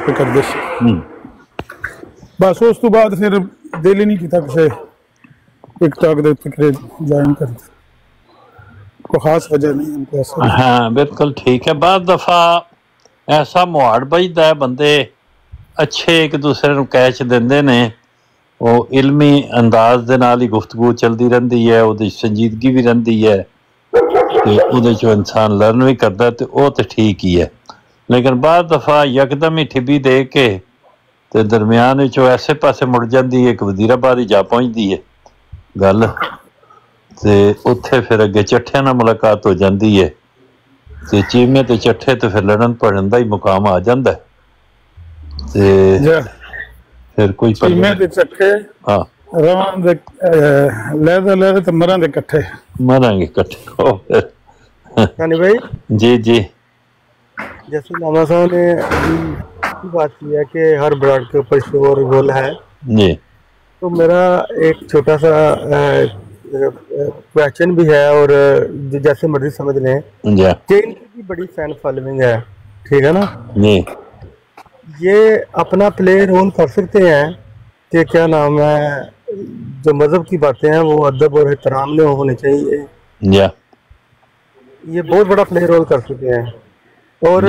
पे करते बस उस तो बाद फिर दिल ही नहीं किया किसी टिकटॉक दे उत्ते ज्वाइन कर कोई खास वजह नहीं हमको ऐसा हाँ बिल्कुल ठीक है। बाद दफा ऐसा मुहाड़ बजदा है, बंदे अच्छे एक दूसरे ਨੂੰ कैच ਦਿੰਦੇ ਨੇ, ਉਹ ਇਲਮੀ ਅੰਦਾਜ਼ ਦੇ ਨਾਲ ਹੀ ਗੁਫ਼ਤਗੂ ਚੱਲਦੀ ਰਹਿੰਦੀ ਹੈ, ਉਹਦੀ ਸੰਜੀਦਗੀ ਵੀ ਰਹਿੰਦੀ ਹੈ ਤੇ ਉਹਦੇ 'ਚੋਂ ਇਨਸਾਨ ਲਰਨ ਵੀ ਕਰਦਾ ਤੇ ਉਹ ਤਾਂ ਠੀਕ ਹੀ ਹੈ। ਲੇਕਿਨ ਬਾਅਦ ਦਫਾ ਯਕਦਮ ਹੀ ਠਿੱਬੀ ਦੇ ਕੇ ਤੇ ਦਰਮਿਆਨ ਵਿੱਚ ਉਹ ਐਸੇ ਪਾਸੇ ਮੁੜ ਜਾਂਦੀ ਹੈ, ਇੱਕ ਵਜ਼ੀਰਾਬਾਦ ਹੀ ਜਾ ਪਹੁੰਚਦੀ ਹੈ ਗੱਲ, ਤੇ ਉੱਥੇ ਫਿਰ ਅੱਗੇ ਚੱਠਿਆਂ ਨਾਲ ਮੁਲਾਕਾਤ ਹੋ ਜਾਂਦੀ ਹੈ ਤੇ ਚੀਮੇ ਤੇ ਚੱਠੇ ਤੇ ਫਿਰ ਲੜਨ ਪੜਨ ਦਾ ਹੀ ਮੁਕਾਮ ਆ ਜਾਂਦਾ ਤੇ ਫਿਰ ਕੋਈ ਚੀਮੇ ਤੇ ਚੱਠੇ ਹਾਂ ਰਵਾਂ ਦੇ ਲੈ ਤੇ ਮਰਾਂ ਦੇ ਇਕੱਠੇ मरेंगे इकट्ठे। यानी भाई जी जी, जैसे मामा साहब ने बात की है कि हर ब्रांड के ऊपर शोर गोल है जी, तो मेरा एक छोटा सा क्वेश्चन भी है और जैसे मर्जी समझ लें जी कि इनकी भी बड़ी फैन फॉलोइंग है, ठीक है ना जी, ये अपना प्ले रोल कर सकते हैं कि क्या नाम है, जो मज़हब की बातें हैं वो अदब और एहतराम में होने चाहिए, या ये बहुत बड़ा प्ले रोल कर चुके हैं। और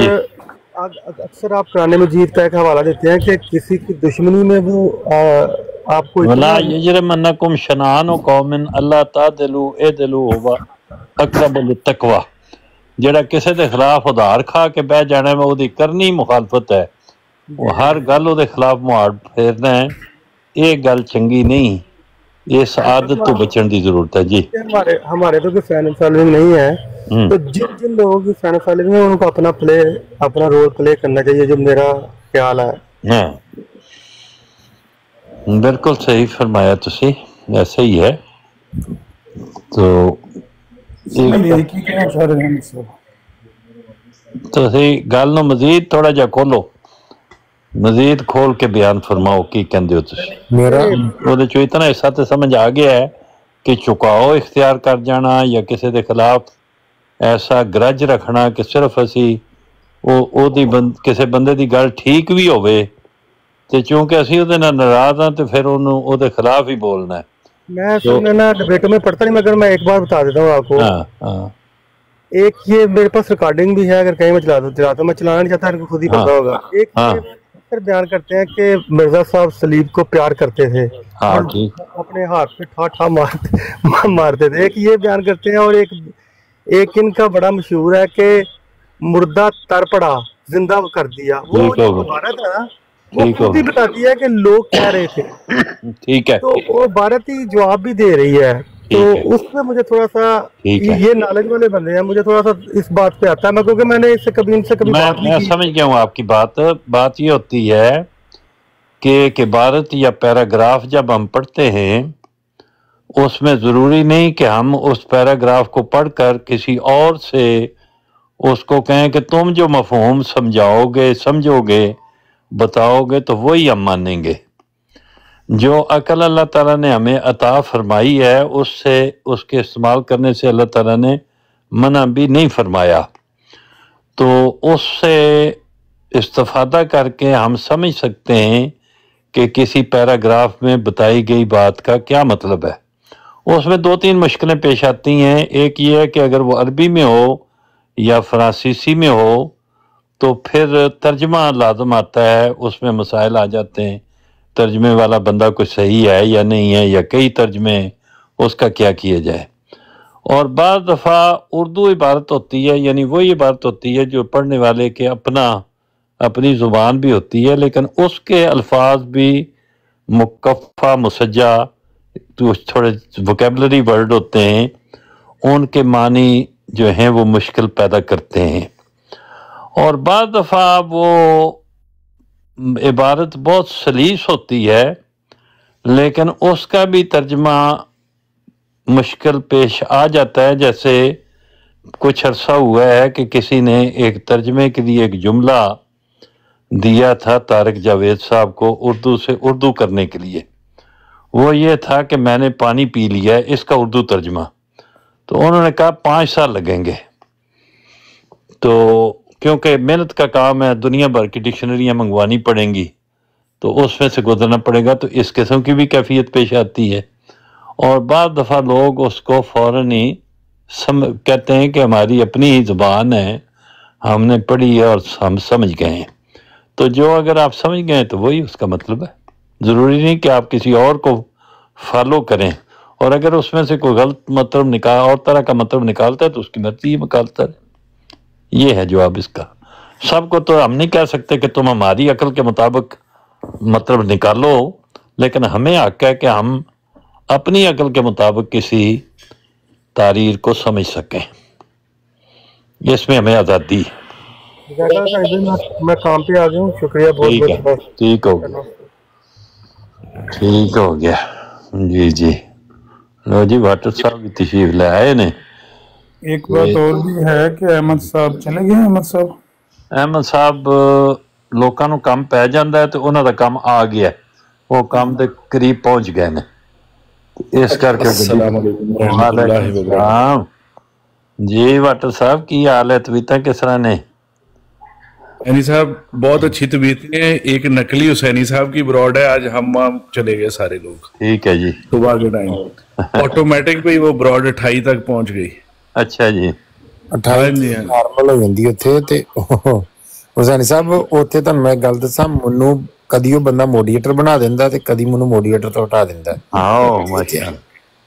अक्सर आप कुरान मजीद का एक हवाला देते हैं कि किसी की दुश्मनी में वो आपको वला यजरमन्नकुम शनानु कौमिन अल्लाह तादिलु इदिलु हुवा अक़रबु लित्तक़वा, ਜਿਹੜਾ ਕਿਸੇ ਦੇ ਖਿਲਾਫ ਉਧਾਰ ਖਾ ਕੇ ਬਹਿ ਜਾਣਾ ਮੈਂ ਉਹਦੀ ਕਰਨੀ ਮੁਖਾਲਫਤ ਹੈ, ਉਹ ਹਰ ਗੱਲ ਉਹਦੇ ਖਿਲਾਫ ਮੁਹਾੜ ਫੇਰਨਾ ਹੈ, ਇਹ ਗੱਲ ਚੰਗੀ नहीं, इस आदत तो बचने की जरूरत है जी। हमारे तो कोई फैन फॉलोइंग नहीं है, तो जिन जिन लोगों की फैन फॉलोइंग है उनको अपना रोल प्ले करना चाहिए, जो मेरा ख्याल है। हाँ बिल्कुल सही फरमाया तुसी, ऐसा ही है। तो तुसी गल नूं मजीद थोड़ा जा खोलो, मजीद खोल के बयान फरमाओ की कहंदे हो तुसी। मेरा ਉਹਦੇ ਚੋਂ इतना हिस्सा तो समझ आ गया है कि झुकाओ इख्तियार कर जाना या किसी के खिलाफ ऐसा ग्रज रखना कि सिर्फ असी किसी बंदे की गल ठीक भी होवे ते चूंकि असी ਉਹਦੇ ਨਾਲ नाराज हाँ तो फिर ਉਹਨੂੰ ਉਹਦੇ खिलाफ ही बोलना है। मैं सुनने ना डिबेटों में पढ़ता नहीं, मगर मैं एक बार बता देता हूँ आपको। हाँ, एक ये मेरे पास रिकॉर्डिंग भी है, अगर कहीं मैं चलाता हूँ, मैं चलाना नहीं चाहता, इनको खुद ही पता होगा। एक बयान करते हैं कि मिर्जा साहब सलीब को प्यार करते थे और अपने हाथ पे ठा मारते थे, एक ये बयान करते हैं। और एक इनका बड़ा मशहूर है कि मुर्दा तर पड़ा जिंदा कर दिया, वो भारत है ना, वो खुद ही बताती है कि लोग कह रहे थे, ठीक है, तो वो भारत ही जवाब भी दे रही है। तो उसमें मुझे थोड़ा सा ये नॉलेज वाले बंदे हैं, मुझे थोड़ा सा इस बात पे आता है, मैं क्योंकि मैंने इनसे कभी बात नहीं की। समझ गया हूँ आपकी बात ये होती है कि इबारत या पैराग्राफ जब हम पढ़ते हैं उसमें ज़रूरी नहीं कि हम उस पैराग्राफ को पढ़कर किसी और से उसको कहें कि तुम जो मफ़हूम समझाओगे समझोगे बताओगे तो वही हम मानेंगे। जो अकल अल्लाह ताला ने हमें अता फरमाई है उससे उसके इस्तेमाल करने से अल्लाह ताला ने मना भी नहीं फरमाया, तो उससे इस्तिफादा करके हम समझ सकते हैं कि किसी पैराग्राफ में बताई गई बात का क्या मतलब है। उसमें दो तीन मुश्किलें पेश आती हैं। एक ये है कि अगर वो अरबी में हो या फ्रांसीसी में हो तो फिर तर्जमा लाजम आता है, उसमें मसाइल आ जाते हैं, तर्जमे वाला बंदा कोई सही है या नहीं है या कई तर्जमे, उसका क्या किया जाए। और बाज़ दफ़ा उर्दू इबारत होती है, यानी वही इबारत होती है जो पढ़ने वाले के अपनी ज़ुबान भी होती है, लेकिन उसके अल्फाज भी मुकफ़ा मुसज्जा तो थोड़े वोकेबलरी वर्ड होते हैं, उनके मानी जो हैं वो मुश्किल पैदा करते हैं। और बाज़ दफ़ा वो इबारत बहुत सलीस होती है लेकिन उसका भी तर्जमा मुश्किल पेश आ जाता है। जैसे कुछ अरसा हुआ है कि किसी ने एक तर्जमे के लिए एक जुमला दिया था तारिक जावेद साहब को उर्दू से उर्दू करने के लिए, वो ये था कि मैंने पानी पी लिया है, इसका उर्दू तर्जमा। तो उन्होंने कहा 5 साल लगेंगे। तो क्योंकि मेहनत का काम है, दुनिया भर की डिक्शनरियाँ मंगवानी पड़ेंगी, तो उसमें से गुजरना पड़ेगा, तो इस किस्म की भी कैफियत पेश आती है। और बाद दफ़ा लोग उसको फ़ौरन ही कहते हैं कि हमारी अपनी ही ज़ुबान है, हमने पढ़ी है और हम समझ गए हैं। तो जो अगर आप समझ गए तो वही उसका मतलब है, ज़रूरी नहीं कि आप किसी और को फॉलो करें। और अगर उसमें से कोई गलत मतलब और तरह का मतलब निकालता है तो उसकी मर्जी ही निकालता है। ये है जवाब इसका। सबको तो हम नहीं कह सकते कि तुम हमारी अकल के मुताबिक मतलब निकालो, लेकिन हमें हक है कि हम अपनी अकल के मुताबिक किसी तारीर को समझ सकें, इसमें हमें आज़ादी है। मैं काम पे आ गया हूँ, शुक्रिया बहुत बहुत। ठीक हो गया, ठीक हो गया जी जी। लो जी, वाटर साहब भी तशरीफ ले आए ने। एक बात और भी है कि अहमद साहब चले गए। अहमद साहब ਲੋਕਾਂ ਨੂੰ ਕੰਮ ਪੈ ਜਾਂਦਾ ਹੈ ਤੇ ਉਹਨਾਂ ਦਾ ਕੰਮ ਆ ਗਿਆ, ਉਹ ਕੰਮ ਦੇ ਕਰੀਬ ਪਹੁੰਚ ਗਏ ਨੇ, ਇਸ ਕਰਕੇ। जी वाटर साहब की हाल है, तबीयतां किस तरह ने? हुसैनी साहब बहुत अच्छी तबीयत है। एक नकली हुसैनी साहब की ब्रॉड है, आज हम चले गए सारे लोग। ठीक है जी, सुबह के टाइम ऑटोमेटिक पे वो ब्रॉड 28 तक पहुंच गई। अच्छा जी, 28 नॉर्मल हो जाती उत्थे ते हुसैनी साहब उत्थे ਤੁਹਾਨੂੰ ਮੈਂ ਗੱਲ ਦੱਸਾਂ, ਮੈਨੂੰ ਕਦੀ ਉਹ ਬੰਦਾ ਮੋਡੀਏਟਰ ਬਣਾ ਦਿੰਦਾ ਤੇ ਕਦੀ ਮੈਨੂੰ ਮੋਡੀਏਟਰ ਤੋਂ ਹਟਾ ਦਿੰਦਾ। ਆਓ ਮਾਸ਼ਾ,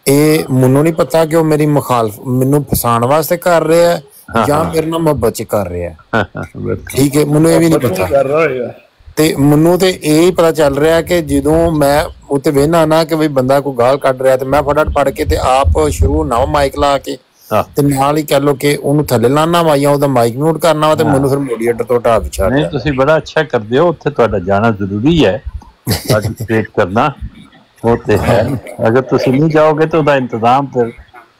ਇਹ ਮੈਨੂੰ ਨਹੀਂ ਪਤਾ ਕਿ ਉਹ ਮੇਰੀ ਮੁਖਾਲਫ ਮੈਨੂੰ ਫਸਾਉਣ ਵਾਸਤੇ ਕਰ ਰਿਹਾ ਹੈ ਜਾਂ ਮੇਰੇ ਨਾਲ ਮੁਹੱਬਤ ਚ ਕਰ ਰਿਹਾ ਹੈ। ਠੀਕ ਹੈ, ਮੈਨੂੰ ਇਹ ਵੀ ਨਹੀਂ ਪਤਾ। ਤੇ ਮੈਨੂੰ ਤੇ ਇਹ ਹੀ ਪਤਾ ਚੱਲ ਰਿਹਾ ਕਿ ਜਦੋਂ ਮੈਂ ਉੱਤੇ ਵੇਖਣਾ ਨਾ ਕਿ ਬਈ ਬੰਦਾ ਕੋਈ ਗਾਲ ਕੱਢ ਰਿਹਾ ਤੇ ਮੈਂ ਫਟਾਫਟ ਪੜ ਕੇ ਤੇ ਆਪ ਸ਼ੁਰੂ ਨਾ ਮਾਈਕ ਲਾ ਕੇ ਤੇ ਨਾਲ ਹੀ ਕਹਿ ਲੋ ਕਿ ਉਹਨੂੰ ਥੱਲੇ ਲਾਣਾ ਵਾ ਜਾਂ ਉਹਦਾ ਮਾਈਕ ਮਿਊਟ ਕਰਨਾ ਵਾ ਤੇ ਮੈਨੂੰ ਫਿਰ ਮੋਡੀਏਟਰ ਤੋਂ ਹਟਾ ਕੇ ਛੱਡ। ਨਹੀਂ, ਤੁਸੀਂ ਬੜਾ ਅੱਛਾ ਕਰਦੇ ਹੋ, ਉੱਥੇ ਤੁਹਾਡਾ ਜਾਣਾ ਜ਼ਰੂਰੀ ਹੈ, ਪਾਰਟਿਸਿਪੇਟ ਕਰਨਾ ਉਹ ਤੇ ਹੈ। ਅਗਰ ਤੁਸੀਂ ਨਹੀਂ ਜਾਓਗੇ ਤਾਂ ਉਹਦਾ ਇੰਤਜ਼ਾਮ ਫਿਰ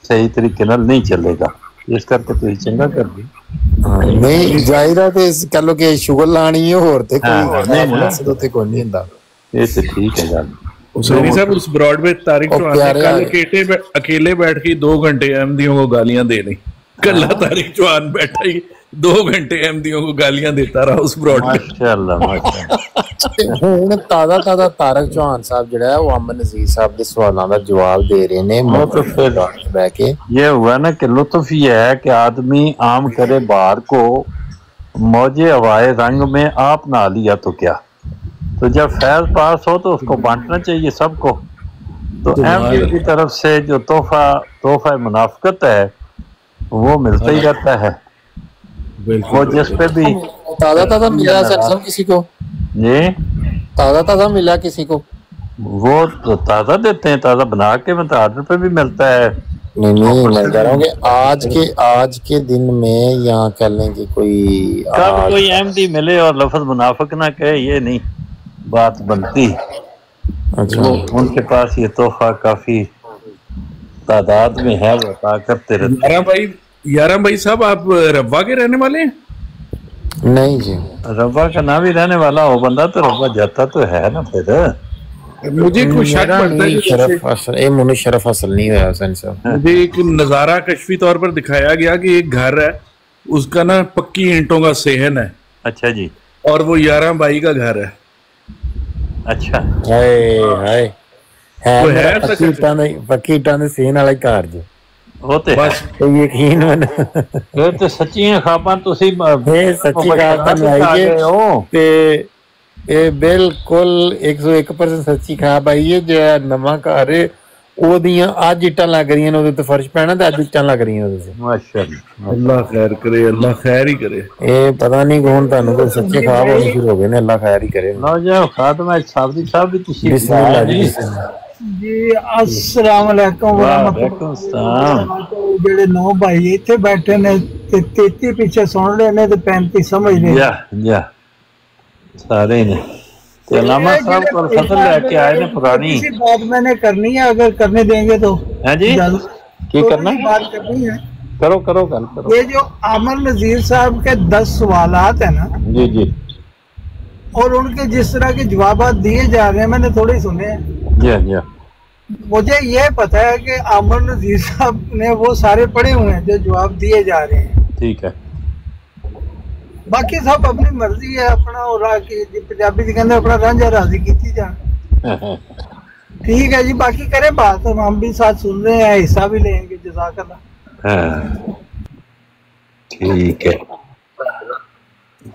ਸਹੀ ਤਰੀਕੇ ਨਾਲ ਨਹੀਂ ਚੱਲੇਗਾ, ਇਸ ਕਰਕੇ ਤੁਸੀਂ ਚੰਗਾ ਕਰਦੇ। ਨਹੀਂ ਜਾਇਦਾ ਤੇ ਕਹਿ ਲੋ ਕਿ ਸ਼ੁਗਰ ਲਾਣੀ ਹੈ, ਹੋਰ ਤੇ ਕੋਈ ਉੱਥੇ ਕੋਈ ਨਹੀਂ ਹੁੰਦਾ। ਇਹ ਤੇ ਠੀਕ ਹੈ ਗੱਲ। हुसैनी साहब उस ब्रॉड में तारिक चौहान ने कल अकेले बैठ के 2 घंटे अहमदियों को गालियां दे दी। कल तारिक चौहान बैठा ही 2 घंटे अहमदियों को गालियां देता रहा उस ब्रॉड में। माशाअल्लाह माशाअल्लाह। ਹੁਣ ਤਾਜ਼ਾ ਤਾਰਿਕ ਚੌਹਾਨ ਸਾਹਿਬ ਜਿਹੜਾ ਹੈ ਉਹ ਅਮਨ ਨਜ਼ੀਰ ਸਾਹਿਬ ਦੇ ਸਵਾਲਾਂ ਦਾ ਜਵਾਬ ਦੇ ਰਹੇ ਨੇ ਬਹਿ ਕੇ। ये हुआ ना कि लुत्फ ये है कि आदमी आम करे बाहर को मौजे हवाए रंग में आप नहा लिया तो क्या, तो जब फैज पास हो तो उसको बांटना चाहिए सबको। तो अहमदी की तरफ से जो तोहफा मुनाफकत है वो मिलता ही रहता है, वो जिस पे भी ताज़ा मिला सब किसी को जी, ताज़ा मिला किसी को, वो तो ताज़ा देते हैं, ताज़ा बना के मतलब आर्डर पे भी मिलता है। नहीं मैं कह रहा हूँ कि आज के दिन में यहाँ कह लें कि कब कोई अहमदी मिले और लफ्ज मुनाफिक ना कहे, ये नहीं बात बनती। अच्छा, वो उनके पास ये तोहफा काफी तादाद में है, वो अता करते रहते। यारा भाई साहब, आप रब्बा के रहने वाले हैं? नहीं जी, रब्बा का नाम ही रहने वाला हो बंदा तो रब्बा जाता तो है ना। फिर मुझे कुछ शक पड़ता है शरफ हासिल नहीं हुआ हुसैन साहब। मुझे एक नजारा कश्फी तौर पर दिखाया गया कि एक घर है, उसका ना पक्की ईंटों का सेहन है। अच्छा जी, और वो यारा भाई का घर है। अच्छा, हाय पक्की ईंटां दे सेहन वाला घर जी, वो ते बस यकीन मन फिर तो सच्चियां खाबां तुसी सच्ची खाब आई ते ਇਹ ਬਿਲਕੁਲ 101% ਸੱਚੀ ਖਾਬ ਆਈ ਹੈ। ਜਿਹੜਾ ਨਵਾਂ ਘਰ ਹੈ ਉਹਦੀਆਂ ਅੱਜ ਇੱਟਾਂ ਲੱਗ ਰਹੀਆਂ ਨੇ, ਉਹਦੇ ਤੇ ਫਰਸ਼ ਪੈਣਾ ਤੇ ਅੱਜ ਇੱਟਾਂ ਲੱਗ ਰਹੀਆਂ ਉਹਦੇ ਤੇ। ਮਾਸ਼ਾਅੱਲਾ, ਅੱਲਾਹ ਖੈਰ ਕਰੇ, ਅੱਲਾਹ ਖੈਰ ਹੀ ਕਰੇ। ਇਹ ਪਤਾ ਨਹੀਂ ਕੌਣ ਤੁਹਾਨੂੰ ਕੋਈ ਸੱਚੇ ਖਾਬ ਹੋਣੇ ਸ਼ੁਰੂ ਹੋ ਗਏ ਨੇ, ਅੱਲਾਹ ਖੈਰ ਹੀ ਕਰੇ। ਲਓ ਜੀ, ਖਾਤਮਾ ਸਾਬਦੀ ਸਾਹਿਬ ਵੀ ਤੁਸੀਂ ਬਿਸਮਿल्लाह जी अस्सलाम वालेकुम वालेकुम सलाम। ਜਿਹੜੇ 9 ਭਾਈ ਇੱਥੇ ਬੈਠੇ ਨੇ ਤੇ 33 ਪਿੱਛੇ ਸੁਣ ਰਹੇ ਨੇ ਤੇ 35 ਸਮਝ ਰਹੇ ਨੇ। या सारे ने तो अल्लामा साहब को फसल लेके आए ने पुरानी। इसी बात मैंने करनी है, अगर करने देंगे तो। है जी, क्या करना है? बात करनी है, करो करो गल करो। ये जो अमर नजीर साहब के 10 सवालात है ना जी जी, और उनके जिस तरह के जवाब दिए जा रहे हैं मैंने थोड़े सुने हैं। जी जी, मुझे ये पता है कि अमर नजीर साहब ने वो सारे पढ़े हुए हैं जो जवाब दिए जा रहे हैं। ठीक है। बाकी सब अपनी मर्जी है, अपना और पंजाबी च कहते अपना रांझा राजी की जान। ठीक है जी, बाकी करें बात, हम भी साथ सुन रहे हैं, हिस्सा भी लेंगे। जज़ाकल्लाह। ठीक है।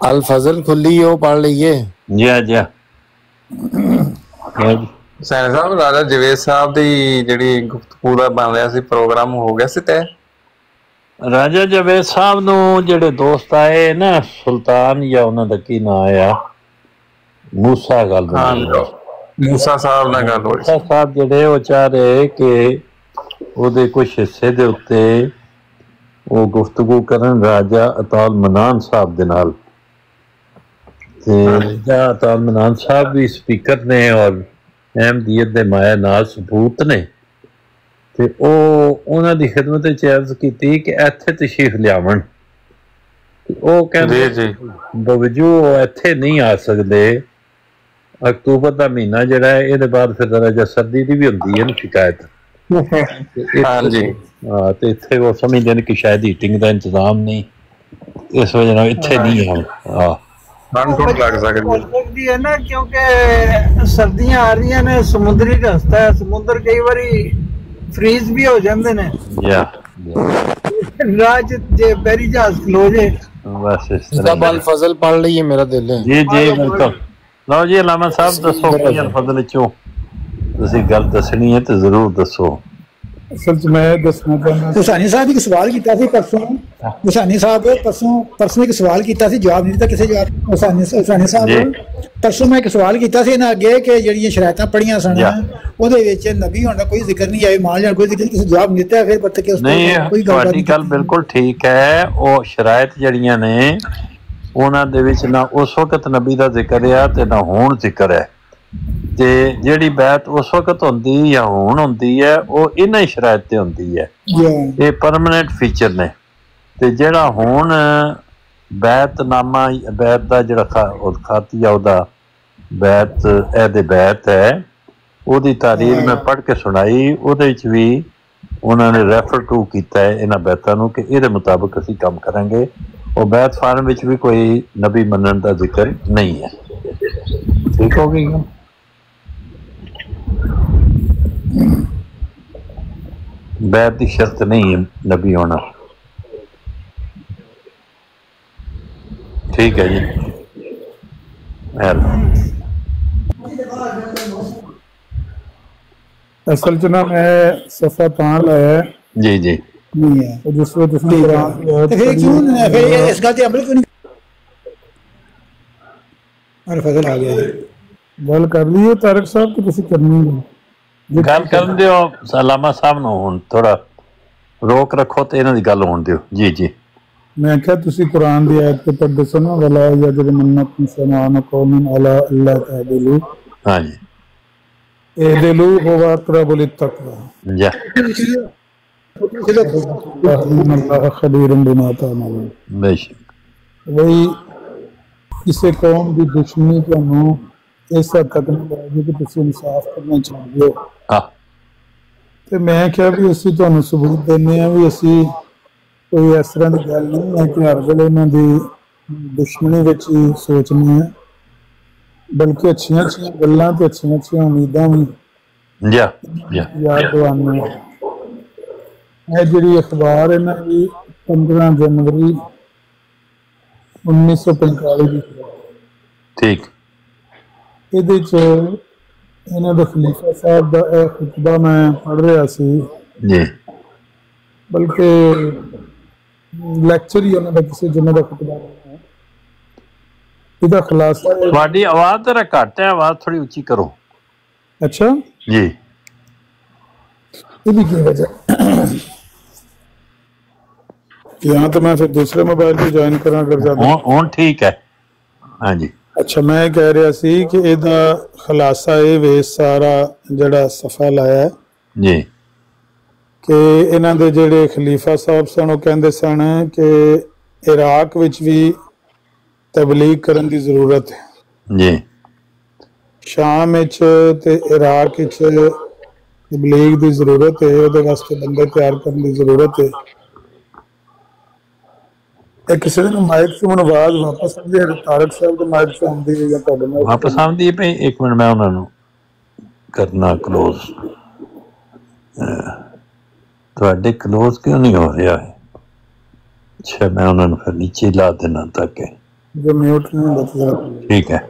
अल फजल खुली हो पढ़ लीजिए। जी सैन साहब, राजा जवेद साहब ਦੀ ਜਿਹੜੀ ਗੁਫ਼ਤਗੂ ਦਾ ਬਣ ਰਿਹਾ ਸੀ ਪ੍ਰੋਗਰਾਮ ਹੋ ਗਿਆ ਸੀ ਤੈਅ? ਰਾਜਾ ਜਵੇਦ ਸਾਹਿਬ ਨੂੰ ਜਿਹੜੇ ਦੋਸਤ ਆਏ ਨਾ, ਸੁਲਤਾਨ ਜਾਂ ਉਹਨਾਂ ਦਾ ਕੀ ਨਾਂ ਆ, ਮੂਸਾ ਗੱਲ ਮੂਸਾ ਸਾਹਿਬ ਨਾਲ ਗੱਲ ਹੋਈ। ਮੂਸਾ ਸਾਹਿਬ ਜਿਹੜੇ ਉਹ ਚਾਹ ਰਹੇ ਕਿ ਉਹਦੇ ਕੁਝ ਹਿੱਸੇ ਦੇ ਉੱਤੇ ਉਹ ਗੁਫ਼ਤਗੂ ਕਰਨ ਰਾਜਾ ਅਤਾਲ ਮਨਾਨ ਸਾਹਿਬ ਦੇ ਨਾਲ। ਤੇ ਰਾਜਾ ਅਤਾਲ ਮਨਾਨ ਸਾਹਿਬ ਵੀ ਸਪੀਕਰ ਨੇ ਔਰ ਅਹਿਮਦੀਅਤ ਦੇ ਮਾਇਆ ਨਾਲ ਸਬੂਤ ਨੇ। ਤੇ ਉਹ ਉਹਨਾਂ ਦੀ ਖਿਦਮਤ ਵਿੱਚ ਅਰਜ਼ ਕੀਤੀ ਕਿ ਇੱਥੇ ਤਸ਼ਰੀਫ ਲਿਆਵਣ। ਉਹ ਕਹਿੰਦੇ ਬਵਜੂ ਉਹ ਇੱਥੇ ਨਹੀਂ ਆ ਸਕਦੇ, ਅਕਤੂਬਰ ਦਾ ਮਹੀਨਾ ਜਿਹੜਾ ਹੈ ਇਹਦੇ ਬਾਅਦ ਫਿਰ ਦਰਜਾ ਸਰਦੀ ਦੀ ਵੀ ਹੁੰਦੀ ਹੈ ਨਾ ਸ਼ਿਕਾਇਤ। ਹਾਂ, ਤੇ ਇੱਥੇ ਉਹ ਸਮਝਦੇ ਨੇ ਕਿ ਸ਼ਾਇਦ ਹੀਟਿੰਗ ਦਾ ਇੰਤਜ਼ਾਮ ਨਹੀਂ, ਇਸ ਵਜ੍ਹਾ ਨਾਲ ਇੱਥੇ ਨਹੀਂ ਆਉਣ। ਹਾਂ, लग सकती है ना, क्योंकि सर्दियां आ रही ने, समुद्री रास्ता है, समुद्र कई बारी फ्रीज भी हो जाते ने। राज जे बैरी जहाज खलो जे बस इस तरह। अल फजल पढ़ लीजिए, मेरा दिल है। जी बिल्कुल। लो जी अलामा साहब दसो कि अल फजल चो तुसी गल दसनी है तो जरूर दसो। असल च मैं दसना चाहना, हुसैनी साहब एक सवाल किया सी परसों, हुसैनी साहब परसों एक सवाल किया सी, जवाब नहीं दिता किसी जवाब। हुसैनी साहब परसों मैं एक सवाल किया सी इन्हां अगे कि ਜਿਹੜੀਆਂ ਸ਼ਰਾਇਤਾਂ ਪੜੀਆਂ ਸਨ ਉਹਦੇ ਵਿੱਚ ਨਬੀ ਹੋਣ ਦਾ ਕੋਈ ਜ਼ਿਕਰ ਨਹੀਂ ਆਇਆ, ਮਾਲ ਜਾਂ ਕੋਈ ਜ਼ਿਕਰ, ਕਿਸੇ ਜਵਾਬ ਨਹੀਂ ਦਿੱਤਾ। ਫਿਰ ਪਤਾ ਕਿ ਉਸ ਤੋਂ ਕੋਈ ਗੱਲ ਨਹੀਂ। ਗੱਲ ਬਿਲਕੁਲ ਠੀਕ ਹੈ। ਉਹ ਸ਼ਰਾਇਤ ਜਿਹੜੀਆਂ ਨੇ ਉਹਨਾਂ ਦੇ ਵਿੱਚ ਨਾ ਉਸ ਵਕਤ ਨਬੀ ਦਾ ਜ਼ਿਕਰ ਆ ਤੇ ਨਾ ਹੁਣ ਜ਼ਿਕਰ ਹੈ। ਤੇ ਜਿਹੜੀ ਬੈਤ ਉਸ ਵਕਤ ਹੁੰਦੀ ਜਾਂ ਹੁਣ ਹੁੰਦੀ ਹੈ ਉਹ ਇਹਨਾਂ ਹੀ ਸ਼ਰਾਇਤ ਤੇ ਹੁੰਦੀ ਹੈ। ਇਹ ਪਰਮਾਨੈਂਟ ਫੀਚਰ ਨੇ। ਤੇ ਜਿਹੜਾ ਹੁਣ ਬੈਤਨਾਮਾ, ਬੈਤ ਦਾ ਜਿਹੜਾ ਖਾਤੀ ਆ ਉਹਦਾ ਬੈਤ, ਇਹਦੇ ਬੈਤ ਹੈ, ਉਹਦੀ ਤਾਰੀਰ ਮੈਂ ਪੜ੍ਹ ਕੇ ਸੁਣਾਈ। ਉਹਦੇ ਵਿੱਚ ਵੀ ਉਹਨਾਂ ਨੇ ਰੈਫਰ ਟੂ ਕੀਤਾ ਹੈ ਇਹਨਾਂ ਬੈਤਾਂ ਨੂੰ ਕਿ ਇਹਦੇ ਮੁਤਾਬਕ ਅਸੀਂ ਕੰਮ ਕਰਾਂਗੇ। ਉਹ ਬੈਤ ਫਾਰਮ ਵਿੱਚ ਵੀ ਕੋਈ ਨਬੀ ਮੰਨਣ ਦਾ ਜ਼ਿਕਰ ਨਹੀਂ ਹੈ। ਠੀਕ ਹੋ ਗਈ। बैत की शर्त नहीं है नबी होना। ठीक है जी। असल च ना मैं सफा तां लाया जी जी नहीं है जिस वक्त इसने फिर क्यों फिर इस गल ते अमल क्यों नहीं? अरे फजल आ गया जी, गल कर ली तारक साहब कि तुसी करनी है ਗੱਲ ਕਰਨ ਦਿਓ ਅਲਾਮਾ ਸਾਹਿਬ ਨੂੰ। ਹੁਣ ਥੋੜਾ ਰੋਕ ਰੱਖੋ ਤੇ ਇਹਨਾਂ ਦੀ ਗੱਲ ਹੋਣ ਦਿਓ। ਜੀ ਜੀ। ਮੈਂ ਕਿਹਾ ਤੁਸੀਂ ਕੁਰਾਨ ਦੀ ਆਇਤ ਤੇ ਪੜ੍ਹਦੇ ਸੋ ਨਾ, ਵਲਾ ਯਜਰਮਨਕੁਮ ਸ਼ਨਾਨ ਕੌਮਿਨ ਅਲਾ ਅੱਲਾ ਤਅਦਿਲੂ। ਹਾਂਜੀ, ਇਦਿਲੂ ਹੁਵਾ ਅक़रबु लित्तक़वा। ਜੀ। अल्लाह खबीरुम बिमा तामलून। बेशक। वही किसी कौम की दुश्मनी ਤੁਹਾਨੂੰ ਇਸ ਹੱਦ ਤੱਕ ਨਹੀਂ ਲੱਗਦੀ ਕਿ ਤੁਸੀਂ ਇਨਸਾਫ ਕਰਨਾ ਚਾਹੁੰਦੇ ਹੋ। ਤੇ ਮੈਂ ਕਿਹਾ ਵੀ ਅਸੀਂ ਤੁਹਾਨੂੰ ਸਬੂਤ ਦਿੰਦੇ ਹਾਂ ਵੀ ਅਸੀਂ ਕੋਈ ਇਸ ਤਰ੍ਹਾਂ ਦੀ ਗੱਲ ਨਹੀਂ ਹੈ ਕਿ ਹਰ ਵੇਲੇ ਇਹਨਾਂ ਦੀ ਦੁਸ਼ਮਣੀ ਵਿੱਚ ਹੀ ਸੋਚਣੀ ਹੈ, ਬਲਕਿ ਅੱਛੀਆਂ ਅੱਛੀਆਂ ਗੱਲਾਂ ਤੇ ਅੱਛੀਆਂ ਅੱਛੀਆਂ ਉਮੀਦਾਂ ਵੀ ਯਾਦ ਦਿਵਾਉਂਦੇ ਹਾਂ। ਇਹ ਜਿਹੜੀ ਅਖਬਾਰ ਹੈ ਨਾ ਵੀ 15 जनवरी 1945 ਦੀ। ਠੀਕ। ਇਹਦੇ 'ਚ ਇਹਨਾਂ ਦੇ ਖਲੀਫਾ ਸਾਹਿਬ ਦਾ ਇਹ ਖੁਤਬਾ ਮੈਂ ਪੜ੍ਹ ਰਿਹਾ ਸੀ ਜੀ, ਬਲਕਿ ਲੈਕਚਰ ਹੀ ਉਹਨਾਂ ਦਾ ਕਿਸੇ ਜਿੰਨੇ ਦਾ ਖੁਤਬਾ ਹੈ। ਇਹਦਾ ਖੁਲਾਸਾ ਤੁਹਾਡੀ ਆਵਾਜ਼ ਜ਼ਰਾ ਘੱਟ ਹੈ, ਆਵਾਜ਼ ਥੋੜੀ ਉੱਚੀ ਕਰੋ। ਅੱਛਾ ਜੀ। ਇਹਦੀ ਕੀ ਵਜ੍ਹਾ? यहाँ तो मैं फिर दूसरे मोबाइल पे ज्वाइन करा कर जाता। ठीक है। हाँ जी। अच्छा, मैं कह रहा सी कि ਇਹਦਾ ਖੁਲਾਸਾ ਇਹ ਵੇ ਸਾਰਾ ਜਿਹੜਾ ਸਫਾ ਲਾਇਆ ਜੀ ਕਿ ਇਹਨਾਂ ਦੇ ਜਿਹੜੇ ਖਲੀਫਾ ਸਾਹਿਬ ਸਨ ਉਹ ਕਹਿੰਦੇ ਸਨ ਕਿ ਇਰਾਕ ਵਿੱਚ ਵੀ ਤਬਲੀਗ ਕਰਨ ਦੀ ਜ਼ਰੂਰਤ ਹੈ ਜੀ, ਸ਼ਾਮ ਵਿੱਚ ਤੇ ਇਰਾਕ ਵਿੱਚ ਤਬਲੀਗ ਦੀ ਜ਼ਰੂਰਤ ਹੈ, ਉਹਦੇ ਵਾਸਤੇ ਬੰਦੇ ਤਿਆਰ ਕਰਨ ਦੀ ਜ਼ਰੂਰਤ ਹੈ। ਕਿਸੇ ਦਿਨ ਮਾਈਕ ਤੋਂ ਹੁਣ ਆਵਾਜ਼ ਵਾਪਸ ਆਉਂਦੀ ਹੈ, ਤਾਰਕ ਸਾਹਿਬ ਦੇ ਮਾਈਕ ਤੋਂ ਆਉਂਦੀ ਹੈ ਜਾਂ ਤੁਹਾਡੇ ਮਾਈਕ ਵਾਪਸ ਆਉਂਦੀ ਹੈ? ਭਈ ਇੱਕ ਮਿੰਟ, ਮੈਂ ਉਹਨਾਂ ਨੂੰ ਕਰਨਾ ਕਲੋਜ਼। ਤੁਹਾਡੇ ਕਲੋਜ਼ ਕਿਉਂ ਨਹੀਂ ਹੋ ਰਿਹਾ ਹੈ? ਅੱਛਾ, ਮੈਂ ਉਹਨਾਂ ਨੂੰ ਫਿਰ ਨੀਚੇ ਲਾ ਦੇਣਾ ਤਾਂ ਕਿ ਜੋ ਮਿਊਟ ਨਹੀਂ ਹੁੰਦਾ। ਠੀਕ ਹੈ।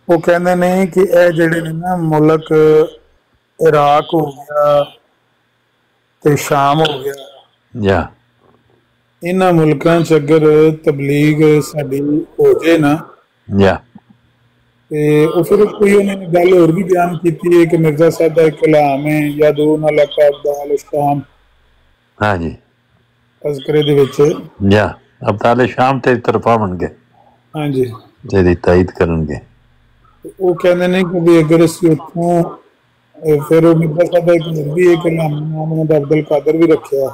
ਉਹ ਕਹਿੰਦੇ ਨੇ ਕਿ ਇਹ ਜਿਹੜੇ ਨੇ ਨਾ ਮੁਲਕ, ਇਰਾਕ ਹੋ ਗਿਆ ਤੇ ਸ਼ਾਮ ਹੋ ਗਿਆ, ਇਹਨਾਂ ਮੁਲਕਾਂ 'ਚ ਅਗਰ ਤਬਲੀਗ ਸਾਡੀ ਹੋ ਜਾਏ ਨਾ, ਤੇ ਉਹ ਫਿਰ ਕੋਈ ਉਹਨਾਂ ਨੇ ਗੱਲ ਹੋਰ ਵੀ ਬਿਆਨ ਕੀਤੀ ਹੈ ਕਿ ਮਿਰਜ਼ਾ ਸਾਹਿਬ ਦਾ ਇੱਕ ਕਲਾਮ ਹੈ ਯਾਦੂਨ ਅਲਕਾ ਅਬਦਾਲ ਸ਼ਾਮ, ਹਾਂਜੀ, ਤਜ਼ਕਰੇ ਦੇ ਵਿੱਚ ਅਬਦਾਲ ਸ਼ਾਮ ਤੇ ਤਰਫਾਵਣਗੇ, ਹਾਂਜੀ, ਜਿਹਦੀ ਤਾਇਦ ਕਰਨਗੇ। ਉਹ ਕਹਿੰਦੇ ਨੇ ਕਿ ਵੀ ਅਗਰ ਅਸੀਂ ਉੱਥੋਂ ਫਿਰ ਉਹ ਮਿਰਜ਼ਾ ਸਾਹਿਬ ਦਾ ਇੱਕ ਹੋਰ ਵੀ ਇਹ ਕਲਾਮ ਨਾਮ ਉਹਨਾਂ ਦਾ ਅਬਦੁਲ ਕਾਦਰ ਵੀ ਰੱਖਿਆ।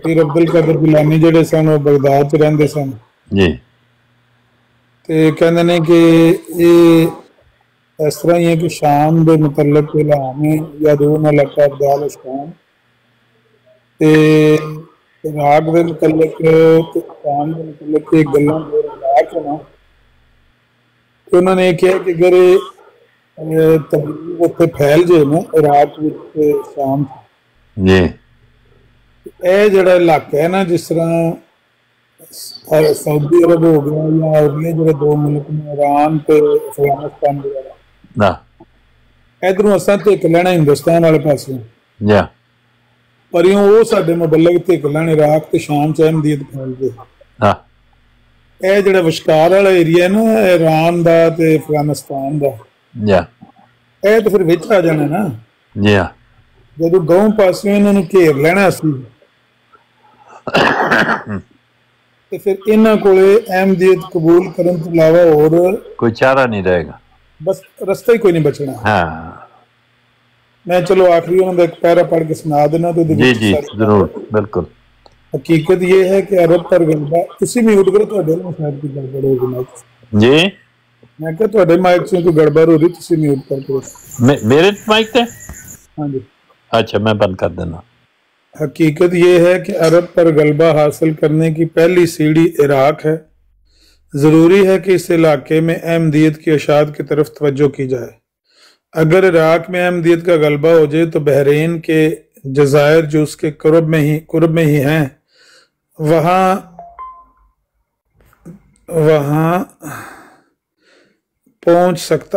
ਪੀਰ ਅਬਦੁਲ ਕਾਦਰ ਗਿਲਾਨੀ ਜਿਹੜੇ ਸਨ ਉਹ ਬਗਦਾਦ 'ਚ ਰਹਿੰਦੇ ਸਨ ਜੀ, ਤੇ ਕਹਿੰਦੇ ਨੇ ਕਿ ਇਹ ਇਸ ਤਰ੍ਹਾਂ ਹੀ ਹੈ ਕਿ ਸ਼ਾਮ ਦੇ ਮੁਤਲਕ ਕਲਾਮ ਹੈ ਯਾਦੂਨ ਅਲਕਾ ਅਬਦਾਲ ਸ਼ਾਮ, ਤੇ ਇਰਾਕ ਦੇ ਮੁਤਲਕ ਤੇ ਸ਼ਾਮ ਦੇ ਮੁਤਲਕ ਇਹ ਗੱਲਾਂ ਹੋ ਰਹੀਆਂ। ਤੇ ਉਹਨਾਂ ਨੇ ਕਿਹਾ ਕਿ ਅਗਰ ਤਬਲੀਗ ਉੱਥੇ ਫੈਲ ਜਾਏ ਨਾ ਇਰਾਕ ਵਿੱਚ, ਸ਼ਾਮ ਜੀ, ਇਹ ਜਿਹੜਾ ਇਲਾਕਾ ਹੈ ਨਾ, ਜਿਸ ਤਰ੍ਹਾਂ ਸਾਊਦੀ ਅਰਬ ਹੋ ਗਿਆ ਜਾਂ ਅਗਲੇ ਜਿਹੜੇ ਦੋ ਮੁਲਕ ਨੇ ਇਰਾਨ ਤੇ ਅਫਗਾਨਿਸਤਾਨ ਵਗੈਰਾ, ਇਧਰੋਂ ਅਸਾਂ ਧਿੱਕ ਲੈਣਾ ਹਿੰਦੁਸਤਾਨ ਵਾਲੇ ਪਾਸੇ, ਪਰ ਉਹ ਸਾਡੇ ਮੁਬਲਗ ਧਿੱਕ ਲੈਣ ਇਰਾਕ ਤੇ ਸ਼ਾਮ 'ਚ ਅਹਿਮਦੀਅਤ ਫੈਲ ਗਏ। ਇਹ ਜਿਹੜਾ ਵਿਚਕਾਰ ਵਾਲਾ ਏਰੀਆ ਨਾ ਇਰਾਨ ਦਾ ਤੇ ਅਫਗਾਨਿਸਤਾਨ ਦਾ, ਇਹ ਤਾਂ ਫਿਰ ਵਿੱਚ ਆ ਜਾਣਾ ਨਾ, ਜਦੋਂ ਦੋਵੇਂ ਪਾਸਿਓਂ ਇਹਨਾਂ ਨੂੰ ਘੇਰ ਲੈਣਾ ਸੀ ਤੇ ਫਿਰ ਇਹਨਾਂ ਕੋਲੇ ਅਹਿਮਦੀਅਤ ਕਬੂਲ ਕਰਨ ਤੋਂ ਇਲਾਵਾ ਹੋਰ ਕੋਈ ਚਾਰਾ ਨਹੀਂ ਰਹੇਗਾ, ਬਸ ਰਸਤਾ ਹੀ ਕੋਈ ਨਹੀਂ ਬਚਣਾ। ਮੈਂ ਚਲੋ ਆਖਰੀ ਉਹਨਾਂ ਦਾ ਇੱਕ ਪੈਰਾ ਪੜ੍ਹ ਕੇ ਸੁਣਾ ਦੇਣਾ। तो जी जी जरूर, बिल्कुल। हकीकत ये है कि अरब पर गलबा, तुसी म्यूट करो, ਤੁਹਾਡੇ ਨਾਲ ਸ਼ਾਇਦ ਕੋਈ ਗੜਬੜ ਹੋ ਗਈ ਮਾਈਕ ਜੀ। ਮੈਂ ਕਿਹਾ ਤੁਹਾਡੇ ਮਾਈਕ 'ਚ ਕੋਈ ਗੜਬੜ ਹੋ ਰਹੀ, ਤੁਸੀਂ म्यूट करके। मेरे माइक पे? हाँ जी। अच्छा, मैं बंद कर देना। हकीकत ये है कि अरब पर गलबा हासिल करने की पहली सीढ़ी इराक है। ज़रूरी है कि इस इलाके में अहमदियत की अशात की तरफ तवज्जो की जाए। अगर इराक में अहमदियत का गलबा हो जाए तो बहरीन के जज़ायर जो उसके कुर्ब में ही हैं, वहाँ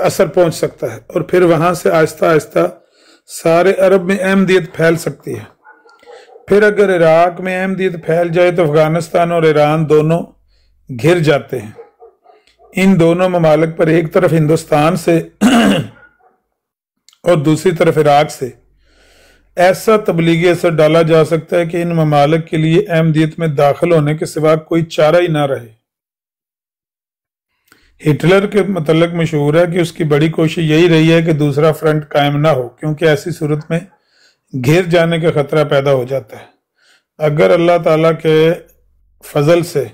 असर पहुँच सकता है और फिर वहाँ से आहिस्ता आहिस्ता सारे अरब में अहमदियत फैल सकती है। फिर अगर इराक में अहमदियत फैल जाए तो अफगानिस्तान और ईरान दोनों घिर जाते हैं। इन दोनों ममालिक पर एक तरफ हिंदुस्तान से और दूसरी तरफ इराक से ऐसा तबलीगी असर डाला जा सकता है कि इन ममालिक के लिए अहमदियत में दाखिल होने के सिवा कोई चारा ही ना रहे। हिटलर के मतलब मशहूर है कि उसकी बड़ी कोशिश यही रही है कि दूसरा फ्रंट कायम ना हो, क्योंकि ऐसी सूरत में घिर जाने का खतरा पैदा हो जाता है। अगर अल्लाह ताला के फजल से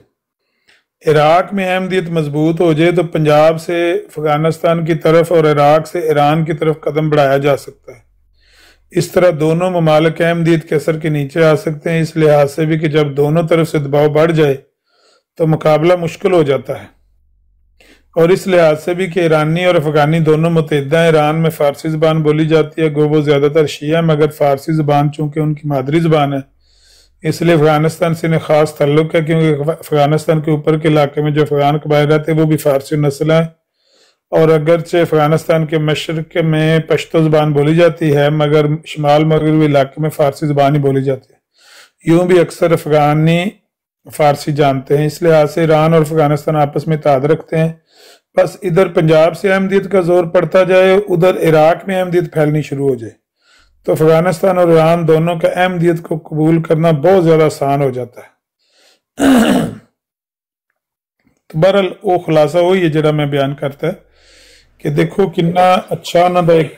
इराक में अहमदियत मजबूत हो जाए तो पंजाब से अफगानिस्तान की तरफ और इराक से ईरान की तरफ कदम बढ़ाया जा सकता है। इस तरह दोनों ममालिक अहमदियत के असर के नीचे आ सकते हैं। इस लिहाज से भी कि जब दोनों तरफ से दबाव बढ़ जाए तो मुकाबला मुश्किल हो जाता है, और इस लिहाज से भी कि ईरानी और अफगानी दोनों मुतहदा हैं। ईरान में फ़ारसी ज़बान बोली जाती है, गो वो ज़्यादातर शिया, मगर फ़ारसी ज़बान चूँकि उनकी मादरी ज़बान है इसलिए अफगानिस्तान से इन्हें ख़ास ताल्लुक़ है, क्योंकि अफगानिस्तान के ऊपर के इलाके में जो अफगान कबाइल रहते हैं वो भी फ़ारसी नस्ल हैं। और अगरचे अफगानिस्तान के मशरक़ में पश्तो ज़बान बोली जाती है, मगर शुमाल मगरबी इलाके में फ़ारसी ज़बान ही बोली जाती है। यूँ भी अक्सर अफगानी फ़ारसी जानते हैं। इस लिहाज से ईरान और अफगानिस्तान आपस में ताद रखते हैं। बस इधर पंजाब से अहमदियत का जोर पड़ता जाए, उधर इराक में अहमदियत फैलनी शुरू हो जाए तो अफगानिस्तान और ईरान दोनों का अहमदियत को कबूल करना बहुत ज़्यादा आसान हो जाता है। तो बहरहाल वो खुलासा वही है जरा मैं बयान करता है कि देखो कितना अच्छा उन्होंने एक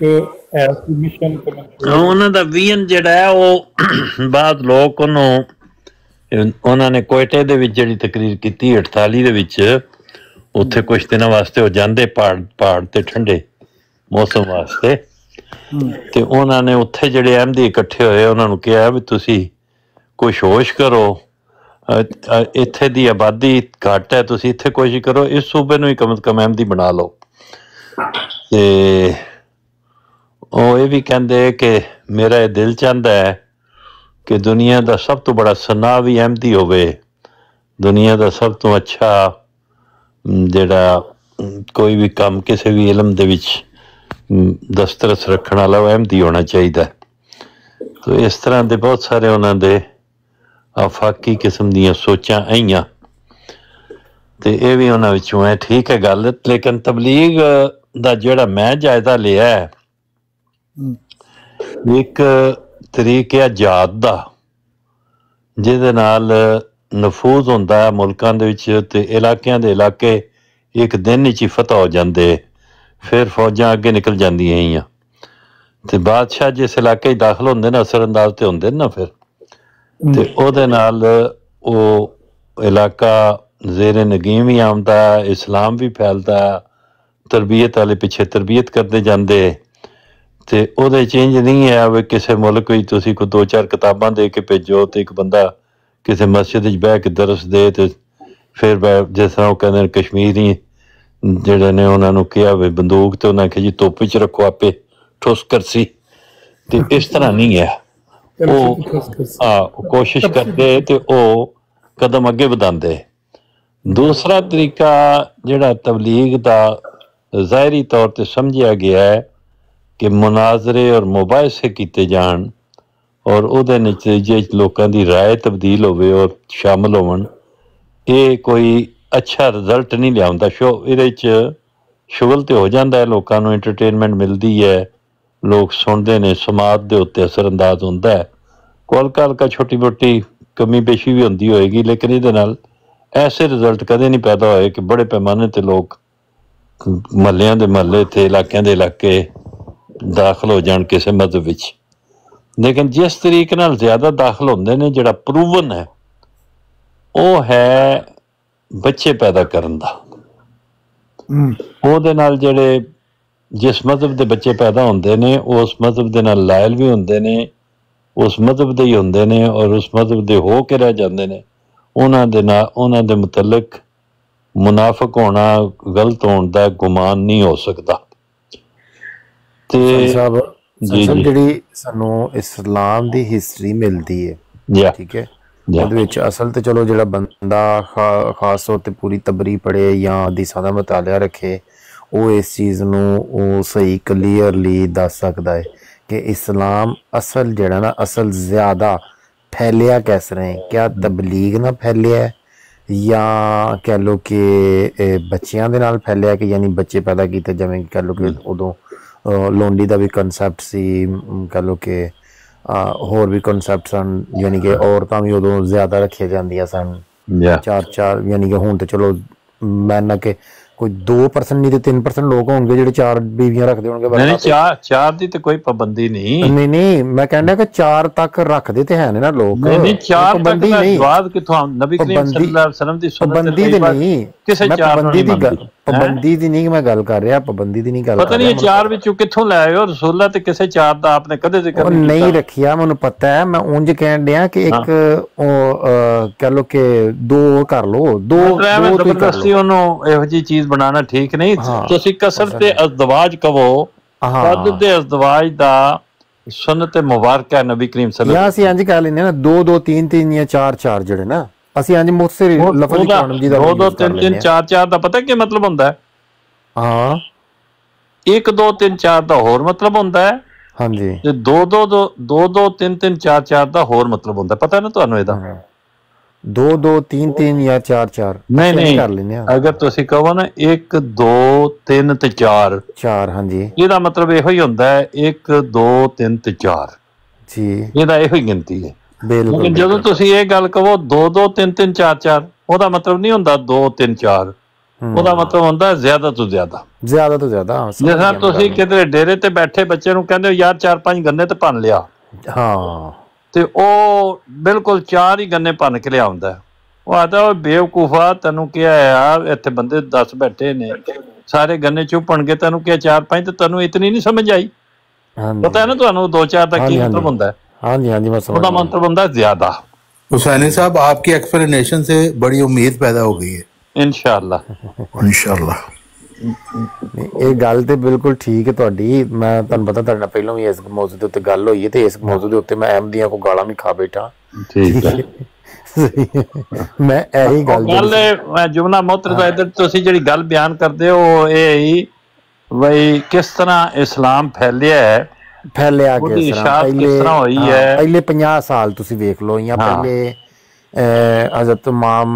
ऐसी मिशन उन्होंने विजन जिहड़ा है वो बाद लोग उन्होंने कोयटे दे विच जिहड़ी तकरीर कीती 48 दे विच उत्थे कुछ दिनों वास्ते हो जांदे पहाड़ ते ठंडे मौसम वास्ते ਤੇ ਉਹਨਾਂ ਨੇ ਉੱਥੇ ਜਿਹੜੇ ਅਹਿਮਦੀ ਇਕੱਠੇ ਹੋਏ ਉਹਨਾਂ ਨੂੰ ਕਿਹਾ ਵੀ ਤੁਸੀਂ ਕੋਸ਼ਿਸ਼ ਕਰੋ ਇੱਥੇ ਦੀ ਆਬਾਦੀ ਘੱਟ ਹੈ, ਤੁਸੀਂ ਇੱਥੇ ਕੋਸ਼ਿਸ਼ ਕਰੋ ਇਸ ਸੂਬੇ ਨੂੰ ਹੀ ਕਮ ਕਮ ਅਹਿਮਦੀ ਬਣਾ ਲਓ। ਤੇ ਉਹ ਇਹ ਵੀ ਕਹਿੰਦੇ ਕਿ ਮੇਰਾ ਇਹ ਦਿਲ ਚਾਹੁੰਦਾ ਹੈ ਕਿ ਦੁਨੀਆ ਦਾ ਸਭ ਤੋਂ ਬੜਾ ਸਨਾਹ ਵੀ ਅਹਿਮਦੀ ਹੋਵੇ, ਦੁਨੀਆ ਦਾ ਸਭ ਤੋਂ ਅੱਛਾ ਜਿਹੜਾ ਕੋਈ ਵੀ ਕੰਮ ਕਿਸੇ ਵੀ ਇਲਮ ਦੇ ਵਿੱਚ ਦਸਤਰਸ ਰੱਖਣ ਵਾਲਾ ਉਹ ਅਹਿਮਦੀ ਹੋਣਾ ਚਾਹੀਦਾ। ਤੋ ਇਸ ਤਰ੍ਹਾਂ ਦੇ ਬਹੁਤ ਸਾਰੇ ਉਹਨਾਂ ਦੇ ਆਫਾਕੀ ਕਿਸਮ ਦੀਆਂ ਸੋਚਾਂ ਆਈਆਂ ਤੇ ਇਹ ਵੀ ਉਹਨਾਂ ਵਿੱਚੋਂ ਹੈ। ਠੀਕ ਹੈ ਗੱਲ, ਲੇਕਿਨ ਤਬਲੀਗ ਦਾ ਜਿਹੜਾ ਮੈਂ ਜਾਇਜ਼ਾ ਲਿਆ ਇੱਕ ਤਰੀਕੇ ਜਹਾਦ ਦਾ, ਜਿਹਦੇ ਨਾਲ ਨਫੂਜ਼ ਹੁੰਦਾ ਹੈ ਮੁਲਕਾਂ ਦੇ ਵਿੱਚ ਤੇ ਇਲਾਕਿਆਂ ਦੇ ਇਲਾਕੇ ਇੱਕ ਦਿਨ ਵਿੱਚ ਹੀ ਫਤਹ ਹੋ ਜਾਂਦੇ, ਫਿਰ ਫੌਜਾਂ ਅੱਗੇ ਨਿਕਲ ਜਾਂਦੀਆਂ ਹੈਗੀਆਂ ਤੇ ਬਾਦਸ਼ਾਹ ਜਿਸ ਇਲਾਕੇ 'ਚ ਦਾਖਲ ਹੁੰਦੇ ਨੇ ਅਸਰ ਅੰਦਾਜ਼ ਤੇ ਹੁੰਦੇ ਨੇ ਨਾ ਫਿਰ, ਤੇ ਉਹਦੇ ਨਾਲ ਉਹ ਇਲਾਕਾ ਜ਼ੇਰੇ ਨਗੀਮ ਵੀ ਆਉਂਦਾ, ਇਸਲਾਮ ਵੀ ਫੈਲਦਾ, ਤਰਬੀਅਤ ਵਾਲੇ ਪਿੱਛੇ ਤਰਬੀਅਤ ਕਰਦੇ ਜਾਂਦੇ। ਤੇ ਉਹਦੇ ਚੇਂਜ ਨਹੀਂ ਹੈ ਵੀ ਕਿਸੇ ਮੁਲਕ ਵਿੱਚ ਤੁਸੀਂ ਕੋਈ 2-4 ਕਿਤਾਬਾਂ ਦੇ ਕੇ ਭੇਜੋ ਤੇ ਇੱਕ ਬੰਦਾ ਕਿਸੇ ਮਸਜਿਦ ਵਿੱਚ ਬਹਿ ਕੇ ਦਰਸ ਦੇ ਤੇ ਫਿਰ ਜਿਸ ਤਰ੍ਹਾਂ ਉਹ ਕਹਿੰਦੇ ਨੇ ਕਸ਼ਮੀਰੀ ਜਿਹੜੇ ਨੇ ਉਹਨਾਂ ਨੂੰ ਕਿਹਾ ਵੀ ਬੰਦੂਕ ਤੇ ਉਹਨਾਂ ਕਿਹਾ ਜੀ ਧੁੱਪ ਵਿੱਚ ਰੱਖੋ ਆਪੇ ਠੁਸ ਕਰਸੀ, ਤੇ ਇਸ ਤਰ੍ਹਾਂ ਨਹੀਂ ਹੈ। ਉਹ ਕੋਸ਼ਿਸ਼ ਕਰਦੇ ਤੇ ਉਹ ਕਦਮ ਅੱਗੇ ਵਧਾਉਂਦੇ। ਦੂਸਰਾ ਤਰੀਕਾ ਜਿਹੜਾ ਤਬਲੀਗ ਦਾ ਜ਼ਾਹਿਰੀ ਤੌਰ ਤੇ ਸਮਝਿਆ ਗਿਆ ਹੈ ਕਿ ਮੁਨਾਜ਼ਰੇ ਔਰ ਮੁਬਾਹਿਸੇ ਕੀਤੇ ਜਾਣ ਔਰ ਉਹਦੇ ਨਤੀਜੇ 'ਚ ਲੋਕਾਂ ਦੀ ਰਾਏ ਤਬਦੀਲ ਹੋਵੇ ਔਰ ਸ਼ਾਮਲ ਹੋਣ, ਇਹ ਕੋਈ ਅੱਛਾ ਰਿਜ਼ਲਟ ਨਹੀਂ ਲਿਆਉਂਦਾ। ਇਹਦੇ 'ਚ ਸ਼ੁਗਲ ਤੇ ਹੋ ਜਾਂਦਾ ਹੈ, ਲੋਕਾਂ ਨੂੰ ਐਂਟਰਟੇਨਮੈਂਟ ਮਿਲਦੀ ਹੈ, ਲੋਕ ਸੁਣਦੇ ਨੇ, ਸਮਾਤ ਦੇ ਉੱਤੇ ਅਸਰ ਅੰਦਾਜ਼ ਹੁੰਦਾ ਹੈ, ਹਲਕਾ ਛੋਟੀ ਮੋਟੀ ਕਮੀ ਪੇਸ਼ੀ ਵੀ ਹੁੰਦੀ ਹੋਏਗੀ, ਲੇਕਿਨ ਇਹਦੇ ਨਾਲ ਐਸੇ ਰਿਜ਼ਲਟ ਕਦੇ ਨਹੀਂ ਪੈਦਾ ਹੋਏ ਕਿ ਬੜੇ ਪੈਮਾਨੇ ਤੇ ਲੋਕ ਮਹੱਲਿਆਂ ਦੇ ਮਹੱਲੇ ਤੇ ਇਲਾਕਿਆਂ ਦੇ ਇਲਾਕੇ ਦਾਖਲ ਹੋ ਜਾਣ ਕਿਸੇ ਮਜ਼ਹਬ ਵਿੱਚ। ਲੇਕਿਨ ਜਿਸ ਤਰੀਕੇ ਨਾਲ ਜ਼ਿਆਦਾ ਦਾਖਲ ਹੁੰਦੇ ਨੇ, ਜਿਹੜਾ ਪ੍ਰੂਵਨ ਹੈ ਉਹ ਹੈ ਬੱਚੇ ਪੈਦਾ ਕਰਨ ਦਾ। ਉਹਦੇ ਨਾਲ ਜਿਹੜੇ ਜਿਸ ਮਜ਼ਹਬ ਦੇ ਬੱਚੇ ਪੈਦਾ ਹੁੰਦੇ ਨੇ ਉਸ ਮਜ਼ਹਬ ਦੇ ਨਾਲ ਲਾਇਲ ਵੀ ਹੁੰਦੇ ਨੇ, ਉਸ ਮਜ਼ਹਬ ਦੇ ਹੀ ਹੁੰਦੇ ਨੇ ਔਰ ਉਸ ਮਜ਼ਹਬ ਦੇ ਹੋ ਕੇ ਰਹਿ ਜਾਂਦੇ ਨੇ। ਉਹਨਾਂ ਦੇ ਨਾਲ ਉਹਨਾਂ ਦੇ ਮੁਤਲਕ ਮੁਨਾਫਿਕ ਹੋਣਾ, ਗਲਤ ਹੋਣ ਦਾ ਗੁਮਾਨ ਨਹੀਂ ਹੋ ਸਕਦਾ। ਤੇ ਜਿਹੜੀ ਸਾਨੂੰ ਇਸਲਾਮ ਦੀ ਹਿਸਟਰੀ ਮਿਲਦੀ ਹੈ, ਠੀਕ ਹੈ, ਉਹਦੇ ਵਿੱਚ ਅਸਲ ਤੇ ਚਲੋ ਜਿਹੜਾ ਬੰਦਾ ਖਾਸ ਤੌਰ ਤੇ ਪੂਰੀ ਤਬਰੀ ਪੜ੍ਹੇ ਜਾਂ ਹਦੀਸਾਂ ਦਾ ਮਤਾਲਿਆ ਰੱਖੇ, ਉਹ ਇਸ ਚੀਜ਼ ਨੂੰ ਉਹ ਸਹੀ ਕਲੀਅਰਲੀ ਦੱਸ ਸਕਦਾ ਹੈ ਕਿ ਇਸਲਾਮ ਅਸਲ ਜਿਹੜਾ ਨਾ ਅਸਲ ਜ਼ਿਆਦਾ ਫੈਲਿਆ ਕਿਸ ਤਰ੍ਹਾਂ ਹੈ। ਕਿਆ ਤਬਲੀਗ ਨਾਲ ਫੈਲਿਆ ਜਾਂ ਕਹਿ ਲਓ ਕਿ ਬੱਚਿਆਂ ਦੇ ਨਾਲ ਫੈਲਿਆ ਕਿ ਯਾਨੀ ਬੱਚੇ ਪੈਦਾ ਕੀਤੇ, ਜਿਵੇਂ ਕਹਿ ਲਓ ਕਿ ਉਦੋਂ ਲੋਨਲੀ ਦਾ ਵੀ ਕਨਸੈਪਟ ਸੀ, ਕਹਿ ਲਓ ਕਿ ਹੋਰ ਵੀ ਕਨਸੈਪਟ ਸਨ, ਯਾਨੀ ਕਿ ਔਰਤਾਂ ਵੀ ਉਦੋਂ ਜ਼ਿਆਦਾ ਰੱਖੀਆਂ ਜਾਂਦੀਆਂ ਸਨ, 4 ਯਾਨੀ ਕਿ ਹੁਣ ਤੇ ਚਲੋ ਮੈਂ ਨਾ ਕਿ ਕੋਈ 2% ਨਹੀਂ ਤੇ 3% ਲੋਕ ਹੋਣਗੇ ਜਿਹੜੇ 4 ਬੀਵੀਆਂ ਰੱਖਦੇ ਹੋਣਗੇ। ਚਾਰ ਦੀ ਤੇ ਕੋਈ ਪਾਬੰਦੀ ਨਹੀਂ। ਨਹੀਂ ਮੈਂ ਕਹਿੰਦਾ ਕਿ 4 ਤੱਕ ਰੱਖਦੇ ਤੇ ਹੈ ਨਾ ਲੋਕ। ਨਹੀਂ 4 ਤੱਕ ਦਾ ਜਵਾਬ ਕਿੱਥੋਂ? ਨਬੀ ਕਰੀਮ ਸੱਲੱਲਾਹੁ ਅਲੈਹਿ ਵਸੱਲਮ ਦੀ ਸੁਨਨਤ ਪਾਬੰਦੀ ਦੀ ਨਹੀਂ, ਕਿਸੇ 4 ਪਾਬੰਦੀ ਦੀ ਨਹੀਂ ਮੈਂ ਗੱਲ ਕਰ ਰਿਹਾ, ਪਾਬੰਦੀ ਦੀ ਨਹੀਂ ਗੱਲ। ਪਤਾ ਨਹੀਂ 4 ਵਿੱਚੋਂ ਕਿੱਥੋਂ ਲੈ ਆਏ ਹੋ? ਰਸੂਲullah ਤੇ ਕਿਸੇ 4 ਦਾ ਆਪਨੇ ਕਦੇ ਜ਼ਿਕਰ ਨਹੀਂ ਰੱਖਿਆ, ਮੈਨੂੰ ਪਤਾ ਹੈ। ਮੈਂ ਉਂਝ ਕਹਿਣ ਡਿਆ ਕਿ ਇੱਕ ਕਹਿ ਲਓ ਕਿ 2 ਕਰ ਲਓ, 2 ਜ਼ਬਰਦਸਤੀ ਉਹਨੂੰ ਇਹੋ ਜਿਹੀ ਚੀਜ਼ ਬਣਾਉਣਾ ਠੀਕ ਨਹੀਂ। ਤੁਸੀਂ ਕਸਰ ਤੇ ਅਜ਼ਦਵਾਜ ਕਹੋ, ਤਅੱਦੁਦ ਦੇ ਅਜ਼ਦਵਾਜ ਦਾ ਸੁਨਨਤ ਮੁਬਾਰਕ ਹੈ ਨਬੀ ਕਰੀਮ ਸੱਲੱਲਾਹੁ ਅਲੈਹਿ ਵਸੱਲਮ। ਅਸੀਂ ਇੰਝ ਕਹਿ ਲੈਂਦੇ ਨਾ 2-2 3-3 ਜਾਂ 4-4 ਜਿਹੜੇ ਨਾ, ਅਸੀਂ ਇੰਝ ਮੁਖਤਸਰ ਲਫ਼ਜ਼ ਇਕਨੋਮੀ ਦਾ 2-2 3-3 4-4 ਦਾ ਪਤਾ ਕੀ ਮਤਲਬ ਹੁੰਦਾ ਹੈ? ਹਾਂ 1-2 3-4 ਦਾ ਹੋਰ ਮਤਲਬ ਹੁੰਦਾ ਹੈ। ਹਾਂਜੀ, ਤੇ 2-2 3-3 4-4 ਦਾ ਹੋਰ ਮਤਲਬ ਹੁੰਦਾ, ਪਤਾ ਨਾ ਤੁਹਾਨੂੰ ਇਹਦਾ? 2-2 3-3 ਜਾਂ 4-4 ਨਹੀਂ ਕਰ ਲੈਂਦੇ ਆ। ਅਗਰ ਤੁਸੀਂ ਕਹੋ ਨਾ 1 2 3 ਤੇ 4, ਹਾਂਜੀ, ਇਹਦਾ ਮਤਲਬ ਇਹੋ ਹੀ ਹੁੰਦਾ ਹੈ 1 2 3 ਤੇ 4 ਜੀ, ਇਹਦਾ ਇਹੋ ਹੀ ਗਿਣਤੀ ਹੈ। ਬਿਲਕੁਲ। ਜਦੋਂ ਤੁਸੀਂ ਇਹ ਗੱਲ ਕਹੋ 2-2 3-3 4-4, ਉਹਦਾ ਮਤਲਬ ਨਹੀਂ ਹੁੰਦਾ 2 3 4, ਉਹਦਾ ਮਤਲਬ ਹੁੰਦਾ ਜ਼ਿਆਦਾ ਤੋਂ ਜ਼ਿਆਦਾ। ਜਿਸ ਤਰ੍ਹਾਂ ਤੁਸੀਂ ਕਿਤੇ ਡੇਰੇ ਤੇ ਬੈਠੇ ਬੱਚੇ ਨੂੰ ਕਹਿੰਦੇ ਹੋ ਯਾਰ 4-5 ਗੰਨੇ ਤੇ ਭੰਨ ਲਿਆ, ਹਾਂ, ਤੇ ਉਹ ਬਿਲਕੁਲ 4 ਹੀ ਗੰਨੇ ਭੰਨ ਕੇ ਲਿਆਉਂਦਾ। ਉਹ ਆਦਾ ਉਹ ਬੇਵਕੂਫਾ, ਤੈਨੂੰ ਕਿਹਾ ਯਾਰ ਇੱਥੇ ਬੰਦੇ 10 ਬੈਠੇ ਨੇ, ਸਾਰੇ ਗੰਨੇ ਚੁੱਪਣਗੇ, ਤੈਨੂੰ ਕਿਹਾ 4-5, ਤੇ ਤੈਨੂੰ ਇਤਨੀ ਨਹੀਂ ਸਮਝ ਆਈ? ਪਤਾ ਹੈ ਨਾ ਤੁਹਾਨੂੰ 2-4 ਦਾ ਕੀ ਮਤਲਬ ਹੁੰਦਾ? ਹਾਂਜੀ, ਉਹਦਾ ਮਤਲਬ ਹੁੰਦਾ ਜ਼ਿਆਦਾ। हुसैनी साहब, आपकी एक्सप्लेनेशन से बड़ी उम्मीद पैदा हो गई है। इंशाअल्लाह ਇਹ ਗੱਲ ਤੇ ਬਿਲਕੁਲ ਠੀਕ ਹੈ ਤੁਹਾਡੀ। ਮੈਂ ਤੁਹਾਨੂੰ ਪਤਾ ਤੁਹਾਡੇ ਨਾਲ ਪਹਿਲਾਂ ਵੀ ਇਸ ਮੌਜੂ ਦੇ ਉੱਤੇ ਗੱਲ ਹੋਈ ਹੈ ਤੇ ਇਸ ਮੌਜੂ ਦੇ ਉੱਤੇ ਮੈਂ ਅਹਿਮਦੀਆਂ ਕੋ ਗਾਲਾਂ ਵੀ ਖਾ ਬੈਠਾ। ਠੀਕ ਹੈ, ਮੈਂ ਇਹੀ ਗੱਲ ਮੈਂ ਜੁਮਲਾ ਮੁਹਤਰਮ ਇੱਧਰ ਤੁਸੀਂ ਜਿਹੜੀ ਗੱਲ ਬਿਆਨ ਕਰਦੇ ਹੋ ਇਹ ਹੀ ਬਈ ਕਿਸ ਤਰ੍ਹਾਂ ਇਸਲਾਮ ਫੈਲਿਆ ਕਿਸ ਤਰ੍ਹਾਂ ਹੋਈ ਹੈ। ਪਹਿਲੇ 50 ਸਾਲ ਤੁਸੀਂ ਵੇਖ ਲਓ ਜਾਂ ਪਹਿਲੇ ਹਜ਼ਰਤ ਇਮਾਮ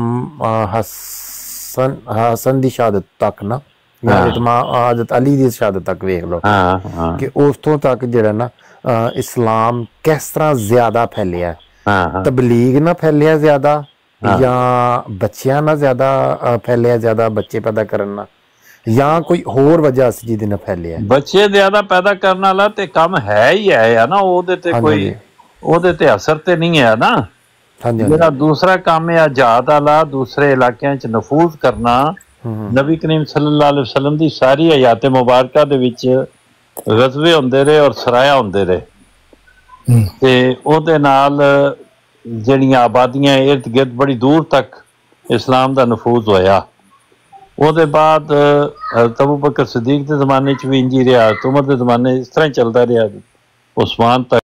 ਹਸਨ ਦੀ ਸ਼ਹਾਦਤ ਤੱਕ ਨਾ, ਹਜ਼ਰਤ ਅਲੀ ਦੀ ਸ਼ਹਾਦਤ ਤੱਕ ਵੇਖ ਲਓ ਕਿ ਉਸ ਤੋਂ ਤੱਕ ਜਿਹੜਾ ਨਾ ਇਸਲਾਮ ਕਿਸ ਤਰ੍ਹਾਂ ਜ਼ਿਆਦਾ ਫੈਲਿਆ। ਤਬਲੀਗ ਨਾ ਫੈਲਿਆ ਜ਼ਿਆਦਾ ਜਾਂ ਬੱਚਿਆਂ ਨਾਲ ਜ਼ਿਆਦਾ ਫੈਲਿਆ, ਜ਼ਿਆਦਾ ਬੱਚੇ ਪੈਦਾ ਕਰਨ ਨਾਲ, ਜਾਂ ਕੋਈ ਹੋਰ ਵਜ੍ਹਾ ਸੀ ਜਿਹਦੇ ਨਾਲ ਫੈਲਿਆ। ਬੱਚੇ ਜ਼ਿਆਦਾ ਪੈਦਾ ਕਰਨ ਵਾਲਾ ਤੇ ਕੰਮ ਹੈ ਹੀ ਹੈ ਨਾ, ਉਹਦੇ ਤੇ ਕੋਈ ਉਹਦੇ ਤੇ ਅਸਰ ਤੇ ਨਹੀਂ ਹੈ ਨਾ। ਜਿਹੜਾ ਦੂਸਰਾ ਕੰਮ ਹੈ ਆਜ਼ਾਦ ਵਾਲਾ, ਦੂਸਰੇ ਇਲਾਕਿਆਂ 'ਚ ਨਫੂਜ਼ ਕਰਨਾ। ਨਬੀ ਕਰੀਮ ਸੱਲੱਲਾਹੁ ਅਲੈਹਿ ਵਸੱਲਮ ਦੀ ਸਾਰੀ ਹਯਾਤ ਮੁਬਾਰਕਾ ਦੇ ਵਿੱਚ ਗਜ਼ਵੇ ਹੁੰਦੇ ਰਹੇ ਔਰ ਸਰਾਇਆ ਹੁੰਦੇ ਰਹੇ ਤੇ ਉਹਦੇ ਨਾਲ ਜਿਹੜੀਆਂ ਆਬਾਦੀਆਂ ਇਰਦ ਗਿਰਦ ਬੜੀ ਦੂਰ ਤੱਕ ਇਸਲਾਮ ਦਾ ਨਫੂਜ਼ ਹੋਇਆ। ਉਹਦੇ ਬਾਅਦ ਹਜ਼ਰਤ ਅਬੂ ਬਕਰ ਸਦੀਕ ਦੇ ਜ਼ਮਾਨੇ 'ਚ ਵੀ ਇੰਜੀ ਰਿਹਾ, ਉਮਰ ਦੇ ਜ਼ਮਾਨੇ ਇਸ ਤਰ੍ਹਾਂ ਚੱਲਦਾ ਰਿਹਾ। ਉਸਮਾਨ ਤੱਕ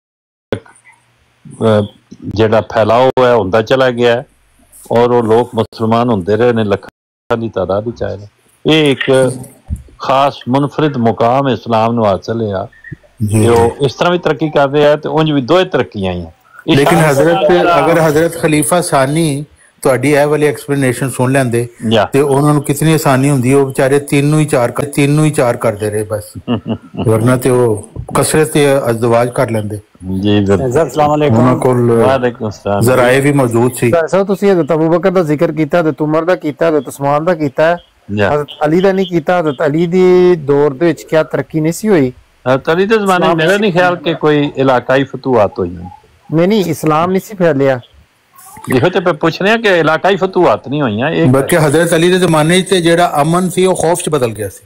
ਜਿਹੜਾ ਫੈਲਾਓ ਹੈ ਹੁੰਦਾ ਚਲਾ ਗਿਆ ਔਰ ਉਹ ਲੋਕ ਮੁਸਲਮਾਨ ਹੁੰਦੇ ਰਹੇ ਨੇ, ਲੱਖਾਂ ਦੀ ਤਾਦਾਦ ਵਿੱਚ ਆਏ ਨੇ। ਇਹ ਇੱਕ ਖਾਸ ਮੁਨਫਰਿਦ ਮੁਕਾਮ ਇਸਲਾਮ ਨੂੰ ਹਾਸਲ ਹੈ। ਉਹ ਇਸ ਤਰ੍ਹਾਂ ਵੀ ਤਰੱਕੀ ਕਰ ਰਿਹਾ ਤੇ ਉਂਝ ਵੀ ਦੋਏ ਤਰੱਕੀਆਂ ਹੀ। ਲੇਕਿਨ ਅਗਰ ਹਜ਼ਰਤ ਖਲੀਫਾ ਸਾਨੀ ਤੁਹਾਡੀ ਇਹ ਵਾਲੀ ਐਕਸਪਲੇਨੇਸ਼ਨ ਸੁਣ ਲੈਂਦੇ ਤੇ ਉਹਨਾਂ ਨੂੰ ਕਿਤਨੀ ਆਸਾਨੀ ਹੁੰਦੀ, ਉਹ ਵਿਚਾਰੇ ਤਿੰਨੋਂ ਹੀ ਚਾਰ ਕਰਦੇ ਰਹੇ ਬਸ, ਵਰਨਾ ਤੇ ਉਹ ਕਸਰਤ ਤੇ ਅਜ਼ਦਵਾਜ ਕਰ ਲੈਂਦੇ। ਜੀ अस्सलाम वालेकुम। ਉਹਨਾਂ ਕੋਲ ਜ਼ਰਾਏ ਵੀ ਮੌਜੂਦ ਸੀ। ਸਰ ਤੁਸੀਂ ਹਜ਼ਰਤ ਅਬੂ ਬਕਰ ਦਾ ਜ਼ਿਕਰ ਕੀਤਾ, ਹਜ਼ਰਤ ਉਮਰ ਦਾ ਕੀਤਾ, ਹਜ਼ਰਤ ਉਸਮਾਨ ਦਾ ਕੀਤਾ, ਹਜ਼ਰਤ ਅਲੀ ਦਾ ਨਹੀਂ ਕੀਤਾ। ਹਜ਼ਰਤ ਅਲੀ ਦੇ ਦੌਰ ਦੇ ਵਿੱਚ ਕਿਆ ਤਰੱਕੀ ਨਹੀਂ ਸੀ ਹੋਈ? ਹਜ਼ਰਤ ਅਲੀ ਦੇ ਜ਼ਮਾਨੇ ਮੇਰਾ ਨਹੀਂ ਖਿਆਲ ਕਿ ਕੋਈ ਇਲਾਕਾਈ ਫਤੂਹਾਤ ਹੋਈ। ਨਹੀਂ, ਇਸਲਾਮ ਨਹੀਂ ਸੀ ਫੈਲਿਆ। ਇਹੋ ਤੇ ਪੁੱਛ ਰਹੇ ਕਿ ਇਲਾਕਾਈ ਫਤੂਹਾਤ ਨਹੀਂ ਹੋਈਆਂ। ਬਲਕਿ ਹਜ਼ਰਤ ਅਲੀ ਦੇ ਜ਼ਮਾਨੇ 'ਚ ਜਿਹੜਾ ਅਮਨ ਸੀ ਉਹ ਖੌਫ 'ਚ ਬਦਲ ਗਿਆ ਸੀ।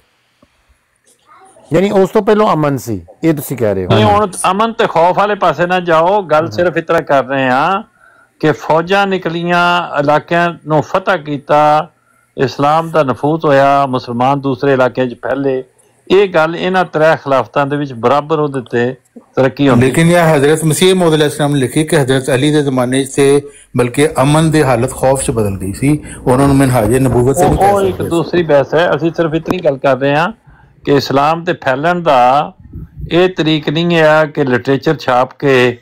ਯਾਨੀ ਉਸ ਤੋਂ ਪਹਿਲਾਂ ਅਮਨ ਸੀ, ਇਹ ਤੁਸੀਂ ਕਹਿ ਰਹੇ ਹੋ? ਨਹੀਂ, ਹੁਣ ਅਮਨ ਤੇ ਖੌਫ ਵਾਲੇ ਪਾਸੇ ਨਾ ਜਾਓ। ਗੱਲ ਸਿਰਫ ਇਸ ਤਰ੍ਹਾਂ ਕਰ ਰਹੇ ਹਾਂ ਕਿ ਫੌਜਾਂ ਨਿਕਲੀਆਂ, ਇਲਾਕਿਆਂ ਨੂੰ ਫਤਹ ਕੀਤਾ, ਇਸਲਾਮ ਦਾ ਨਫੂਜ਼ ਹੋਇਆ, ਮੁਸਲਮਾਨ ਦੂਸਰੇ ਇਲਾਕਿਆਂ 'ਚ ਫੈਲੇ। ਇਹ ਗੱਲ ਇਹਨਾਂ ਤਰੇ ਖਿਲਾਫਤਾਂ ਦੇ ਵਿੱਚ ਬਰਾਬਰ ਉਹਦੇ ਤੇ ਤਰੱਕੀ ਹੁੰਦੀ। ਲੇਕਿਨ ਇਹ ਹਜ਼ਰਤ ਮਸੀਹ ਮੌਦ अलैहिस्सलाम ਨੇ ਲਿਖੀ ਕਿ ਹਜ਼ਰਤ ਅਲੀ ਦੇ ਜ਼ਮਾਨੇ 'ਚ ਤੇ ਬਲਕਿ ਅਮਨ ਦੀ ਹਾਲਤ ਖੌਫ 'ਚ ਬਦਲ ਗਈ ਸੀ। ਉਹਨਾਂ ਨੂੰ ਮਿਨਹਾਜ ਨਬੂਵਤ ਸੇ ਉਹ ਇੱਕ ਦੂਸਰੀ ਬਹਿਸ ਹੈ। ਅਸੀਂ ਸਿਰਫ ਇਤਨੀ ਗੱਲ ਕਰ ਰਹੇ ਹਾਂ ਕਿ ਇਸਲਾਮ ਦੇ ਫੈਲਣ ਦਾ ਇਹ ਤਰੀਕ ਨਹੀਂ ਹੈ ਕਿ ਲਿਟਰੇਚਰ ਛਾਪ ਕੇ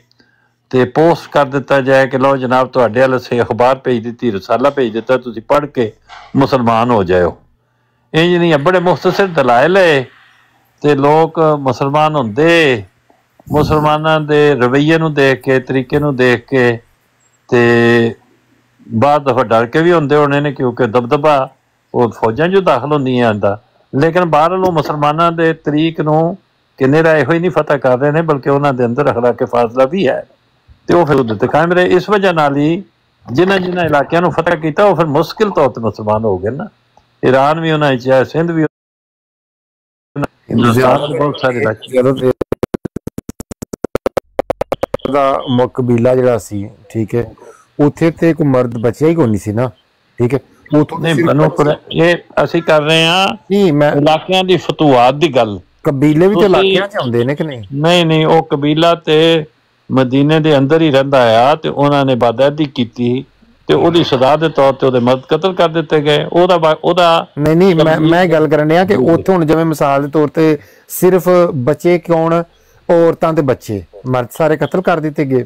ਤੇ ਪੋਸਟ ਕਰ ਦਿੱਤਾ ਜਾਏ ਕਿ ਲਓ ਜਨਾਬ ਤੁਹਾਡੇ ਵੱਲ ਅਸੀਂ ਅਖਬਾਰ ਭੇਜ ਦਿੱਤੀ, ਰਸਾਲਾ ਭੇਜ ਦਿੱਤਾ, ਤੁਸੀਂ ਪੜ੍ਹ ਕੇ ਮੁਸਲਮਾਨ ਹੋ ਜਾਇਓ। ਇੰਝ ਨਹੀਂ, ਬੜੇ ਮੁਖਤਸਰ ਦਲਾਇਲ ਹੈ ਤੇ ਲੋਕ ਮੁਸਲਮਾਨ ਹੁੰਦੇ। ਮੁਸਲਮਾਨਾਂ ਦੇ ਰਵੱਈਏ ਨੂੰ ਦੇਖ ਕੇ, ਤਰੀਕੇ ਨੂੰ ਦੇਖ ਕੇ ਤੇ ਬਾਅਦ ਦਫਾ ਡਰ ਕੇ ਵੀ ਹੁੰਦੇ ਹੋਣੇ ਨੇ, ਕਿਉਂਕਿ ਦਬਦਬਾ ਉਹ ਫੌਜਾਂ 'ਚ ਦਾਖਲ ਹੁੰਦੀਆਂ ਆਉਂਦਾ। ਲੇਕਿਨ ਬਾਹਰੋਂ ਮੁਸਲਮਾਨਾਂ ਦੇ ਤਰੀਕ ਨੂੰ ਕਿੰਨੇ ਰਾਏ ਹੋਈ ਨਹੀਂ ਫਤਹ ਕਰ ਰਹੇ ਨੇ, ਬਲਕਿ ਉਹਨਾਂ ਦੇ ਅੰਦਰ ਅਖਲਾਕ ਫਾਜ਼ਲਾ ਵੀ ਹੈ ਤੇ ਉਹ ਫਿਰ ਉਹਦੇ ਤੇ ਕਾਇਮ ਰਹੇ। ਇਸ ਵਜ੍ਹਾ ਨਾਲ ਹੀ ਜਿਨ੍ਹਾਂ ਇਲਾਕਿਆਂ ਨੂੰ ਫਤਹ ਕੀਤਾ ਉਹ ਫਿਰ ਮੁਸ਼ਕਿਲ ਤੌਰ ਤੇ ਮੁਸਲਮਾਨ ਹੋ ਗਏ ਨਾ। ईरान भी होना चाहिए, सिंध भी बहुत सारे ਕਬੀਲਾ ਜਿਹੜਾ ਸੀ, ਠੀਕ ਹੈ, ਉੱਥੇ ਤੇ ਕੋਈ ਮਰਦ ਬਚਿਆ ਹੀ ਕੋਈ ਨਹੀਂ ਸੀ ਨਾ, ਠੀਕ ਹੈ। ਇਹ ਅਸੀਂ ਕਰ ਰਹੇ ਹਾਂ ਇਲਾਕਿਆਂ ਦੀ ਫਤੂਹਾਤ ਦੀ ਗੱਲ। ਕਬੀਲੇ ਵੀ ਤੇ ਇਲਾਕਿਆਂ 'ਚ ਆਉਂਦੇ ਨੇ ਕਿ ਨਹੀਂ? ਨਹੀਂ, ਉਹ ਕਬੀਲਾ ਤੇ ਮਦੀਨੇ ਦੇ ਅੰਦਰ ਹੀ ਰਹਿੰਦਾ ਆ ਤੇ ਉਹਨਾਂ ਨੇ ਬਾਦਾਇਦੀ ਕੀਤੀ ਤੇ ਉਹਦੀ ਸਜ਼ਾ ਦੇ ਤੌਰ ਤੇ ਉਹਦੇ ਮਰਦ ਕਤਲ ਕਰ ਦਿੱਤੇ ਗਏ। ਉਹਦਾ ਨਹੀਂ ਮੈਂ ਗੱਲ ਕਰਨ ਡਿਆ ਕਿ ਉੱਥੇ ਹੁਣ ਜਿਵੇਂ ਮਿਸਾਲ ਦੇ ਤੌਰ ਤੇ ਸਿਰਫ ਬੱਚੇ ਕੌਣ, ਔਰਤਾਂ ਤੇ ਬੱਚੇ, ਮਰਦ ਸਾਰੇ ਕਤਲ ਕਰ ਦਿੱਤੇ ਗਏ,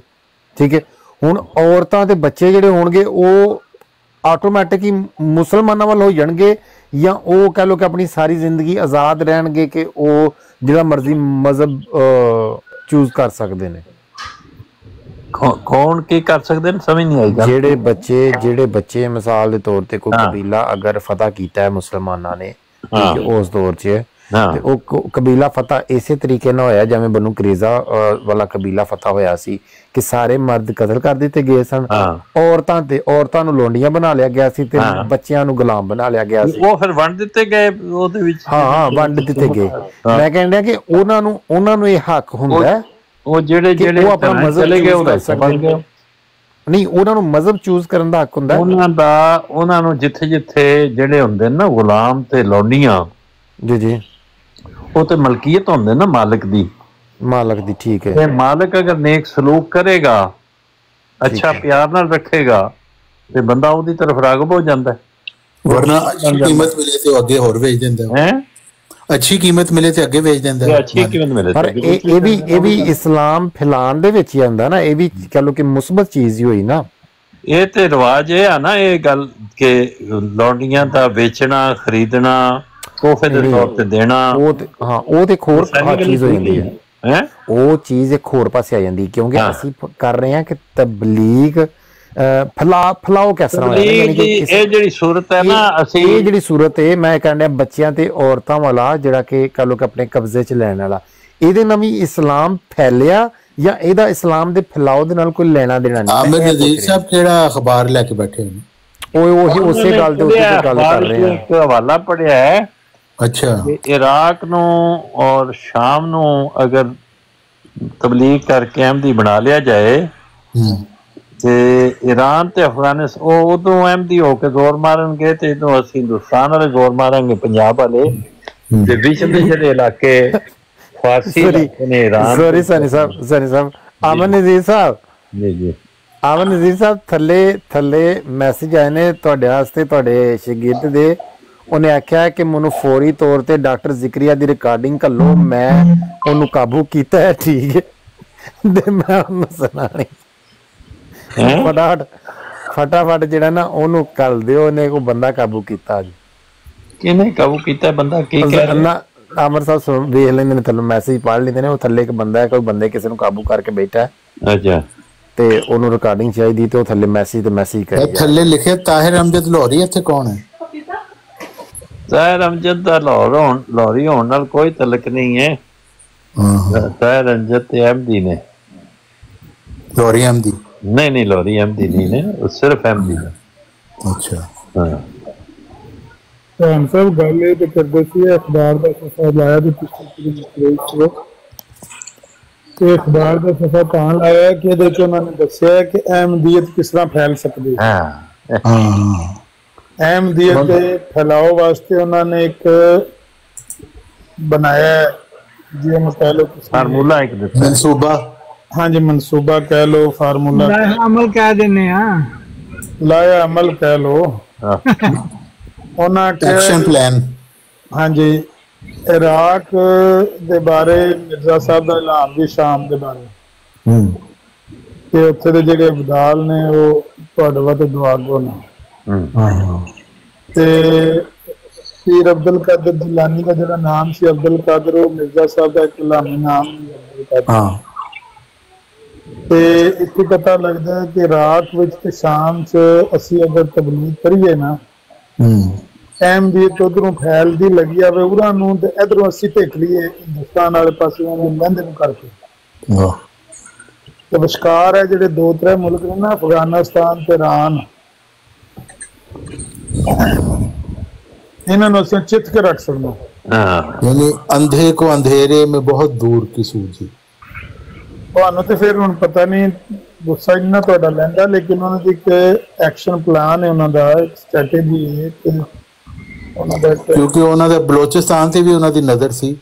ਠੀਕ ਹੈ। ਹੁਣ ਔਰਤਾਂ ਤੇ ਬੱਚੇ ਜਿਹੜੇ ਹੋਣਗੇ ਉਹ ਆਟੋਮੈਟਿਕ ਹੀ ਮੁਸਲਮਾਨਾਂ ਵੱਲ ਹੋ ਜਾਣਗੇ ਜਾਂ ਉਹ ਕਹਿ ਲਓ ਕਿ ਆਪਣੀ ਸਾਰੀ ਜ਼ਿੰਦਗੀ ਆਜ਼ਾਦ ਰਹਿਣਗੇ ਕਿ ਉਹ ਜਿਹੜਾ ਮਰਜ਼ੀ ਮਜ਼ਹਬ ਚੂਜ਼ ਕਰ ਸਕਦੇ ਨੇ? ਕੌਣ ਕੀ ਕਰ ਸਕਦੇ ਨੇ ਸਮਝ ਨਹੀਂ ਆਏਗਾ। ਜਿਹੜੇ ਬੱਚੇ ਮਿਸਾਲ ਦੇ ਤੌਰ ਤੇ ਕੋਈ ਕਬੀਲਾ ਅਗਰ ਫਤਹ ਕੀਤਾ ਹੈ ਮੁਸਲਮਾਨਾਂ ਨੇ ਉਸ ਦੌਰ 'ਚ ਤੇ ਉਹ ਕਬੀਲਾ ਫਤਹ ਇਸੇ ਤਰੀਕੇ ਨਾਲ ਹੋਇਆ ਜਿਵੇਂ ਬਨੂ ਕੁਰੈਜ਼ਾ ਵਾਲਾ ਕਬੀਲਾ ਫਤਹ ਹੋਇਆ ਸੀ ਕਿ ਸਾਰੇ ਮਰਦ ਕਤਲ ਕਰ ਦਿੱਤੇ ਗਏ ਸਨ, ਔਰਤਾਂ ਨੂੰ ਲੋਂਡੀਆਂ ਬਣਾ ਲਿਆ ਗਿਆ ਸੀ ਤੇ ਬੱਚਿਆਂ ਨੂੰ ਗੁਲਾਮ ਬਣਾ ਲਿਆ ਗਿਆ ਸੀ। ਉਹ ਫਿਰ ਵੰਡ ਦਿੱਤੇ ਗਏ ਉਹਦੇ ਵਿੱਚ। ਹਾਂ, ਵੰਡ ਦਿੱਤੇ ਗਏ। ਮੈਂ ਕਹਿੰਦਾ ਕਿ ਉਹਨਾਂ ਨੂੰ ਇਹ ਹੱਕ ਹੁੰਦਾ ਉਹ ਜਿਹੜੇ ਆਪਣਾ ਮਜ਼ਹਬ ਚਲੇ ਗਏ ਉਹਦਾ ਹਿੱਸਾ ਬਣ ਗਏ। ਨਹੀਂ, ਉਹਨਾਂ ਨੂੰ ਮਜ਼ਹਬ ਚੂਜ਼ ਕਰਨ ਦਾ ਹੱਕ ਹੁੰਦਾ। ਉਹਨਾਂ ਨੂੰ ਜਿੱਥੇ ਜਿੱਥੇ ਜਿਹੜੇ ਹੁੰਦੇ ਨਾ ਗੁਲਾਮ ਤੇ ਲੌਂਡੀਆਂ ਜੀ ਉਹ ਤੇ ਮਲਕੀਅਤ ਹੁੰਦੇ ਨਾ ਮਾਲਕ ਦੀ। ਠੀਕ ਹੈ। ਮਾਲਕ ਅਗਰ ਨੇਕ ਸਲੂਕ ਕਰੇਗਾ, ਅੱਛਾ ਪਿਆਰ ਨਾਲ ਰੱਖੇਗਾ ਤੇ ਬੰਦਾ ਉਹਦੀ ਤਰਫ ਰਾਗਬ ਹੋ ਜਾਂਦਾ। ਵਰਨਾ ਅੱਛੀ ਕੀਮਤ ਮਿਲੇ ਤੇ ਅੱਗੇ ਹੋਰ ਵੇਚ ਦਿੰਦਾ ਹੈ। ਅੱਛੀ ਕੀਮਤ ਮਿਲੇ ਤੇ ਅੱਗੇ ਵੇਚ ਦਿੰਦਾ ਹੈ। ਅੱਛੀ ਕੀਮਤ ਮਿਲੇ ਪਰ ਇਹ ਵੀ ਇਸਲਾਮ ਫੈਲਾਉਣ ਦੇ ਵਿੱਚ ਹੀ ਆਉਂਦਾ ਨਾ। ਇਹ ਵੀ ਕਹ ਲੋ ਕਿ ਮੁਸਬਤ ਚੀਜ਼ ਹੀ ਹੋਈ ਨਾ। ਇਹ ਤੇ ਰਿਵਾਜ ਇਹ ਆ ਨਾ, ਇਹ ਗੱਲ ਕਿ ਲੌਂਡੀਆਂ ਦਾ ਵੇਚਣਾ, ਖਰੀਦਣਾ, ਤੋਹਫੇ ਦੇ ਤੌਰ ਤੇ ਦੇਣਾ, ਉਹ ਤੇ ਹੋਰ ਚੀਜ਼ ਹੋ ਜਾਂਦੀ ਹੈ। ਉਹ ਚੀਜ਼ ਇੱਕ ਹੋਰ ਪਾਸੇ ਆ ਜਾਂਦੀ, ਕਿਉਂਕਿ ਅਸੀਂ ਕਰ ਰਹੇ ਹਾਂ ਕਿ ਤਬਲੀਗ ਫਲਾਓ ਕਿਸ ਤਰ੍ਹਾਂ। ਇਹ ਜਿਹੜੀ ਸੂਰਤ ਹੈ ਨਾ, ਅਸੀਂ ਇਹ ਜਿਹੜੀ ਸੂਰਤ ਹੈ, ਮੈਂ ਕਹਿੰਦਾ ਬੱਚਿਆਂ ਤੇ ਔਰਤਾਂ ਵਾਲਾ ਜਿਹੜਾ ਕਿ ਕਹ ਲੋ ਕਿ ਆਪਣੇ ਕਬਜ਼ੇ 'ਚ ਲੈਣ ਵਾਲਾ, ਇਹਦੇ ਨਾਲ ਵੀ ਇਸਲਾਮ ਫੈਲਿਆ ਜਾਂ ਇਹਦਾ ਇਸਲਾਮ ਦੇ ਫੈਲਾਓ ਦੇ ਨਾਲ ਕੋਈ ਲੈਣਾ ਦੇਣਾ ਨਹੀਂ। ਆਮਿਰ ਨਜ਼ੀਰ ਸਾਹਿਬ ਕਿਹੜਾ ਅਖਬਾਰ ਲੈ ਕੇ ਬੈਠੇ ਨੇ? ਉਹੀ ਉਸੇ ਗੱਲ ਦੇ ਉੱਤੇ ਗੱਲ ਕਰ ਰਹੇ ਹਾਂ। ਇੱਕ ਹਵਾਲਾ ਪੜਿਆ ਹੈ, ਅੱਛਾ, ਇਰਾਕ ਨੂੰ ਔਰ ਸ਼ਾਮ ਨੂੰ ਅਗਰ ਤਬਲੀਗ ਕਰਕੇ ਅਹਿਮਦੀ ਬਣਾ ਲਿਆ ਜਾਏ ਤੇ ਈਰਾਨ ਤੇ ਅਫਗਾਨਿਸਤਾਨ ਉਹ ਉਦੋਂ ਅਹਿਮਦੀ ਹੋ ਕੇ ਜ਼ੋਰ ਮਾਰਨਗੇ ਤੇ ਜਦੋਂ ਅਸੀਂ ਹਿੰਦੁਸਤਾਨ ਵਾਲੇ ਜ਼ੋਰ ਮਾਰਾਂਗੇ, ਪੰਜਾਬ ਵਾਲੇ ਤੇ ਵਿੱਚ ਦੇ ਜਿਹੜੇ ਇਲਾਕੇ ਫਾਰਸੀ ਨੇ ਈਰਾਨ। ਸੋਰੀ ਸਨੀ ਸਾਹਿਬ ਅਮਨ ਨਜ਼ੀਰ ਸਾਹਿਬ ਜੀ ਅਮਨ ਨਜ਼ੀਰ ਸਾਹਿਬ ਥੱਲੇ ਮੈਸੇਜ ਆਏ ਨੇ ਤੁਹਾਡੇ ਵਾਸਤੇ, ਤੁਹਾਡੇ ਸ਼ਾਗਿਰਦ ਦੇ। ਉਹਨੇ ਆਖਿਆ ਕਿ ਮੈਨੂੰ ਫੌਰੀ ਤੌਰ ਤੇ ਡਾਕਟਰ ਜ਼ਿਕਰੀਆ ਦੀ ਰਿਕਾਰਡਿੰਗ ਘੱਲੋ, ਮੈਂ ਉਹਨੂੰ ਕਾਬੂ ਕੀਤਾ ਹੈ। ਠੀਕ ਹੈ, ਤੇ ਮੈਂ ਉਹਨੂੰ ਸੁਣਾਣੀ ਫਟਾਫਟ ਜਿਹੜਾ ਨਾ ਉਹਨੂੰ ਕਰ ਦਿਓ। ਉਹਨੇ ਕੋਈ ਬੰਦਾ ਕਾਬੂ ਕੀਤਾ ਜੀ। ਕਿਹਨੇ ਕਾਬੂ ਕੀਤਾ ਬੰਦਾ? ਕੀ ਕਹਿ ਰਿਹਾ? ਅਮਰ ਸਾਹਿਬ ਵੇਖ ਲੈਂਦੇ ਨੇ, ਥੱਲੇ ਮੈਸੇਜ ਪੜ੍ਹ ਲੈਂਦੇ ਨੇ। ਉਹ ਥੱਲੇ ਇੱਕ ਬੰਦਾ ਹੈ, ਕੋਈ ਬੰਦੇ ਕਿਸੇ ਨੂੰ ਕਾਬੂ ਕਰਕੇ ਬੈਠਾ, ਅੱਛਾ, ਤੇ ਉਹਨੂੰ ਰਿਕਾਰਡਿੰਗ ਚਾਹੀਦੀ ਤੇ ਉਹ ਥੱਲੇ ਮੈਸੇਜ ਕਰੇ। ਥੱਲੇ ਲਿਖਿਆ ਤਾਹਿਰ ਅਮਜਦ ਲਾਹੌਰੀ। ਇੱਥੇ ਕੌਣ ਹੈ? ਤਾਹਿਰ ਅਮਜਦ ਦਾ ਲਾਹੌਰੀ ਹੋਣ ਨਾਲ ਕੋਈ ਤਲਕ ਨਹੀਂ ਹੈ। ਤਾਹਿਰ ਅਮਜਦ ਤੇ ਅਹਿਮਦੀ ਨੇ। ਲਾਹੌਰੀ ਅਹਿਮਦੀ ਨਹੀਂ, ਲਾਹੌਰੀ ਅਹਿਮਦੀ ਨਹੀਂ ਨੇ, ਉਹ ਸਿਰਫ ਅਹਿਮਦੀ ਨੇ। ਅੱਛਾ, ਹਾਂ ਸਾਹਿਬ ਗੱਲ ਇਹ ਤੇ ਕਰਦੇ ਸੀ, ਅਖਬਾਰ ਦਾ ਸਫਾ ਲਾਇਆ ਤੇ ਅਖਬਾਰ ਦਾ ਸਫਾ ਤਾਂ ਲਾਇਆ ਕਿ ਇਹਦੇ ਚ ਉਹਨਾਂ ਨੇ ਦੱਸਿਆ ਕਿ ਅਹਿਮਦੀਅਤ ਕਿਸ ਤਰ੍ਹਾਂ ਫੈਲ ਸਕਦੀ ਹੈ। ਅਹਿਮਦੀਅਤ ਦੇ ਫੈਲਾਓ ਵਾਸਤੇ ਉਹਨਾਂ ਨੇ ਇੱਕ ਬਣਾਇਆ, ਜਿਵੇਂ ਕਹਿ ਲਓ ਫਾਰਮੂਲਾ, ਇੱਕ ਮਨਸੂਬਾ। ਹਾਂਜੀ, ਮਨਸੂਬਾ ਕਹਿ ਲਓ, ਫਾਰਮੂਲਾ, ਅਮਲ ਕਹਿ ਦਿੰਦੇ ਆ, ਲਾਇਆ ਅਮਲ ਕਹਿ ਲਓ। ਉਹਨਾਂ ਐਕਸ਼ਨ ਪਲਾਨ। ਹਾਂਜੀ, ਇਰਾਕ ਦੇ ਬਾਰੇ ਮਿਰਜ਼ਾ ਸਾਹਿਬ ਦਾ ਐਲਾਨ ਵੀ ਸ਼ਾਮ ਦੇ ਬਾਰੇ, ਤੇ ਉੱਥੇ ਦੇ ਜਿਹੜੇ ਅਬਦਾਲ ਨੇ ਉਹ ਤੁਹਾਡੇ ਵਾਸਤੇ ਦੁਆ ਗੋ ਨੇ। ਤੇ ਪੀਰ ਅਬਦੁਲ ਕਾਦਰ ਜਿਲਾਨੀ ਦਾ ਜਿਹੜਾ ਨਾਮ ਸੀ ਅਬਦੁਲ ਕਾਦਰ, ਉਹ ਮਿਰਜ਼ਾ ਸਾਹਿਬ ਦਾ ਇੱਕ ਇਲਾਮੀ ਨਾਮ ਸੀ। ਤੇ ਇੱਥੇ ਪਤਾ ਲੱਗਦਾ ਹੈ ਕਿ ਇਰਾਕ ਵਿੱਚ ਤੇ ਸ਼ਾਮ 'ਚ ਅਸੀਂ ਅਗਰ ਤਬਲੀਗ ਕਰੀਏ ਨਾ, ਅਹਿਮਦੀਅਤ ਉਧਰੋਂ ਫੈਲਦੀ ਲੱਗੀ ਆਵੇ ਉਹਨਾਂ ਨੂੰ, ਤੇ ਇਧਰੋਂ ਅਸੀਂ ਢਿੱਕ ਲਈਏ ਹਿੰਦੁਸਤਾਨ ਵਾਲੇ ਪਾਸੇ ਲਹਿੰਦੇ ਨੂੰ ਕਰਕੇ। ਤੇ ਵਿਚਕਾਰ ਹੈ ਜਿਹੜੇ 2-3 ਮੁਲਕ ਨੇ ਨਾ, ਅਫਗਾਨਿਸਤਾਨ ਤੇ ਈਰਾਨ, ਇਹਨਾਂ ਨੂੰ ਅਸੀਂ ਚਿੱਤ ਕੇ ਰੱਖ ਸਕਦੇ ਹਾਂ। ਯਾਨੀ ਅੰਧੇ ਕੋ ਅੰਧੇਰੇ ਮੇਂ ਬਹੁਤ ਦੂਰ ਕੀ ਸੂਝੀ। ਤੁਹਾਨੂੰ ਤੇ ਫਿਰ ਹੁਣ ਪਤਾ ਨਹੀਂ, ਗੁੱਸਾ ਇੰਨਾ ਤੁਹਾਡਾ ਲੈਂਦਾ, ਲੇਕਿਨ ਉਹਨਾਂ ਦੀ ਇੱਕ ਐਕਸ਼ਨ ਪਲਾਨ ਹੈ, ਉਹਨਾਂ ਦਾ ਸਟ੍ਰੈਟੇਜੀ ਹੈ। ਕਿਉਂਕਿ ਉਹਨਾਂ ਦਾ ਬਲੋਚਿਸਤਾਨ ਤੇ ਵੀ ਉਹਨਾਂ ਦੀ ਨਜ਼ਰ ਸੀ,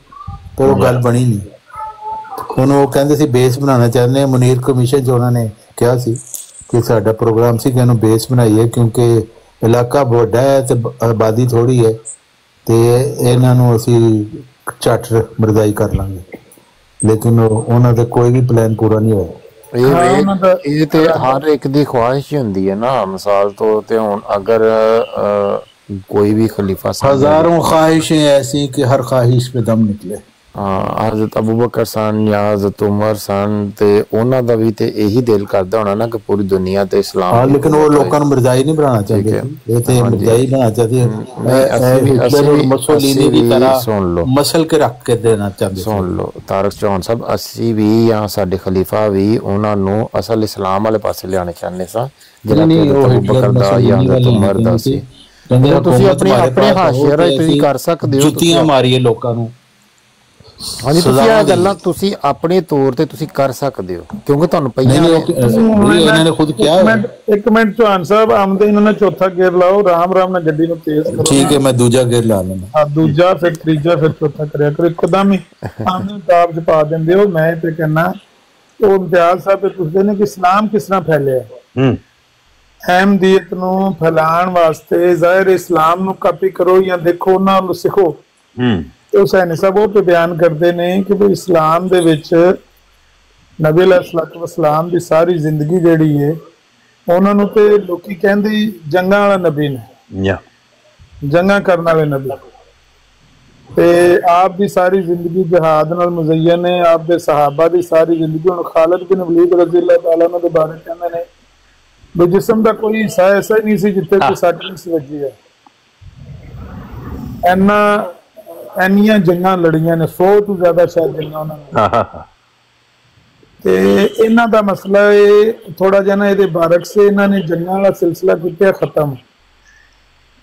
ਪਰ ਉਹ ਗੱਲ ਬਣੀ ਨਹੀਂ। ਉਹਨੂੰ ਉਹ ਕਹਿੰਦੇ ਸੀ ਬੇਸ ਬਣਾਉਣਾ ਚਾਹੁੰਦੇ ਹਾਂ। ਮੁਨੀਰ ਕਮਿਸ਼ਨ 'ਚ ਉਹਨਾਂ ਨੇ ਕਿਹਾ ਸੀ ਕਿ ਸਾਡਾ ਪ੍ਰੋਗਰਾਮ ਸੀ ਕਿ ਇਹਨੂੰ ਬੇਸ ਬਣਾਈਏ, ਕਿਉਂਕਿ ਇਲਾਕਾ ਵੱਡਾ ਹੈ ਤੇ ਆਬਾਦੀ ਥੋੜ੍ਹੀ ਹੈ, ਤੇ ਇਹਨਾਂ ਨੂੰ ਅਸੀਂ ਝੱਟ ਮਰਦਾਈ ਕਰ ਲਾਂਗੇ। ਲੇਕਿਨ ਉਹਨਾਂ ਦਾ ਕੋਈ ਵੀ ਪਲਾਨ ਪੂਰਾ ਨਹੀਂ ਹੋਇਆ। ਇਹ ਤੇ ਹਰ ਇੱਕ ਦੀ ਖੁਆਇਸ਼ ਹੁੰਦੀ ਹੈ ਨਾ। ਮਿਸਾਲ ਤੌਰ ਤੇ ਹੁਣ ਅਗਰ कोई भी खलीफा, हजारों ख्वाहिशें ऐसी कि हर ख्वाहिश पे दम निकले। हज़रत अबू बकर सन या हज़रत उमर सन, ते उन्हां दा भी ते यही दिल करदा होना ना कि पूरी दुनिया ते इस्लाम। लेकिन वो लोगों को मरजाई नहीं बनाना चाहिए, ये ते मरजाई बनाना चाहिए। मुसोलिनी की तरह सुन लो, मसल के रख के देना चाहिए। सुन लो तारक चौहान साहब, असी भी या साडे खलीफा भी उन्हां नूं असल इस्लाम वाले पासे लियाना चाहते सा, जिहड़ा अबू बकर दा या हज़रत उमर दा सी। ਤੁਸੀਂ ਆਪਣੇ ਹਾਸ਼ੀਆ ਰਾਹੀਂ ਤੁਸੀਂ ਕਰ ਸਕਦੇ ਹੋ। ਜੁੱਤੀਆਂ ਮਾਰੀਏ ਲੋਕਾਂ ਨੂੰ, ਹਾਂਜੀ ਤੁਸੀਂ ਇਹ ਗੱਲਾਂ ਤੁਸੀਂ ਆਪਣੇ ਤੌਰ ਤੇ ਤੁਸੀਂ ਕਰ ਸਕਦੇ ਹੋ ਕਿਉਂਕਿ ਤੁਹਾਨੂੰ ਪਈਆਂ ਇਹਨਾਂ ਨੇ ਖੁਦ ਕਿਹਾ। ਇੱਕ ਮਿੰਟ ਚੌਹਾਨ ਸਾਹਿਬ, ਆਮਦੇ ਇਹਨਾਂ ਨੇ ਚੌਥਾ ਗੇਅਰ ਲਾਓ, ਰਾਮ ਰਾਮ ਨਾਲ ਗੱਡੀ ਨੂੰ ਤੇਜ਼ ਕਰੋ। ਠੀਕ ਹੈ, ਮੈਂ ਦੂਜਾ ਗੇਅਰ ਲਾ ਲੈਣਾ। ਹਾਂ, ਦੂਜਾ ਫਿਰ ਤੀਜਾ ਫਿਰ ਚੌਥਾ ਕਰਿਆ ਕਰੋ, ਇੱਕਦਮ ਹੀ ਆਮਦੇ ਤਾਬ ਚ ਪਾ ਦਿੰਦੇ ਹੋ। ਮੈਂ ਤੇ ਕਹਿੰਦਾ ਉਹ ਇਮਤਿਆਜ਼ ਸਾਹਿਬ ਪੁੱਛਦੇ ਨੇ ਕਿ ਇਸਲਾਮ ਕਿਸ ਤਰ੍ਹਾਂ ਫੈਲਿਆ। ਅਹਿਮਦੀਅਤ ਨੂੰ ਫੈਲਾਉਣ ਵਾਸਤੇ ਜ਼ਾਹਿਰ ਇਸਲਾਮ ਨੂੰ ਕਾਪੀ ਕਰੋ ਜਾਂ ਦੇਖੋ, ਉਹਨਾਂ ਨੂੰ ਸਿੱਖੋ। ਹੁਸੈਨੀ ਸਾਹਿਬ ਉਹ ਬਿਆਨ ਕਰਦੇ ਨੇ ਕਿ ਵੀ ਇਸਲਾਮ ਦੇ ਵਿੱਚ ਨਬੀ अलैहिस्सलाम ਦੀ ਸਾਰੀ ਜ਼ਿੰਦਗੀ ਜਿਹੜੀ ਹੈ, ਉਹਨਾਂ ਨੂੰ ਤੇ ਲੋਕੀ ਕਹਿੰਦੇ ਜੰਗਾਂ ਵਾਲਾ ਨਬੀ ਨੇ, ਜੰਗਾਂ ਕਰਨ ਵਾਲੇ ਨਬੀ, ਤੇ ਆਪ ਦੀ ਸਾਰੀ ਜ਼ਿੰਦਗੀ ਜਿਹਾਦ ਨਾਲ ਮੁਜ਼ੱਯਨ ਹੈ। ਆਪ ਦੇ ਸਹਾਬਾ ਦੀ ਸਾਰੀ ਜ਼ਿੰਦਗੀ, ਹੁਣ ਖਾਲਿਦ ਬਿਨ ਵਲੀਦ ਰਜ਼ੀ ਅੱਲਾਹ ਤਾਲਾ ਉਹਨਾਂ ਦੇ ਬਾਰੇ ਕਹਿੰਦੇ ਨੇ ਵੀ ਜਿਸਮ ਦਾ ਕੋਈ ਹਿੱਸਾ ਐਸਾ ਹੀ ਨਹੀਂ ਸੀ ਜਿੱਥੇ ਕੋਈ ਸੱਟ ਨਹੀਂ ਸੀ ਵੱਜੀ ਹੈ। ਇੰਨੀਆਂ ਜੰਗਾਂ ਲੜੀਆਂ ਨੇ, 100 ਤੋਂ ਜ਼ਿਆਦਾ ਸ਼ਾਇਦ ਜੰਗਾਂ ਉਹਨਾਂ ਨੇ। ਤੇ ਇਹਨਾਂ ਦਾ ਮਸਲਾ ਇਹ ਥੋੜਾ ਜਿਹਾ ਨਾ ਇਹਦੇ ਬਾਰਕ ਸੇ ਇਹਨਾਂ ਨੇ ਜੰਗਾਂ ਵਾਲਾ ਸਿਲਸਿਲਾ ਕੀਤਾ ਖਤਮ।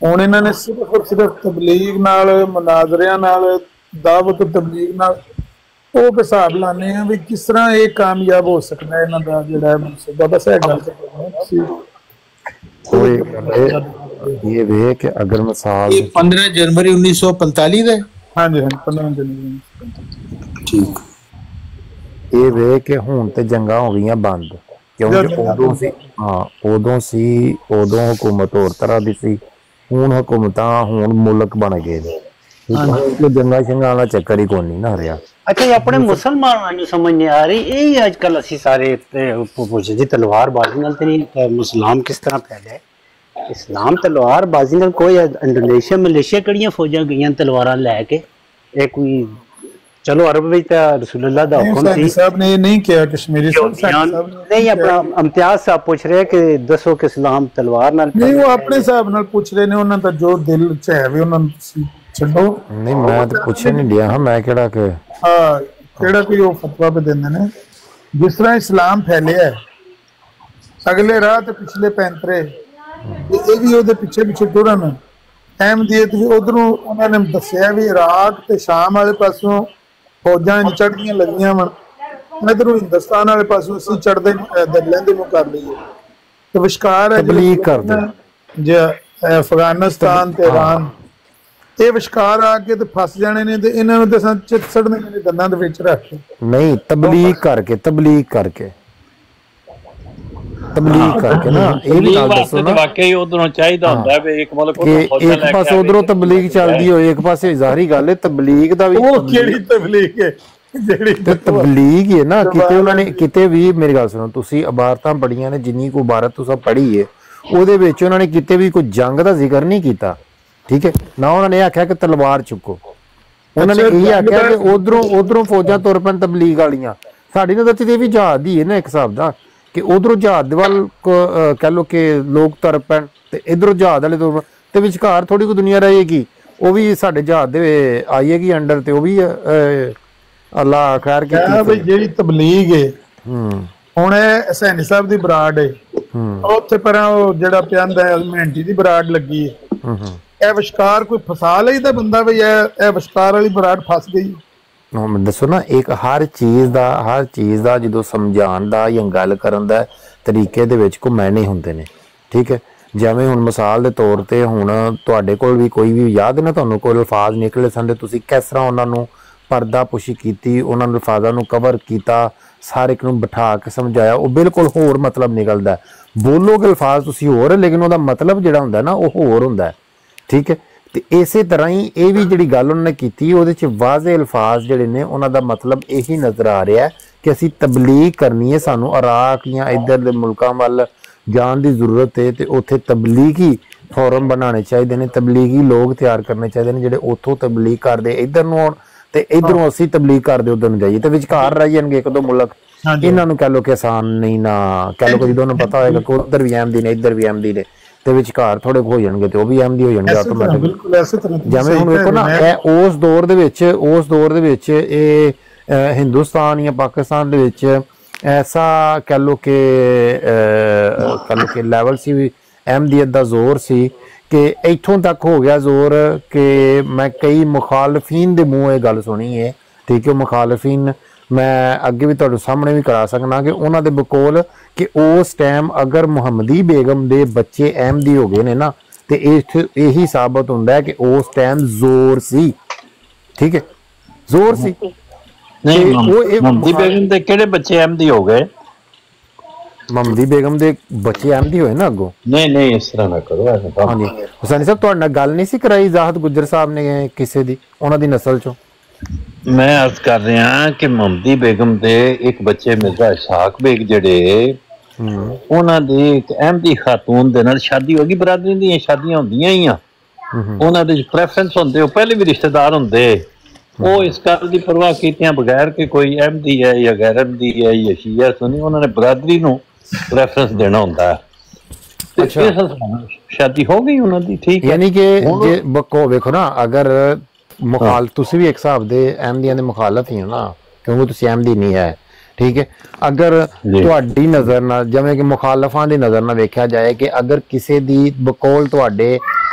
ਹੁਣ ਇਹਨਾਂ ਨੇ ਸਿਰਫ ਔਰ ਸਿਰਫ ਤਬਲੀਗ ਨਾਲ, ਮੁਨਾਜ਼ਰਿਆਂ ਨਾਲ, ਦਾਵਤ ਤਬਲੀਗ ਨਾਲ ਉਹ ਹਿਸਾਬ ਲਾਣੇ ਆ ਵੀ ਕਿਸ ਤਰ੍ਹਾਂ ਇਹ ਕਾਮਯਾਬ ਹੋ ਸਕਦਾ ਇਹਨਾਂ ਦਾ ਜਿਹੜਾ ਮਨਸੂਬਾ। ਬਸ ਇਹ ਗੱਲ ਇਹ ਵੇ ਕਿ ਅਗਰ ਮਿਸਾਲ 15 ਜਨਵਰੀ 1945 ਦੇ। ਹਾਂਜੀ ਹਾਂਜੀ, 15 ਜਨਵਰੀ। ਠੀਕ। ਇਹ ਵੇ ਕਿ ਹੁਣ ਤੇ ਜੰਗਾਂ ਹੋ ਗਈਆਂ ਬੰਦ, ਕਿਉਂਕਿ ਉਦੋਂ ਸੀ, ਹਾਂ ਉਦੋਂ ਹੁਕੂਮਤ ਹੋਰ ਤਰ੍ਹਾਂ ਦੀ ਸੀ। ਹੁਣ ਹੁਕੂਮਤਾਂ ਹੁਣ ਮੁਲਕ ਬਣ ਗਏ ਨੇ, ਜੰਗਾਂ ਸ਼ੰਗਾਂ ਦਾ ਚੱਕਰ ਹੀ ਕੋਈ ਨਹੀਂ ਨਾ ਰਿਹਾ। अच्छा, ये अपने मुसलमान समझ नहीं आ रही ये आजकल असी सारे पुछे जी तलवारबाजी नाल ते नहीं इस्लाम किस तरह फैलिया है। इस्लाम तलवारबाजी नाल कोई इंडोनेशिया मलेशिया कड़ियां फौजां गईयां तलवारां लैके, ये कोई चलो अरब विच तां रसूलुल्लाह दा हुक्म सी। साहब ने ये नहीं किया, कश्मीरी साहब नहीं, अपना इम्तियाज साहब पूछ रहे कि दसो कि इस्लाम तलवार नाल नहीं, वो अपने हिसाब नाल पूछ रहे ने, उन्हां दा जो दिल च है वे उन्हां नूं छड्डो। नहीं, मैं तो पूछे नहीं लिया। हाँ, मैं केड़ा के हाँ केड़ा कोई वो फतवा पे देंदे ने। जिस तरह इस्लाम फैलिया है, अगले राह ते पिछले पैंतरे, ये भी ओदे पिछे पिछे टुरन। अहमदीयत भी उधरों उन्होंने दस्सिया भी इराक ते शाम वाले पासों फौजां चढ़दियां लगियां वन, इधरों हिंदुस्तान वाले पासों असीं चढ़दे लैंदे नूं कर लईए ते विशकार है तबलीग कर दे जे अफगानिस्तान ते ईरान ਇਹ ਵਿਸ਼ਕਾਰ ਆ ਕੇ ਤੇ ਫਸ ਜਾਣੇ ਨੇ ਤੇ ਇਹਨਾਂ ਨੂੰ ਤੇ ਚਿੱਤ ਸੜਨੇ ਨੇ ਦੰਦਾਂ ਦੇ ਵਿੱਚ ਰੱਖ ਕੇ। ਨਹੀਂ, ਤਬਲੀਗ ਕਰਕੇ ਨਾ ਇਹ ਵੀ ਗੱਲ ਦੱਸੋ ਨਾ। ਵਾਕਈ ਉਧਰੋਂ ਚਾਹੀਦਾ ਹੁੰਦਾ ਵੀ ਇੱਕ ਮੁਲਕ ਇੱਕ ਪਾਸੇ ਉਧਰੋਂ ਤਬਲੀਗ ਚੱਲਦੀ ਹੋਏ, ਇੱਕ ਪਾਸੇ ਜ਼ਾਹਰੀ ਗੱਲ ਹੈ ਤਬਲੀਗ ਦਾ ਵੀ। ਉਹ ਕਿਹੜੀ ਤਬਲੀਗ ਹੈ ਜਿਹੜੀ ਤਬਲੀਗ ਹੈ ਨਾ, ਕਿਤੇ ਉਹਨਾਂ ਨੇ ਕਿਤੇ ਵੀ, ਮੇਰੀ ਗੱਲ ਸੁਣੋ, ਤੁਸੀਂ ਇਬਾਰਤਾਂ ਪੜ੍ਹੀਆਂ ਨੇ, ਜਿੰਨੀ ਕੋ ਇਬਾਰਤ ਤੁਸੀਂ ਪੜ੍ਹੀ ਹੈ ਉਹਦੇ ਵਿੱਚ ਉਹਨਾਂ ਨੇ ਕਿਤੇ ਵੀ ਕੋਈ ਜੰਗ ਦਾ ਜ਼ਿਕਰ ਨਹੀਂ ਕੀਤਾ। ठीक है ना, उन्होंने आख्या कि तलवार चुको, उन्होंने यही आख्या कि उधरों फौजा तुर पैन तबलीग वालियां। साडी नज़र च भी जहाज ही है ना एक हिसाब का, कि उधरों जहाज वाल कह लो कि लोग तुर पैन ते इधरों जहाज वाले तुर पैन, ते विचकार थोड़ी कोई दुनिया रहेगी, वो भी साडे जहाज दे आएगी अंडर, ते वो भी अल्लाह खैर की जेड़ी तबलीग है। हुण हुसैनी साहब दी बराड है, उत्थे पर जेड़ा पियांदा है मेहनती दी बराड लगी है। ਇਹ ਵਿਸ਼ਕਾਰ ਕੋਈ ਫਸਾ ਲਈਦਾ ਬੰਦਾ ਵੀ ਇਹ ਵਿਸ਼ਕਾਰ ਵਾਲੀ ਬਰਾੜ ਫਸ ਗਈ। ਦੱਸੋ ਨਾ, ਇੱਕ ਹਰ ਚੀਜ਼ ਦਾ ਜਦੋਂ ਸਮਝਾਉਣ ਦਾ ਜਾਂ ਗੱਲ ਕਰਨ ਦਾ ਤਰੀਕੇ ਦੇ ਵਿੱਚ ਕੋਈ ਮਾਇਨੇ ਹੁੰਦੇ ਨੇ। ਠੀਕ ਹੈ, ਜਿਵੇਂ ਹੁਣ ਮਿਸਾਲ ਦੇ ਤੌਰ ਤੇ ਹੁਣ ਤੁਹਾਡੇ ਕੋਲ ਵੀ ਕੋਈ ਵੀ ਯਾਦ ਨਾ ਤੁਹਾਨੂੰ ਕੋਈ ਅਲਫਾਜ਼ ਨਿਕਲੇ ਸਨ, ਤੁਸੀਂ ਕਿਸ ਤਰ੍ਹਾਂ ਉਹਨਾਂ ਨੂੰ ਪਰਦਾਪੁਸ਼ੀ ਕੀਤੀ, ਉਹਨਾਂ ਨੂੰ ਅਲਫਾਜ਼ਾਂ ਨੂੰ ਕਵਰ ਕੀਤਾ, ਸਾਰੇ ਇੱਕ ਨੂੰ ਬਿਠਾ ਕੇ ਸਮਝਾਇਆ, ਉਹ ਬਿਲਕੁਲ ਹੋਰ ਮਤਲਬ ਨਿਕਲਦਾ। ਬੋਲੋਗੇ ਅਲਫਾਜ਼ ਤੁਸੀਂ ਹੋਰ, ਲੇਕਿਨ ਉਹਦਾ ਮਤਲਬ ਜਿਹੜਾ ਹੁੰਦਾ ਨਾ ਉਹ ਹੋਰ ਹੁੰਦਾ। ठीक है, तो इस तरह ही ये भी जी गल उन्होंने की, वो वाजे अल्फाज जोड़े ने उन्होंने मतलब यही नज़र आ रहा है कि असी तबलीग करनी है, सानू इराक या इधर के मुल्कों वाल जान की जरूरत है, तो उत्थे तबलीगी फोरम बनाने चाहिए ने, तबलीगी लोग तैयार करने चाहिए ने जोड़े उतों तबलीग करते इधर नूं आउण ते इधरों असी तबलीग करते उधर नूं जाइए, तो विचकार रह जाएंगे एक दो मुल्क। इन्होंने कह लो कि आसान नहीं ना कह लो कि जो पता होगा कि उधर भी अहमदी ने इधर भी अहमदी ने, ਤੇ ਵਿਚਕਾਰ ਥੋੜੇ ਹੋ ਜਾਣਗੇ ਤੇ ਉਹ ਵੀ ਅਹਿਮਦੀ ਹੋ ਜਾਣਗੇ ਆਟੋਮੈਟਿਕ। ਬਿਲਕੁਲ ਐਸੇ ਤਰ੍ਹਾਂ ਜਿਵੇਂ ਹੁਣ ਵੇਖੋ ਨਾ, ਇਹ ਉਸ ਦੌਰ ਦੇ ਵਿੱਚ ਇਹ ਹਿੰਦੁਸਤਾਨ ਜਾਂ ਪਾਕਿਸਤਾਨ ਦੇ ਵਿੱਚ ਐਸਾ ਕਹਿ ਲੋ ਕਿ ਲੈਵਲ ਸੀ ਵੀ ਅਹਿਮਦੀਅਤ ਦਾ ਜ਼ੋਰ ਸੀ ਕਿ ਇੱਥੋਂ ਤੱਕ ਹੋ ਗਿਆ ਜ਼ੋਰ ਕਿ ਮੈਂ ਕਈ ਮੁਖਾਲਫੀਨ ਦੇ ਮੂੰਹ ਇਹ ਗੱਲ ਸੁਣੀ ਹੈ, ठीक है। मुखालफीन मैं अगे भी तुहाडे सामने भी करा सकना कि उन्हां दे बकोल कि उस टाइम अगर मुहम्मदी बेगम दे बच्चे अहमदी हो गए ने ना तो यही साबित होंदा है कि उस टाइम जोर सी, ठीक है, जोर सी। नहीं मुहम्मदी बेगम दे केड़े बच्चे अहमदी हो गए? मुहम्मदी बेगम दे बच्चे अहमदी होए ना अगों? नहीं इस तरह ना करो। हाँ जी हुसैनी साहब तुहाडे नाल गल नहीं सी कराई ज़ाहद गुजर साहब ने किसी दी उन्हां दी नस्ल चों? मैं अर्ज कर रहा कि मुहम्मदी बेगम दे एक बच्चे मिर्जा इसहाक बेग जेड़े उन्हां दी एक अहमदी खातून दे नाल शादी होगी। बरादरी दी शादियां होंदियां ही उन्हां दे प्रेफरेंस होंदे, पहले भी रिश्तेदार होंदे। वो इस गल की परवाह कीतियां बगैर कि कोई अहमदी है या गैर अहमदी है या शिया सुन्नी, उन्होंने बरादरी नूं प्रेफरेंस देना होंदा है। अच्छा। शादी हो गई उन्हां दी, ठीक है। यानी कि जे बको वेखो ना अगर मुखाल तुसी भी एक हिसाब दे अहमदियां दे मुखालफ ही हो ना, क्योंकि तुसी अहमदी नहीं है, ठीक है। अगर तुहाडी नज़र ना जिवें कि मुखालफां दी नज़र ना वेख्या जाए कि अगर किसी दी बकौल तुहाडे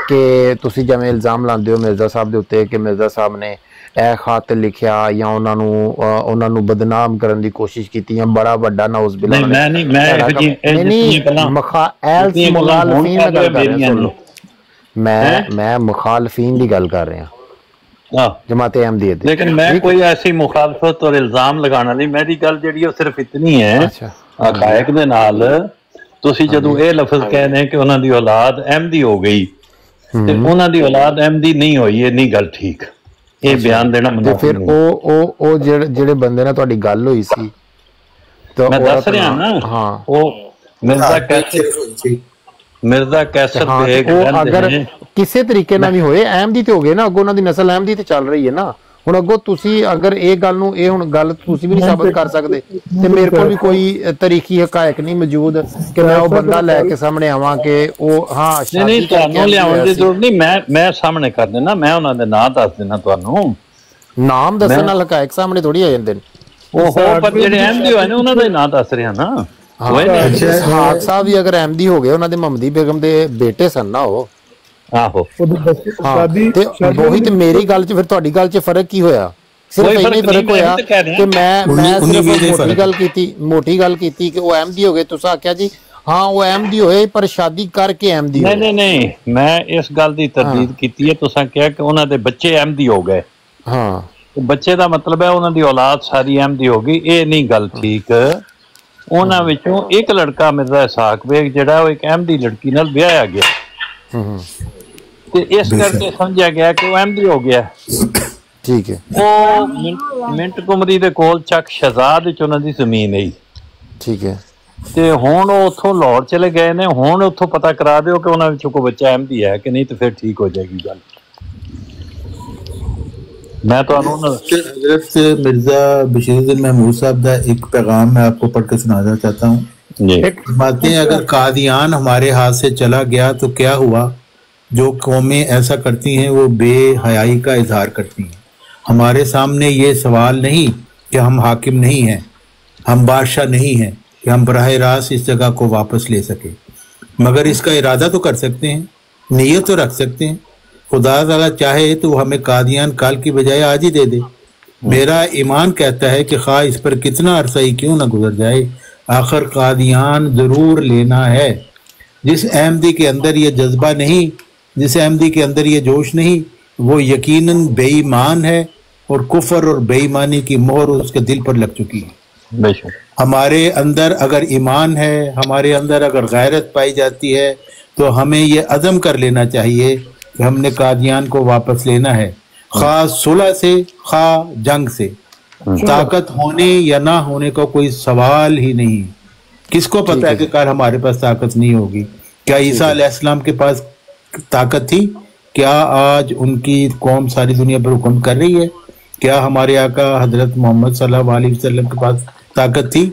कि तुसी जिवें इल्जाम लांदे हो मिर्जा साहब दे उत्ते कि मिर्जा साहब ने ए खत लिखिया या उन्हां नूं बदनाम करन दी कोशिश कीती या बड़ा वड्डा नाउज़ बिल्लाह मैं मुखालफीन दी गल कर रहा जमात अहमदियत। लेकिन मैं कोई ऐसी मुखालफत और इल्जाम लगाना नहीं, मेरी गल जिहड़ी है सिर्फ इतनी है हकायक दे नाल तुसी जदों ये लफ्ज कहने कि उन्हां दी औलाद अहमदी हो गई ते उन्हां दी औलाद अहमदी नहीं होई, ये नहीं गल ठीक। ये बयान देना ते फिर ओ जेड़े बंदे नाल तुहाडी गल होई सी तो मैं दस रहा ना। हाँ वो मिर्जा कैसर बेग अगर किसी तरीके नाल भी होए अहमदी ते हो गए ना, अगों उन्हां दी नस्ल अहमदी ते चल रही है ना। हुण अगों तुसी अगर ये गल नूं ये हुण गल तुसी भी नहीं साबित कर सकदे ते मेरे कोल भी कोई तारीखी हकायक नहीं मौजूद कि मैं वो बंदा लैके सामने आवां कि ओ हाँ नहीं तुहानूं लियाउण दी जरूरत नहीं, मैं सामने कर देना, मैं उन्हां दे नाम दस देना। तुहानूं नाम दस्सण नाल हकायक सामने थोड़ी आ जांदे ने। ओहो पर जेड़े अहमदी होए ने उन्हां दा नाम दस रहा ना। इसहाक साहब भी अगर अहमदी हो गए, उन्हां दे मुहम्मदी बेगम दे बेटे सन ना वो। आहो वही ते मेरी गल च फिर तुहाडी गल च फर्क की होया? सिर्फ इन्ना ही फर्क होया कि मैं सिर्फ मोटी गल कीती कि वो अहमदी हो गए, तुसां आख्या जी हाँ वो अहमदी होए पर शादी करके अहमदी होए। नहीं मैं इस गल दी तरदीद कीती है। तुसां कहा कि उन्हां दे बच्चे अहमदी हो गए। हाँ बच्चे दा मतलब है उन्हां दी औलाद सारी अहमदी हो गई, ये नहीं गल ठीक। उन्हां विचों एक लड़का मिर्जा इसहाक बेग जिहड़ा वो एक अहमदी लड़की नाल ब्याहया गया ते इस करके समझा गया कि वो अहमदी हो गया, ठीक है। वो मिंट कुमरी दे कोल चक शहजाद विच उन्हां दी जमीन है, ठीक है। ते हुण वो उत्थों लाहौर चले गए ने, हुण उत्थों पता करा दिओ कि उन्हां विचों कोई बच्चा अहमदी है कि नहीं, तो फिर ठीक हो जाएगी गल। मैं तो हजरत मिर्जा बशीरुद्दीन महमूद साहब का एक पैगाम मैं आपको पढ़ के सुनाना चाहता हूँ। फरमाते हैं अगर कादियान हमारे हाथ से चला गया तो क्या हुआ? जो कौमें ऐसा करती हैं वो बेहयाई का इजहार करती हैं। हमारे सामने ये सवाल नहीं कि हम हाकिम नहीं हैं, हम बादशाह नहीं हैं कि हम बराह रास्त इस जगह को वापस ले सके, मगर इसका इरादा तो कर सकते हैं, नीयत तो रख सकते हैं। खुदा अगर चाहे तो वो हमें कादियान काल की बजाय आज ही दे दे। मेरा ईमान कहता है कि खा इस पर कितना अरसा ही क्यों ना गुजर जाए, आखिर कादियान जरूर लेना है। जिस अहमदी के अंदर ये जज्बा नहीं, जिस अहमदी के अंदर ये जोश नहीं, वो यकीनन बेईमान है और कुफर और बेईमानी की मोहर उसके दिल पर लग चुकी है। हमारे अंदर अगर ईमान है, हमारे अंदर अगर गैरत पाई जाती है, तो हमें ये अज़म कर लेना चाहिए कि हमने कादियान को वापस लेना है, खा सुलह से खा जंग से। ताकत होने या ना होने का कोई सवाल ही नहीं। किसको पता है कि कल हमारे पास ताकत नहीं होगी? क्या ईसा अलैहिस्सलाम के पास ताकत थी? क्या आज उनकी कौम सारी दुनिया पर हुक्म कर रही है? क्या हमारे आका हजरत मोहम्मद सल्लल्लाहु अलैहि वसल्लम के पास ताकत थी?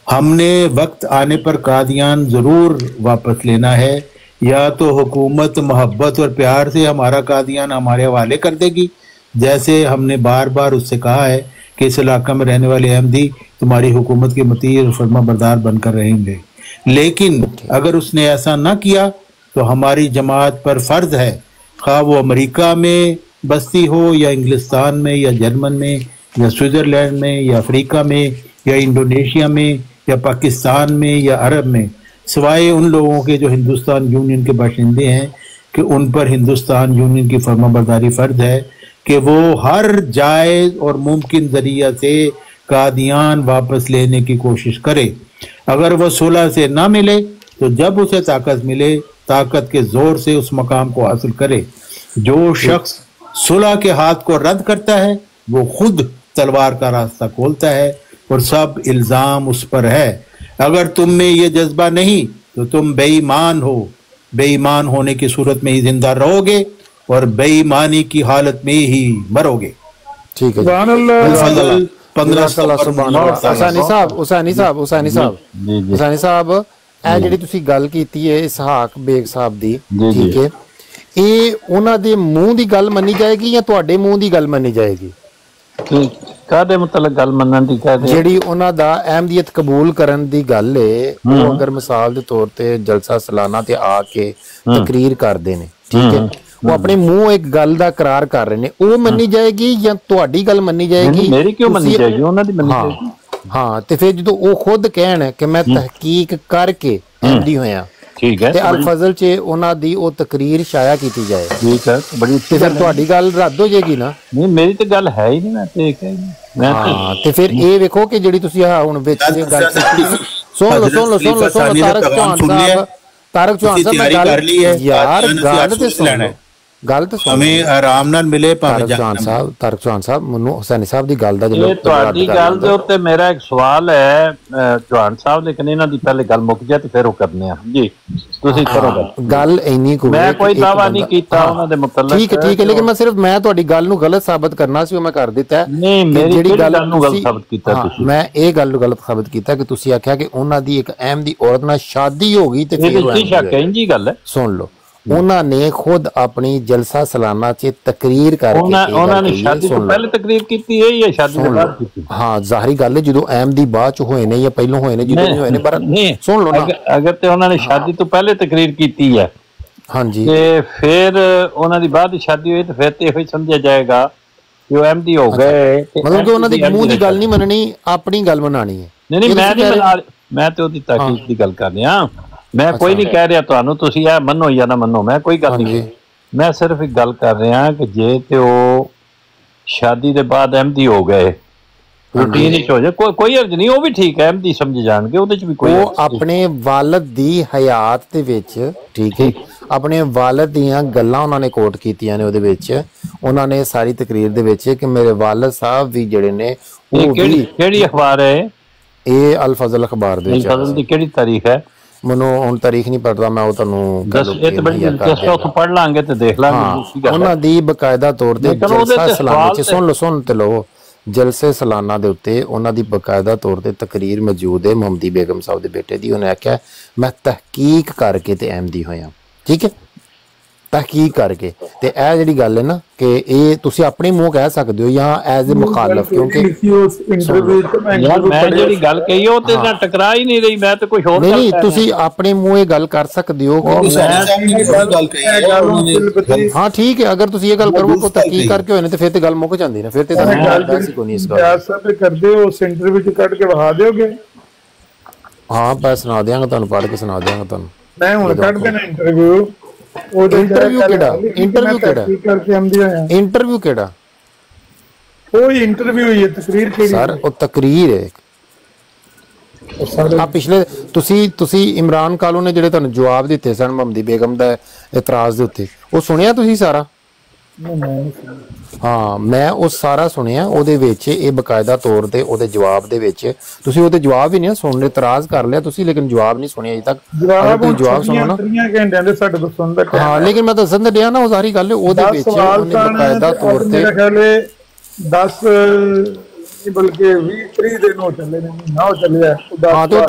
हमने वक्त आने पर कादियान जरूर वापस लेना है, या तो हुकूमत मोहब्बत और प्यार से हमारा कादियान हमारे हवाले कर देगी, जैसे हमने बार बार उससे कहा है कि इस इलाका में रहने वाले अहमदी तुम्हारी हुकूमत के मती और फरमा बरदार बनकर रहेंगे। लेकिन अगर उसने ऐसा ना किया तो हमारी जमात पर फर्ज है, खा वो अमेरिका में बस्ती हो, या इंग्लिस्तान में या जर्मन में या स्विट्जरलैंड में या अफ्रीका में या इंडोनेशिया में या पाकिस्तान में या अरब में, सिवाय उन लोगों के जो हिंदुस्तान यूनियन के बाशिंदे हैं कि उन पर हिंदुस्तान यूनियन की फर्माबरदारी फर्ज है कि वो हर जायज़ और मुमकिन जरिया से कादियान वापस लेने की कोशिश करे। अगर वो सुलह से ना मिले तो जब उसे ताकत मिले, ताकत के जोर से उस मकाम को हासिल करे। जो शख्स सुलह के हाथ को रद्द करता है वो खुद तलवार का रास्ता खोलता है और सब इल्जाम उस पर है। अगर तुम में ये जज्बा नहीं तो तुम बेईमान हो। बेईमान होने की सूरत में ही जिंदा रहोगे और बेईमानी की हालत में ही मरोगे। ठीक है, 15 साहब ਇਹ ਜਿਹੜੀ ਤੁਸੀਂ ਗੱਲ ਕੀਤੀ ਹੈ ਇਸਹਾਕ ਬੇਗ ਸਾਹਿਬ ਦੀ, ਠੀਕ ਹੈ, ਇਹ ਉਹਨਾਂ ਦੇ ਮੂੰਹ ਦੀ ਗੱਲ ਮੰਨੀ ਜਾਏਗੀ ਜਾਂ ਤੁਹਾਡੇ ਮੂੰਹ ਦੀ ਗੱਲ ਮੰਨੀ ਜਾਏਗੀ? ਕਾਹਦੇ ਮਤਲਬ ਗੱਲ ਮੰਨਣ ਦੀ? ਜਿਹੜੀ ਉਹਨਾਂ ਦਾ ਅਹਿਮਦੀਅਤ ਕਬੂਲ ਕਰਨ ਦੀ ਗੱਲ ਹੈ, ਉਹ ਅਗਰ ਮਿਸਾਲ ਦੇ ਤੌਰ ਤੇ ਜਲਸਾ ਸਾਲਾਨਾ ਤੇ ਆ ਕੇ ਤਕਰੀਰ ਕਰਦੇ ਨੇ, ਠੀਕ ਹੈ, ਉਹ ਆਪਣੇ ਮੂੰਹ ਇੱਕ ਗੱਲ ਦਾ ਇਕਰਾਰ ਕਰ ਰਹੇ ਨੇ, ਉਹ ਮੰਨੀ ਜਾਏਗੀ ਜਾਂ ਤੁਹਾਡੀ ਗੱਲ ਮੰਨੀ ਜਾਏਗੀ? ਮੇਰੀ ਕਿਉਂ ਮੰਨੀ ਜਾਏਗੀ? ਉਹਨਾਂ ਦੀ ਮੰਨੀ ਜਾਏਗੀ। ਹਾਂ, ਤੇ ਫਿਰ ਜਦੋਂ ਉਹ ਖੁਦ ਕਹਿਣ ਕਿ ਮੈਂ ਤਹਿਕੀਕ ਕਰਕੇ ਅਹਿਮਦੀ ਹੋਇਆ, ਠੀਕ ਹੈ, ਤੇ ਅਲ ਫਜ਼ਲ ਚ ਉਹਨਾਂ ਦੀ ਉਹ ਤਕਰੀਰ ਸ਼ਾਇਆ ਕੀਤੀ ਜਾਏ, ਠੀਕ ਹੈ, ਬੜੀ ਤੇ ਫਿਰ ਤੁਹਾਡੀ ਗੱਲ ਰੱਦ ਹੋ ਜਾਏਗੀ ਨਾ? ਨਹੀਂ, ਮੇਰੀ ਤੇ ਗੱਲ ਹੈ ਹੀ ਨਹੀਂ, ਮੈਂ ਤੇ ਕਹਿ ਨਹੀਂ। ਹਾਂ, ਤੇ ਫਿਰ ਇਹ ਵੇਖੋ ਕਿ ਜਿਹੜੀ ਤੁਸੀਂ ਹੁਣ ਵਿੱਚ ਇਹ ਗੱਲ ਸੁਣ ਲਓ ਤਾਰਕ ਚੌਹਾਨ ਸਾਹਿਬ ਮੈਂ ਗੱਲ ਯਾਰ ਗੱਲ ਤੇ ਸੁਣ, ਗੱਲ ਤਾਂ ਹਮੇ ਆਰਾਮ ਨਾਲ ਮਿਲੇ। ਤਾਰਕ ਚੌਹਾਨ ਸਾਹਿਬ ਮੈਨੂੰ ਹੁਸੈਨੀ ਸਾਹਿਬ ਦੀ ਗੱਲ ਦਾ ਜਦੋਂ ਤੁਹਾਡੀ ਗੱਲ ਦੇ ਉੱਤੇ ਮੇਰਾ ਇੱਕ ਸਵਾਲ ਹੈ ਚੌਹਾਨ ਸਾਹਿਬ, ਲੇਕਿਨ ਇਹਨਾਂ ਦੀ ਪਹਿਲੇ ਗੱਲ ਮੁੱਕ ਜਾਏ ਤੇ ਫਿਰ ਉਹ ਕਰਨੇ ਆ ਜੀ। ਤੁਸੀਂ ਕਰੋ ਗੱਲ ਇੰਨੀ ਕੁ, ਮੈਂ ਕੋਈ ਦਾਵਾ ਨਹੀਂ ਕੀਤਾ ਉਹਨਾਂ ਦੇ ਮੁਤਲਕ। ਠੀਕ ਹੈ, ਲੇਕਿਨ ਮੈਂ ਸਿਰਫ ਮੈਂ ਤੁਹਾਡੀ ਗੱਲ ਨੂੰ ਗਲਤ ਸਾਬਤ ਕਰਨਾ ਸੀ, ਉਹ ਮੈਂ ਕਰ ਦਿੱਤਾ। ਨਹੀਂ, ਮੇਰੀ ਗੱਲ ਨੂੰ ਗਲਤ ਸਾਬਤ ਕੀਤਾ ਤੁਸੀਂ। ਮੈਂ ਇਹ ਗੱਲ ਨੂੰ ਗਲਤ ਸਾਬਤ ਕੀਤਾ ਕਿ ਤੁਸੀਂ ਆਖਿਆ ਕਿ ਉਹਨਾਂ ਦੀ ਇੱਕ ਅਹਿਮਦੀ ਔਰਤ ਨਾਲ ਸ਼ਾਦੀ ਹੋ ਗਈ ਤੇ ਫਿਰ ਸ਼ੱਕ ਹੈ, ਇੰਜੀ ਗੱਲ ਹੈ। ਸੁਣ ਲਓ, ਉਹਨਾਂ ਨੇ ਖੁਦ ਆਪਣੀ ਜਲਸਾ ਸਾਲਾਨਾ ਚ ਤਕਰੀਰ ਕਰਕੇ ਉਹਨਾਂ ਨੇ ਸ਼ਾਦੀ ਤੋਂ ਪਹਿਲੇ ਤਕਰੀਰ ਕੀਤੀ ਹੈ ਜਾਂ ਸ਼ਾਦੀ ਤੋਂ ਬਾਅਦ ਕੀਤੀ? ਹਾਂ, ਜ਼ਾਹਰੀ ਗੱਲ ਹੈ, ਜਦੋਂ ਅਹਿਮਦੀ ਬਾਅਦ ਚ ਹੋਏ ਨੇ ਜਾਂ ਪਹਿਲਾਂ ਹੋਏ ਨੇ, ਜਦੋਂ ਨਹੀਂ ਹੋਏ ਨੇ, ਪਰ ਸੁਣ ਲਓ ਨਾ, ਅਗਰ ਤੇ ਉਹਨਾਂ ਨੇ ਸ਼ਾਦੀ ਤੋਂ ਪਹਿਲੇ ਤਕਰੀਰ ਕੀਤੀ ਹੈ, ਹਾਂਜੀ, ਤੇ ਫਿਰ ਉਹਨਾਂ ਦੀ ਬਾਅਦ ਸ਼ਾਦੀ ਹੋਈ ਤੇ ਫਿਰ ਤੇ ਇਹੋ ਹੀ ਸਮਝਿਆ ਜਾਏਗਾ ਕਿ ਉਹ ਅਹਿਮਦੀ ਹੋ ਗਏ। ਮਤਲਬ ਕਿ ਉਹਨਾਂ ਦੀ ਮੂੰਹ ਦੀ ਗੱਲ ਨਹੀਂ ਮੰਨਣੀ, ਆਪਣੀ ਗੱਲ ਮਨਾਣੀ ਹੈ। ਨਹੀਂ, ਮੈਂ ਨਹੀਂ ਮਨਾ, ਮੈਂ ਤੇ ਉਹਦੀ ਤਹਿਕੀਕ ਦੀ ਗੱਲ ਕਰ ਰਿਹਾ। ਮੈਂ ਕੋਈ ਨਹੀਂ ਕਹਿ ਰਿਹਾ ਤੁਹਾਨੂੰ ਤੁਸੀਂ ਇਹ ਮੰਨੋ ਜਾਂ ਨਾ ਮੰਨੋ, ਮੈਂ ਕੋਈ ਗੱਲ ਨਹੀਂ। ਮੈਂ ਸਿਰਫ ਇੱਕ ਗੱਲ ਕਰ ਰਿਹਾ ਕਿ ਜੇ ਤੇ ਉਹ ਸ਼ਾਦੀ ਦੇ ਬਾਅਦ ਅਹਿਮਦੀ ਹੋ ਗਏ, ਰੂਟੀਨ ਵਿੱਚ ਹੋ ਜਾਏ, ਕੋਈ ਹਰਜ ਨਹੀਂ, ਉਹ ਵੀ ਠੀਕ ਹੈ, ਅਹਿਮਦੀ ਸਮਝੇ ਜਾਣਗੇ, ਉਹਦੇ ਚ ਵੀ ਕੋਈ। ਉਹ ਆਪਣੇ ਵਾਲਦ ਦੀ ਹਯਾਤ ਦੇ ਵਿੱਚ, ਠੀਕ ਹੈ, ਆਪਣੇ ਵਾਲਦ ਦੀਆਂ ਗੱਲਾਂ ਉਹਨਾਂ ਨੇ ਕੋਟ ਕੀਤੀਆਂ ਨੇ ਉਹਦੇ ਵਿੱਚ, ਉਹਨਾਂ ਨੇ ਸਾਰੀ ਤਕਰੀਰ ਦੇ ਵਿੱਚ ਕਿ ਮੇਰੇ ਵਾਲਦ ਸਾਹਿਬ ਵੀ ਜਿਹੜੇ ਨੇ ਉਹ ਕਿਹੜੀ ਅਖਬਾਰ ਹੈ ਇਹ? ਅਲ ਫਜ਼ਲ ਅਖਬਾਰ ਦੇ ਵਿੱਚ। ਅਲ ਫਜ਼ਲ ਦੀ ਕਿਹੜੀ ਤਾਰੀਖ ਹੈ? ਮੈਨੂੰ ਹੁਣ ਤਾਰੀਖ ਨਹੀਂ ਪਤਾ, ਮੈਂ ਉਹ ਤੁਹਾਨੂੰ ਪੜ੍ਹ ਲਾਂਗੇ ਤੇ ਦੇਖ ਲਾਂਗੇ। ਉਹਨਾਂ ਦੀ ਬਕਾਇਦਾ ਤੌਰ ਤੇ ਜਲਸਾ ਸਾਲਾਨਾ ਚ ਸੁਣ ਤੇ ਲਓ, ਜਲਸੇ ਸਾਲਾਨਾ ਦੇ ਉੱਤੇ ਉਹਨਾਂ ਦੀ ਬਕਾਇਦਾ ਤੌਰ ਤੇ ਤਕਰੀਰ ਮੌਜੂਦ ਹੈ ਮੁਹੰਮਦੀ ਬੇਗਮ ਸਾਹਿਬ ਦੇ ਬੇਟੇ ਦੀ। ਉਹਨੇ ਆਖਿਆ ਮੈਂ ਤਹਿਕੀਕ ਕਰਕੇ ਤੇ ਅਹਿਮਦੀ ਹੋਇਆ, ਠੀਕ ਹੈ, ਤਹਿਕੀਕ ਕਰਕੇ। ਤੇ ਇਹ ਜਿਹੜੀ ਗੱਲ ਹੈ ਨਾ ਕਿ ਇਹ ਤੁਸੀਂ ਆਪਣੇ ਮੂੰਹ ਕਹਿ ਸਕਦੇ ਹੋ ਜਾਂ ਐਜ਼ ਏ ਮੁਖਾਲਫ, ਕਿਉਂਕਿ ਮੈਂ ਜਿਹੜੀ ਗੱਲ ਕਹੀ ਉਹ ਤੇ ਨਾ ਟਕਰਾ ਹੀ ਨਹੀਂ ਰਹੀ, ਮੈਂ ਤੇ ਕੁਝ ਹੋਰ ਨਹੀਂ, ਤੁਸੀਂ ਆਪਣੇ ਮੂੰਹ ਇਹ ਗੱਲ ਕਰ ਸਕਦੇ ਹੋ ਕਿ ਹਾਂ ਠੀਕ ਹੈ, ਅਗਰ ਤੁਸੀਂ ਇਹ ਗੱਲ ਕਰੋ ਕੋ ਤਹਿਕੀਕ ਕਰਕੇ ਹੋਏ ਨੇ ਤੇ ਫਿਰ ਤੇ ਗੱਲ ਮੁੱਕ ਜਾਂਦੀ ਨਾ, ਫਿਰ ਤੇ ਕੋਈ ਨਹੀਂ ਇਸ ਗੱਲ ਕਰਦੇ ਹੋ। ਉਸ ਇੰਟਰਵਿਊ ਚ ਕੱਢ ਕੇ ਵਹਾ ਦਿਓਗੇ? ਹਾਂ, ਮੈਂ ਸੁਣਾ ਦਿਆਂਗਾ ਤੁਹਾਨੂੰ, ਪੜ੍ਹ ਕੇ ਸੁਣਾ ਦਿਆਂਗਾ ਤੁਹਾਨੂੰ। ਮੈਂ ਹੁਣ ਕੱਢ ਦੇਣਾ ਇੰਟਰਵਿਊ। ਇੰਟਰਵਿਊ ਕਿਹੜਾ? ਇੰਟਰਵਿਊ ਕਿਹੜਾ? ਉਹ ਇੰਟਰਵਿਊ ਹੀ ਹੈ, ਤਕਰੀਰ ਕਿਹੜੀ ਸਰ? ਉਹ ਤਕਰੀਰ ਹੈ। ਆ ਪਿਛਲੇ ਤੁਸੀਂ ਇਮਰਾਨ ਕਾਲੂ ਨੇ ਜਿਹੜੇ ਤੁਹਾਨੂੰ ਜਵਾਬ ਦਿੱਤੇ ਸਨ ਮੁਹੰਮਦੀ ਬੇਗਮ ਦਾ ਇਤਰਾਜ਼ ਦੇ ਉੱਤੇ, ਉਹ ਸੁਣਿਆ ਤੁਸੀਂ ਸਾਰਾ? ਹਾਂ, ਮੈਂ ਉਹ ਸਾਰਾ ਸੁਣਿਆ। ਉਹਦੇ ਵਿੱਚ ਇਹ ਬਕਾਇਦਾ ਤੌਰ ਤੇ ਉਹਦੇ ਜਵਾਬ ਦੇ ਵਿੱਚ ਤੁਸੀਂ ਉਹਦੇ ਜਵਾਬ ਹੀ ਨਹੀਂ ਸੁਣਨੇ, ਇਤਰਾਜ਼ ਕਰ ਲਿਆ ਤੁਸੀਂ, ਲੇਕਿਨ ਜਵਾਬ ਨਹੀਂ ਸੁਣਿਆ ਅਜੇ ਤੱਕ। ਜਵਾਬ ਸੁਣੋ ਨਾ। ਹਾਂ, ਲੇਕਿਨ ਮੈਂ ਦੱਸਣ ਤੇ ਡਿਆ ਨਾ, ਉਹ ਸਾਰੀ ਗੱਲ ਉਹਦੇ ਵਿੱਚ ਉਹਨੇ ਬਕਾਇਦਾ ਤੌਰ ਤੇ 10 ਬਲਕਿ 20-30 ਦਿਨ ਹੋ ਚੱਲੇ ਨੇ, ਮਹੀਨਾ ਹੋ ਚੱਲਿਆ। ਹਾਂ, ਤੇ ਉਹ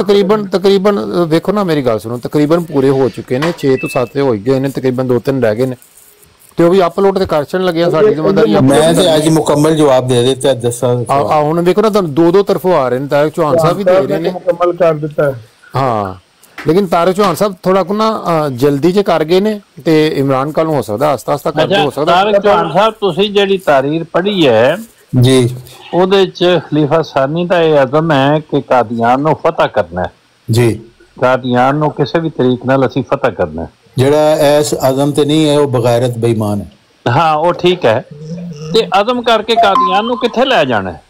ਤਕਰੀਬਨ ਵੇਖੋ ਨਾ, ਮੇਰੀ ਗੱਲ ਸੁਣੋ, ਤਕਰੀਬਨ ਪੂਰੇ ਹੋ ਚੁੱਕੇ ਨੇ, 6 ਤੋਂ 7 ਹੋ ਗਏ ਨੇ, ਤਕਰੀਬਨ 2-3 ਰਹਿ ਗਏ ਨੇ, ਤੇ ਉਹ ਵੀ ਅਪਲੋਡ ਤੇ ਕਰਸ਼ਨ ਲੱਗਿਆ। ਸਾਡੀ ਜ਼ਿੰਮੇਵਾਰੀ ਮੈਂ ਤੇ ਅੱਜ ਮੁਕੰਮਲ ਜਵਾਬ ਦੇ ਦਿੱਤਾ। ਦੱਸਾਂ ਹੁਣ ਵੇਖੋ ਨਾ, ਤੁਹਾਨੂੰ ਦੋ ਤਰਫੋਂ ਆ ਰਹੇ ਨੇ, ਤਾਰਿਕ ਚੌਹਾਨ ਸਾਹਿਬ ਵੀ ਦੇ ਰਹੇ ਨੇ, ਮੁਕੰਮਲ ਕਰ ਦਿੱਤਾ। ਹਾਂ, लेकिन तारिक चौहान साहब थोड़ा को ना जल्दी च कर गए ने ते इमरान खान हो सकदा आस्ता आस्ता करदे हो सकदा। तारिक चौहान साहब तुसी जेहड़ी तारीर पढ़ी है जी ਉਹਦੇ ਚ ਖਲੀਫਾ ਸਾਨੀ ਦਾ ਇਹ ਅਜ਼ਮ ਹੈ ਕਿ ਕਾਦੀਆਨ ਨੂੰ ਫਤਹ ਕਰਨਾ ਹੈ ਜੀ ਕਾਦੀਆਨ ਨੂੰ ਕਿਸੇ ਵੀ ਤਰੀਕੇ ਨਾਲ ਅਸੀਂ ਫਤਹ ਕਰਨਾ ਹੈ ਜਿਹੜਾ ਇਸ ਅਜ਼ਮ ਤੇ ਨਹੀਂ ਹੈ ਉਹ ਬਗੈਰਤ ਬੇਈਮਾਨ ਹੈ। ਹਾਂ ਉਹ ਠੀਕ ਹੈ ਤੇ ਅਜ਼ਮ ਕਰਕੇ ਕਾਦੀਆਨ ਨੂੰ ਕਿੱਥੇ ਲੈ ਜਾਣਾ ਹੈ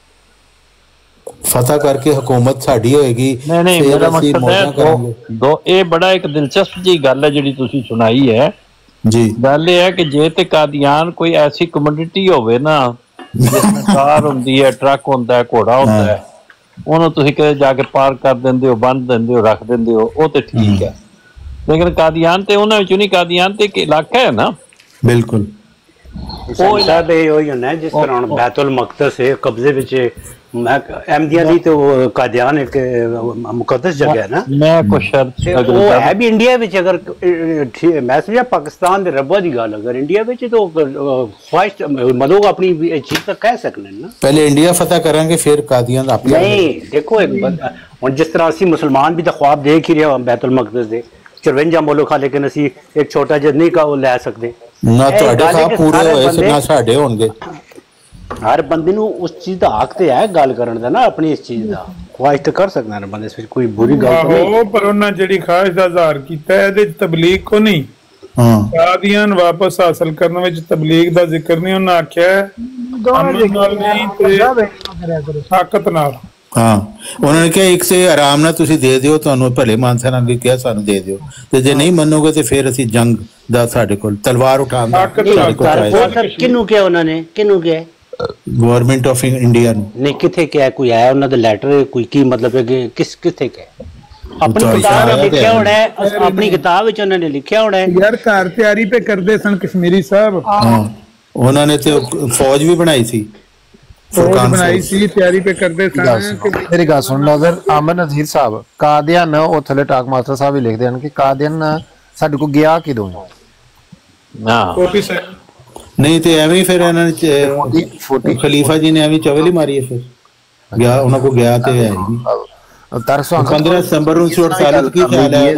फतह करके हुकूमत साड़ी होएगी। नहीं मेरा मकसद है दो ये बड़ा एक दिलचस्प जी गल है जिहड़ी तुसी सुनाई है जी गल ये है कि जे ते कादियान कोई ऐसी कम्युनिटी होवे ना जिसमें कार हुंदी है ट्रक हुंदा है घोड़ा हुंदा है उन्होंने तुसी कदे जाके पार कर देंदे हो बंद देंदे हो रख देंदे हो वो तो ठीक है लेकिन कादियान ते उन्हां विचों नहीं कादियान ते एक इलाका है ना बिल्कुल साहब ये होई होना जिस तरह बैतुल मक़दस है कब्जे विच अहमदिया दी तो कादियान एक मुकद्दस जगह है ना मैं कुछ शर्त वो है भी इंडिया विच अगर मैं समझा पाकिस्तान दे रब्बा दी गल अगर इंडिया विच तो ख्वाहिश मतलब अपनी चीज तक कह सकने ना पहले इंडिया फतह करांगे फिर कादियान अपने नहीं देखो हुन जिस तरह असी मुसलमान भी तो ख्वाब देख ही रहे बैतुल मक़दस दे 54 मुल्क है लेकिन असी एक छोटा जिहा नहीं का वो लै सकदे ना ਤੁਹਾਡੇ ख्वाब पूरे होए ना ਸਾਡੇ ਹੋਣਗੇ। हर बंदे नूं उस चीज दा हक ते है गल करन दा ना अपनी इस चीज दा ख्वाहिश ते कर सकदा ना बंदे इस विच कोई बुरी गल नहीं पर उन्हां जेहड़ी ख्वाहिश दा इज़हार कीता है इहदे तबलीग को नहीं कादियान वापस हासिल करने विच तबलीग दा जिक्र नहीं उन्हां आख्या अमन नाल नहीं ते ताकत नाल हाँ उन्होंने कहा एक से आराम ना तुसी दे दियो ਤੁਹਾਨੂੰ ਭਲੇ ਮਾਨਸਾ ਨਾਲ ਵੀ ਕਿਹਾ ਸਾਨੂੰ ਦੇ ਦਿਓ ਤੇ ਜੇ ਨਹੀਂ ਮੰਨੋਗੇ ਤੇ ਫਿਰ ਅਸੀਂ ਜੰਗ ਦਾ ਸਾਡੇ ਕੋਲ ਤਲਵਾਰ ਉਠਾਉਣ ਦਾ ਕਿਹਨੂੰ ਕਿਹਾ ਉਹਨਾਂ ਨੇ ਕਿਹਨੂੰ ਕਿਹਾ ਗਵਰਨਮੈਂਟ ਆਫ ਇੰਡੀਆ ਨੂੰ ਨਹੀਂ ਕਿੱਥੇ ਕਿਹਾ ਕੋਈ ਆਇਆ ਉਹਨਾਂ ਦਾ ਲੈਟਰ ਕੋਈ ਕੀ ਮਤਲਬ ਹੈ ਕਿ ਕਿੱਥੇ ਕਿਹਾ ਆਪਣੀ ਕਿਤਾਬ ਵਿੱਚ ਲਿਖਿਆ ਹੋਣਾ ਹੈ ਆਪਣੀ ਕਿਤਾਬ ਵਿੱਚ ਉਹਨਾਂ ਨੇ ਲਿਖਿਆ ਹੋਣਾ ਹੈ ਯਾਰ ਘਰ ਤਿਆਰੀ ਤੇ ਕਰਦੇ ਸਨ ਕਸ਼ਮੀਰੀ ਸਾਹਿਬ ਹਾਂ ਉਹਨਾਂ ਨੇ ਤੇ ਫੌਜ ਵੀ ਬਣਾਈ ਸੀ बनाई सी तैयारी पे करते मेरी गल सुन लो अगर आमन नज़ीर साहब कादियान वो थले टाक मास्टर साहब ही लिखते हैं कि कादियान साडे को गया किदों नहीं तो एवं ही फिर इन्होंने खलीफा जी ने एवं चवल ही मारी है फिर गया उन्होंने को गया तो है 15 सितंबर 1948 की ख्याल है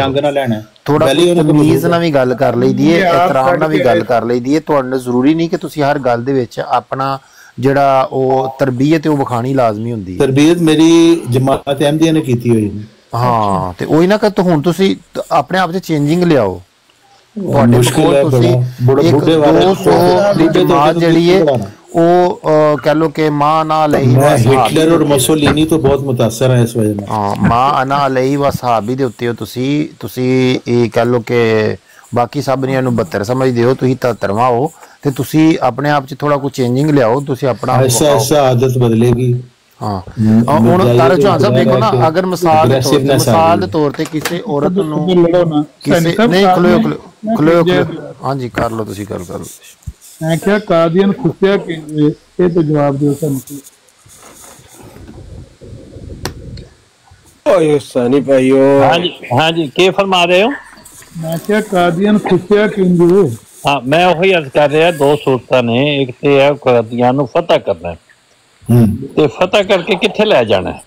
जंग ना लेना थोड़ा तमीज ਨਾਲ ਵੀ ਗੱਲ ਕਰ ਲਈਦੀ ਹੈ ਇਤਰਾਮ ਨਾਲ ਵੀ ਗੱਲ ਕਰ ਲਈਦੀ ਹੈ ਤੁਹਾਨੂੰ ਜ਼ਰੂਰੀ ਨਹੀਂ ਕਿ ਤੁਸੀਂ ਹਰ ਗੱਲ ਦੇ ਵਿੱਚ ਆਪਣਾ ਜਿਹੜਾ ਉਹ ਤਰਬੀਅਤ ਉਹ ਵਿਖਾਣੀ ਲਾਜ਼ਮੀ ਹੁੰਦੀ ਹੈ ਤਰਬੀਅਤ ਮੇਰੀ ਜਮਾਤ ਅਹਿਮਦੀਆ ਨੇ ਕੀਤੀ ਹੋਈ ਹੈ ਹਾਂ ਤੇ ਉਹੀ ਨਾ ਕਿ ਹੁਣ ਤੁਸੀਂ ਆਪਣੇ ਆਪ 'ਚ ਚੇਂਜਿੰਗ ਲਿਆਓ ਤੁਹਾਡੇ ਕੋਲ ਤੁਸੀਂ ਇੱਕ 200 ਦੀ ਜਮਾਤ ਜਿਹੜੀ ਹੈ ਉਹ कह लो कि माँ ना अलैहि हिटलर और मुसोलिनी तो बहुत मुतासर है इस वजह में हाँ माँ अना अलैहि व सहाबी दे उत्ते हो तुसी कह लो कि बाकी सब ने 72 समझदे हो तुसी 73वां हो ते तुसी अपने आप च थोड़ा कुछ चेंजिंग लियाओ तुसी अपना ऐसा आदत बदलेगी हाँ हुन तारिक चौहान साहब देखो ना अगर मिसाल दे तौर ते किसी औरत नूं किसी नहीं खलो हाँ जी कर लो तुसी कर लो मैं क्या कादियान खुशिया के ये तो जवाब दो सनकी ओए सनी भाइयों हाँ जी क्या फरमा रहे हो मैं क्या कादियान खुशिया क्यों हाँ मैं वही अर्ज कर रहा दो सूरतां ने एक तो है कादियान नूं फतह करना है ते फतह करके किथे ले जाना है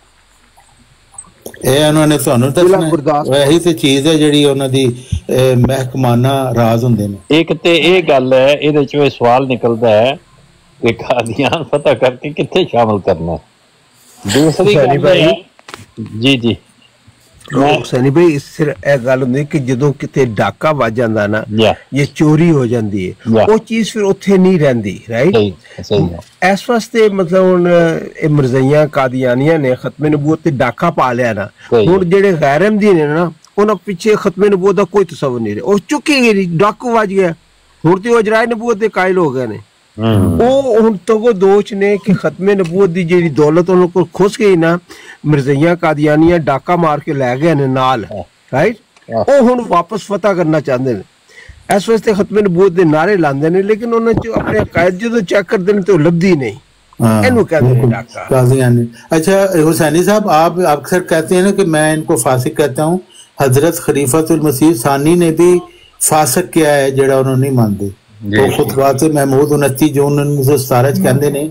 ਇਹ ਉਹਨਾਂ ਨੇ ਤੁਹਾਨੂੰ ਦੱਸਣਾ ਇਹੀ ਤੇ ਚੀਜ਼ ਹੈ ਜਿਹੜੀ ਉਹਨਾਂ ਦੀ ਮਹਿਕਮਾਨਾ ਰਾਜ਼ ਹੁੰਦੇ ਨੇ ਇੱਕ ਤੇ ਇਹ ਗੱਲ ਹੈ ਇਹਦੇ ਚੋਂ ਇਹ ਸਵਾਲ ਨਿਕਲਦਾ ਹੈ ਕਿ ਕਾਦੀਆਨ ਫਤਹ ਕਰਕੇ ਕਿੱਥੇ ਸ਼ਾਮਲ ਕਰਨਾ ਦੂਸਰੀ ਗੱਲ ਹੈ ਜੀ ਜੀ सैनी भाई ਇਹ ਗੱਲ ਹੁੰਦੀ ਕਿ ਜਦੋਂ ਕਿਤੇ ਡਾਕਾ ਵੱਜ ਜਾਂਦਾ ਨਾ ਇਹ ਚੋਰੀ ਹੋ ਜਾਂਦੀ ਹੈ ਉਹ ਚੀਜ਼ ਫਿਰ ਉੱਥੇ ਨਹੀਂ ਰਹਿੰਦੀ ਰਾਈਟ ਇਸ ਵਾਸਤੇ ਮਤਲਬ ਹੁਣ ਇਹ ਮਰਜ਼ਈਆਂ ਕਾਦੀਆਨੀਆਂ ਨੇ ਖਤਮੇ ਨਬੂਵਤ ਤੇ ਡਾਕਾ ਪਾ ਲਿਆ ਨਾ ਹੁਣ ਜਿਹੜੇ ਗੈਰ ਅਹਿਮਦੀ ਨੇ ਨਾ ਉਹਨਾਂ ਪਿੱਛੇ ਖਤਮੇ ਨਬੂਵਤ ਦਾ ਕੋਈ ਤਸੱਵੁਰ ਨਹੀਂ ਰਿਹਾ ਉਹ ਚੁੱਕੀ ਗਈ ਡਾਕੂ ਵੱਜ ਗਿਆ ਹੁਣ ਤੇ ਉਹ ਜਰਾਏ ਨਬੂਵਤ ਦੇ ਕਾਇਲ ਹੋ ਗਏ ਨੇ ਉਹ ਹੁਣ ਤਗੋ ਦੋਚ ਨੇ ਕਿ ਖਤਮੇ ਨਬੂਵਤ ਦੀ ਜਿਹੜੀ ਦੌਲਤ ਉਹਨਾਂ ਕੋਲ ਖੁੱਸ ਗਈ ਨਾ ਮਿਰਜ਼ਈਆਂ ਕਾਦੀਆਨੀਆਂ ਡਾਕਾ ਮਾਰ ਕੇ ਲੈ ਗਏ ਨੇ ਨਾਲ ਰਾਈਟ ਉਹ ਹੁਣ ਵਾਪਸ ਫਤਹ ਕਰਨਾ ਚਾਹੁੰਦੇ ਨੇ ਇਸ ਵਾਸਤੇ ਖਤਮੇ ਨਬੂਵਤ ਦੇ ਨਾਰੇ ਲਾਉਂਦੇ ਨੇ ਲੇਕਿਨ ਉਹਨਾਂ ਚ ਆਪਣੇ ਕਾਇਦ ਜਦੋਂ ਚੈੱਕ ਕਰਦੇ ਨੇ ਤੇ ਉਹ ਲੱਭਦੀ ਨਹੀਂ ਇਹਨੂੰ ਕਹਿੰਦੇ ਨੇ ਡਾਕਾ कादियानी। अच्छा हुसैनी साहब आप अक्सर कहते हैं ना कि मैं इनको फासिक कहता हूँ हजरत खलीफतुल मसीह सानी ने भी फासिक किया है जेड़ा उन्होंने नहीं मानते तो खुतबात महमूद 29 जून 1917 कहते हैं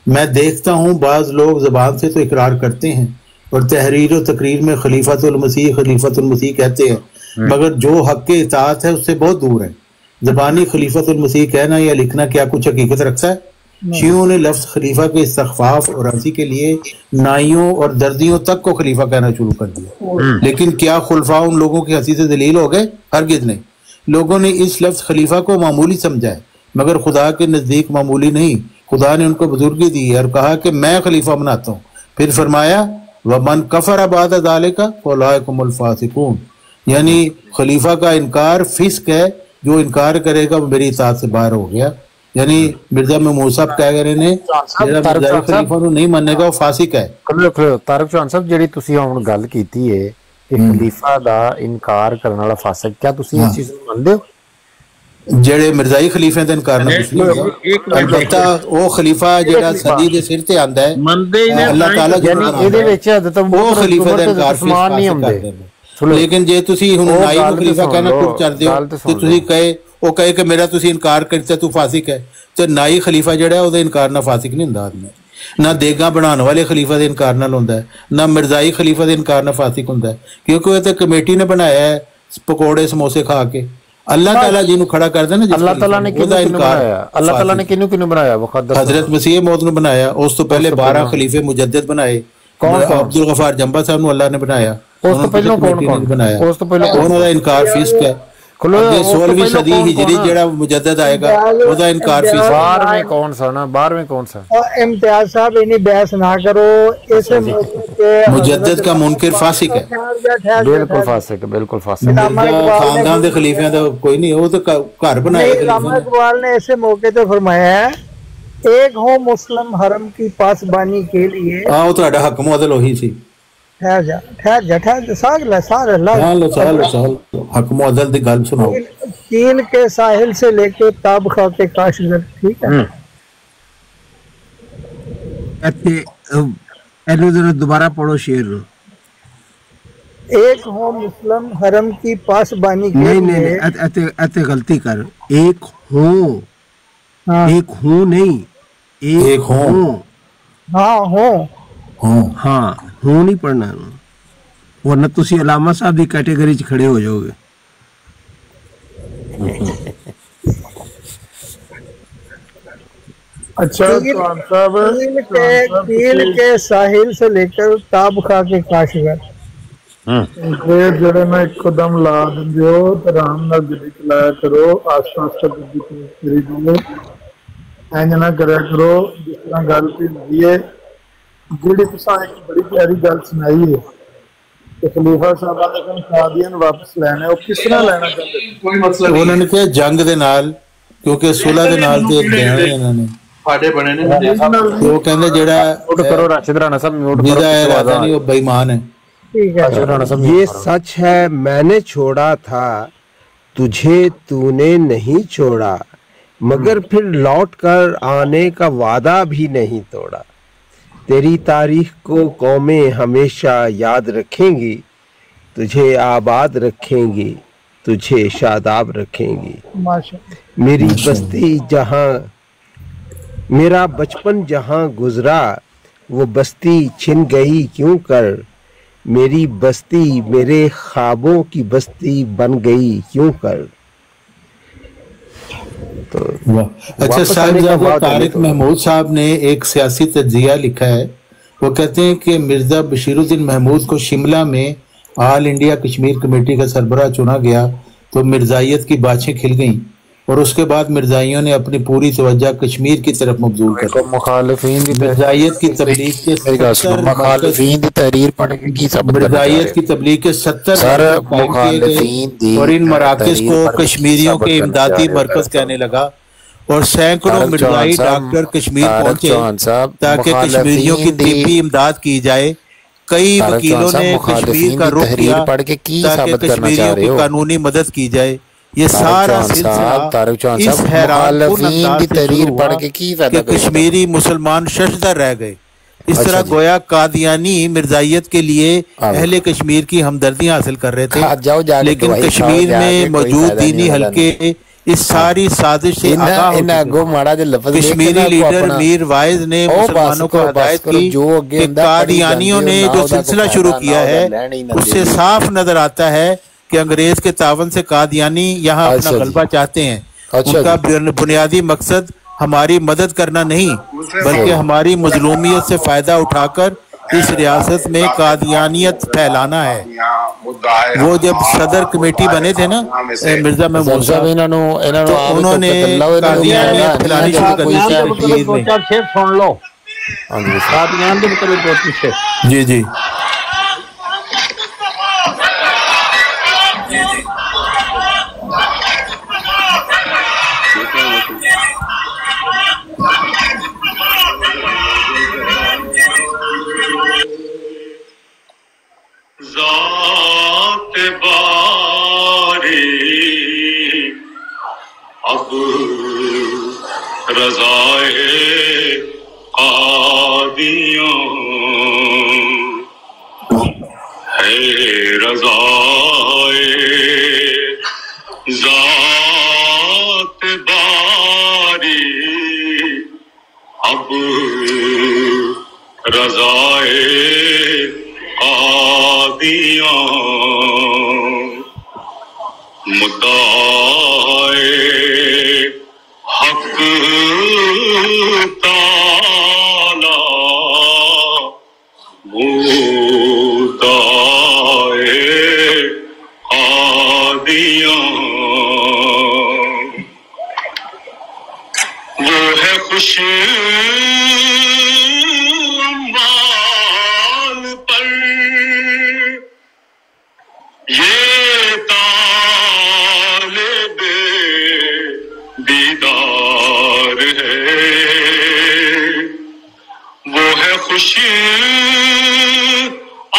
मैं देखता हूँ बाज लोग जबान से तो इकरार करते हैं اور تحریر و تقریر میں خلیفۃ المسیح کہتے ہیں، مگر جو حق کے اطاعت ہے اس سے بہت دور ہے۔ زبانی خلیفۃ المسیح کہنا یا لکھنا کیا کچھ حقیقت رکھتا ہے؟ شیعوں نے لفظ خلیفہ کے استخفاف اور ہنسی کے لیے نائیوں اور دردیوں تک کو خلیفہ کہنا شروع کر دیا، لیکن کیا خلفاء ان لوگوں کی ہنسی سے ذلیل ہو گئے؟ ہرگز نہیں۔ لوگوں نے اس لفظ خلیفہ کو معمولی سمجھا ہے، مگر خدا کے نزدیک معمولی نہیں۔ خدا نے ان کو بزرگی دی اور کہا کہ میں خلیفہ بناتا ہوں، پھر فرمایا وَمَنْ كَفَرَ بَعْدَ ذَلِكَ فَأُولَٰئِكَ هُمُ الْفَاسِقُونَ، یعنی خلیفہ کا انکار فسق ہے، جو انکار کرے گا وہ میری اطاعت سے باہر ہو گیا۔ یعنی مرزا محمود صاحب کہہ گئے نے جڑا مرزا خلیفہ نو نہیں ماننے گا وہ فاسق ہے۔ طارق چوہان صاحب جڑی تسی ہن گل کیتی ہے کہ خلیفہ دا انکار کرنے والا فاسق، کیا تسی اس چیز نو مانتے ہو؟ جڑے مرزائی خلیفے دا انکار نہ کچھ نہیں، البتہ وہ خلیفہ جڑا صدی دے سر تے آندا ہے اللہ تعالی یعنی ایدے وچ وہ خلیفہ دا انکار مسلمان نہیں ہوندے، لیکن جے تسی ہن نائی نو خلیفہ کہنا ٹوٹ چڑھدے ہو تے تسی کہے وہ کہے کہ میرا تسی انکار کرتے تو فاسق ہے، تو نائی خلیفہ جڑا ہے وہ انکار نہ فاسق نہیں ہوندا آدمی، نہ دیگاں بنانے والے خلیفہ دے انکار نہ ہوندا ہے، نہ مرزائی خلیفہ دے انکار نہ فاسق ہوندا ہے، کیونکہ وہ تے کمیٹی نے بنایا ہے پکوڑے سموسے کھا کے۔ اللہ تعالیٰ جنہوں کھڑا کر دے نا، اللہ تعالیٰ نے کنوں بنایا؟ حضرت مسیح موعود نے بنایا، اس تو پہلے 12 خلیفے مجدد بنائے، عبدالغفار جنبہ صاحب نو اللہ نے بنایا، انہوں دا انکار فسق ہے۔ 16ویں صدی ہجری جڑا مجدد آئے گا وہ دا انکار فسق ہے۔ 12ویں کون سا نا 12ویں کون سا؟ امتیاز صاحب انہی بحث نہ کرو، اس مجدد کا منکر فاسق ہے، بالکل فاسق ہے، بالکل فاسق۔ خاندان دے خلیفیاں دا کوئی نہیں، وہ تو گھر بنائے۔ علامہ اقبال نے ایسے موقع تے فرمایا ہے ایک ہو مسلم حرم کی پاسبانی کے لیے، ہاں وہ تہاڈا حق معدل وہی سی۔ ٹھہر جا سال حق معدل دی گل سناؤ۔ چین کے ساحل سے لے کے تاب خواہ کے کاشگر، ٹھیک ہے، دوبارہ پڑھو شعر۔ ایک ہو مسلم حرم کی پاسبانی کے لیے، نہیں ایتے غلطی کر، ایک ہوں، ایک ہوں نہیں، ایک ہوں، ہاں ہوں، ہاں ہوں نہیں پڑھنا، ورنہ تسی علامہ صاحب دی کیٹیگری چ کھڑے ہو جاؤ گے۔ اچھا کیل کے ساحل سے لے کر تاب خواہ کے کاشگر، جڑے میں ایک قدم لا دیو تے آرام نال گڈی چلایا کرو، آستا آستا گڈی کری دیو، اینج نہ کریا کرو جس طرح گل کی ہوئی ہے۔ جڑی تساں ایک بڑی پیاری گل سنائی ہے کہ خلیفہ صاحب نے قادیان واپس لینا ہے، وہ کس طرح لینا چاہتے؟ کوئی مسئلہ نہیں، انہوں نے کہا جنگ دے نال، کیونکہ صلح دے نال تے دینا ہے انہوں نے پھاڑے بنے نے، وہ کہندے جڑا کرو راشد رانا صاحب میوٹ کرو، جڑا ارادہ نہیں وہ بے ایمان ہے۔ یہ سچ ہے میں نے چھوڑا تھا تجھے تو نے نہیں چھوڑا، مگر پھر لوٹ کر آنے کا وعدہ بھی نہیں توڑا، تیری تاریخ کو قومیں ہمیشہ یاد رکھیں گی، تجھے آباد رکھیں گی، تجھے شاداب رکھیں گی، میری بستی جہاں، میرا بچپن جہاں گزرا وہ بستی چھن گئی کیوں کر، میری بستی میرے خوابوں کی بستی بن گئی کیوں کر۔ اچھا صاحب طارق محمود صاحب نے ایک سیاسی تجزیہ لکھا ہے، وہ کہتے ہیں کہ مرزا بشیر الدین محمود کو شملہ میں آل انڈیا کشمیر کمیٹی کا سربراہ چنا گیا تو مرزائیت کی باچھیں کھل گئیں، اور اس کے بعد مرزائیوں نے اپنی پوری توجہ کشمیر کی طرف مبذول کر دی۔ مخالفین مرزائیت کی تبلیغ کے مخالفین دی تحریر پڑھ کی سب مرزائیت کی تبلیغ کے 70 اور ان مراکز کو کشمیریوں کے امدادی مرکز کہنے لگا، اور سینکڑوں مرزائی ڈاکٹر کشمیر پہنچے تاکہ کشمیریوں کی طبی امداد کی جائے۔ کئی وکیلوں نے کشمیر کا رخ کیا تاکہ کشمیریوں کی قانونی مدد کی جائے۔ یہ سارا سلسلہ اس حیران کن انداز سے شروع ہوا کہ کشمیری مسلمان ششدر رہ گئے۔ اس طرح گویا قادیانی مرزائیت کے لیے اہل کشمیر کی ہمدردیاں حاصل کر رہے تھے، لیکن کشمیر میں موجود دینی حلقے اس ساری سازش سے آگاہ کشمیری لیڈر میر وائز نے مسلمانوں کو ہدایت کی کہ قادیانیوں نے جو سلسلہ شروع کیا ہے اس سے صاف نظر آتا ہے کہ انگریز کے تعاون سے قادیانی یہاں اپنا غلبہ چاہتے ہیں. ان کا بنیادی مقصد ہماری مدد کرنا نہیں بلکہ ہماری مظلومیت سے فائدہ اٹھا کر اس ریاست میں قادیانیت پھیلانا ہے. وہ جب صدر کمیٹی بنے تھے نا مرزا محمود صاحب تو انہوں نے قادیانیت پھیلانی شروع کر دی. جی جی ذات باری اب رضائے قادیوں ہے رضائے ذات باری اب رضائے قادیاں مدعائے حق تعالی مدعائے قادیاں وہ ہے خوش خوشی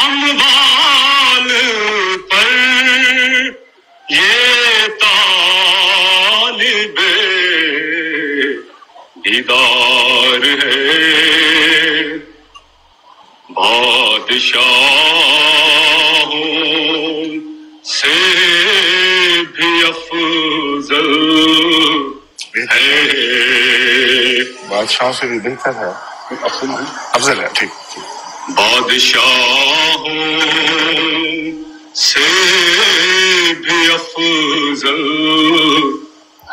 اموال پر یہ طالب دیدار ہے بادشاہوں سے بھی افضل ہے بادشاہ سے بھی بہتر ہے افضل ہے ٹھیک بادشاہوں سے بھی افضل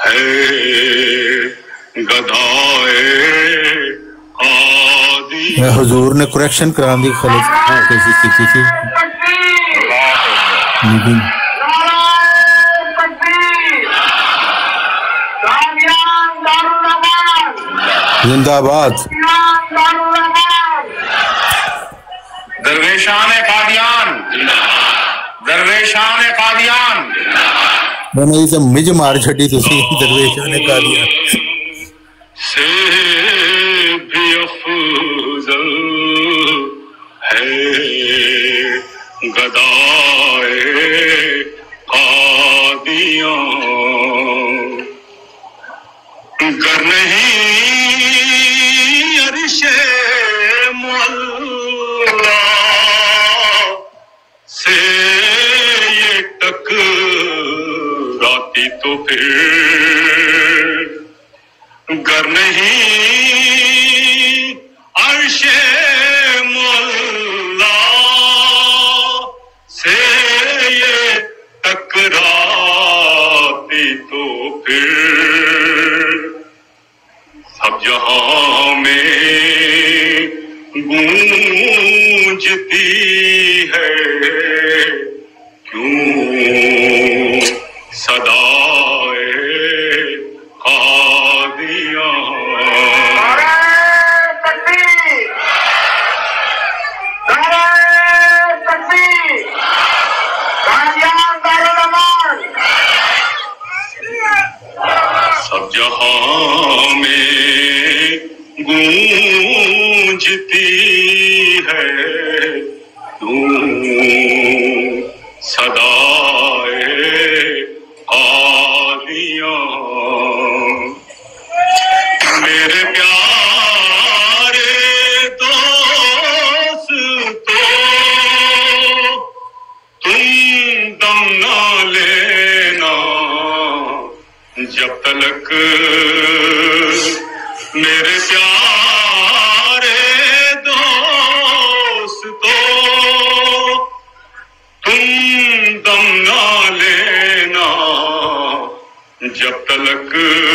ہے گدائے قادی. حضور نے کریکشن کران دی خلق کوشش کی تھی لیکن زندہ آباد درویشان قادیان درویشان قادیان میں نے اسے مجھ مار چھٹی تو سی درویشان قادیان سے بھی افضل ہے گدائے قادیان گر نہیں عرش مولا سے یہ ٹکراتی تو پھر گر نہیں عرش مولا سے یہ ٹکراتی تو پھر سب جہاں میں گونجتی ہے کیوں صدائے قادیاں. سب جہاں میں گونجتی ہے صدائے قادیاں. میرے پیارے دوست تو تم دم نہ لینا جب फलक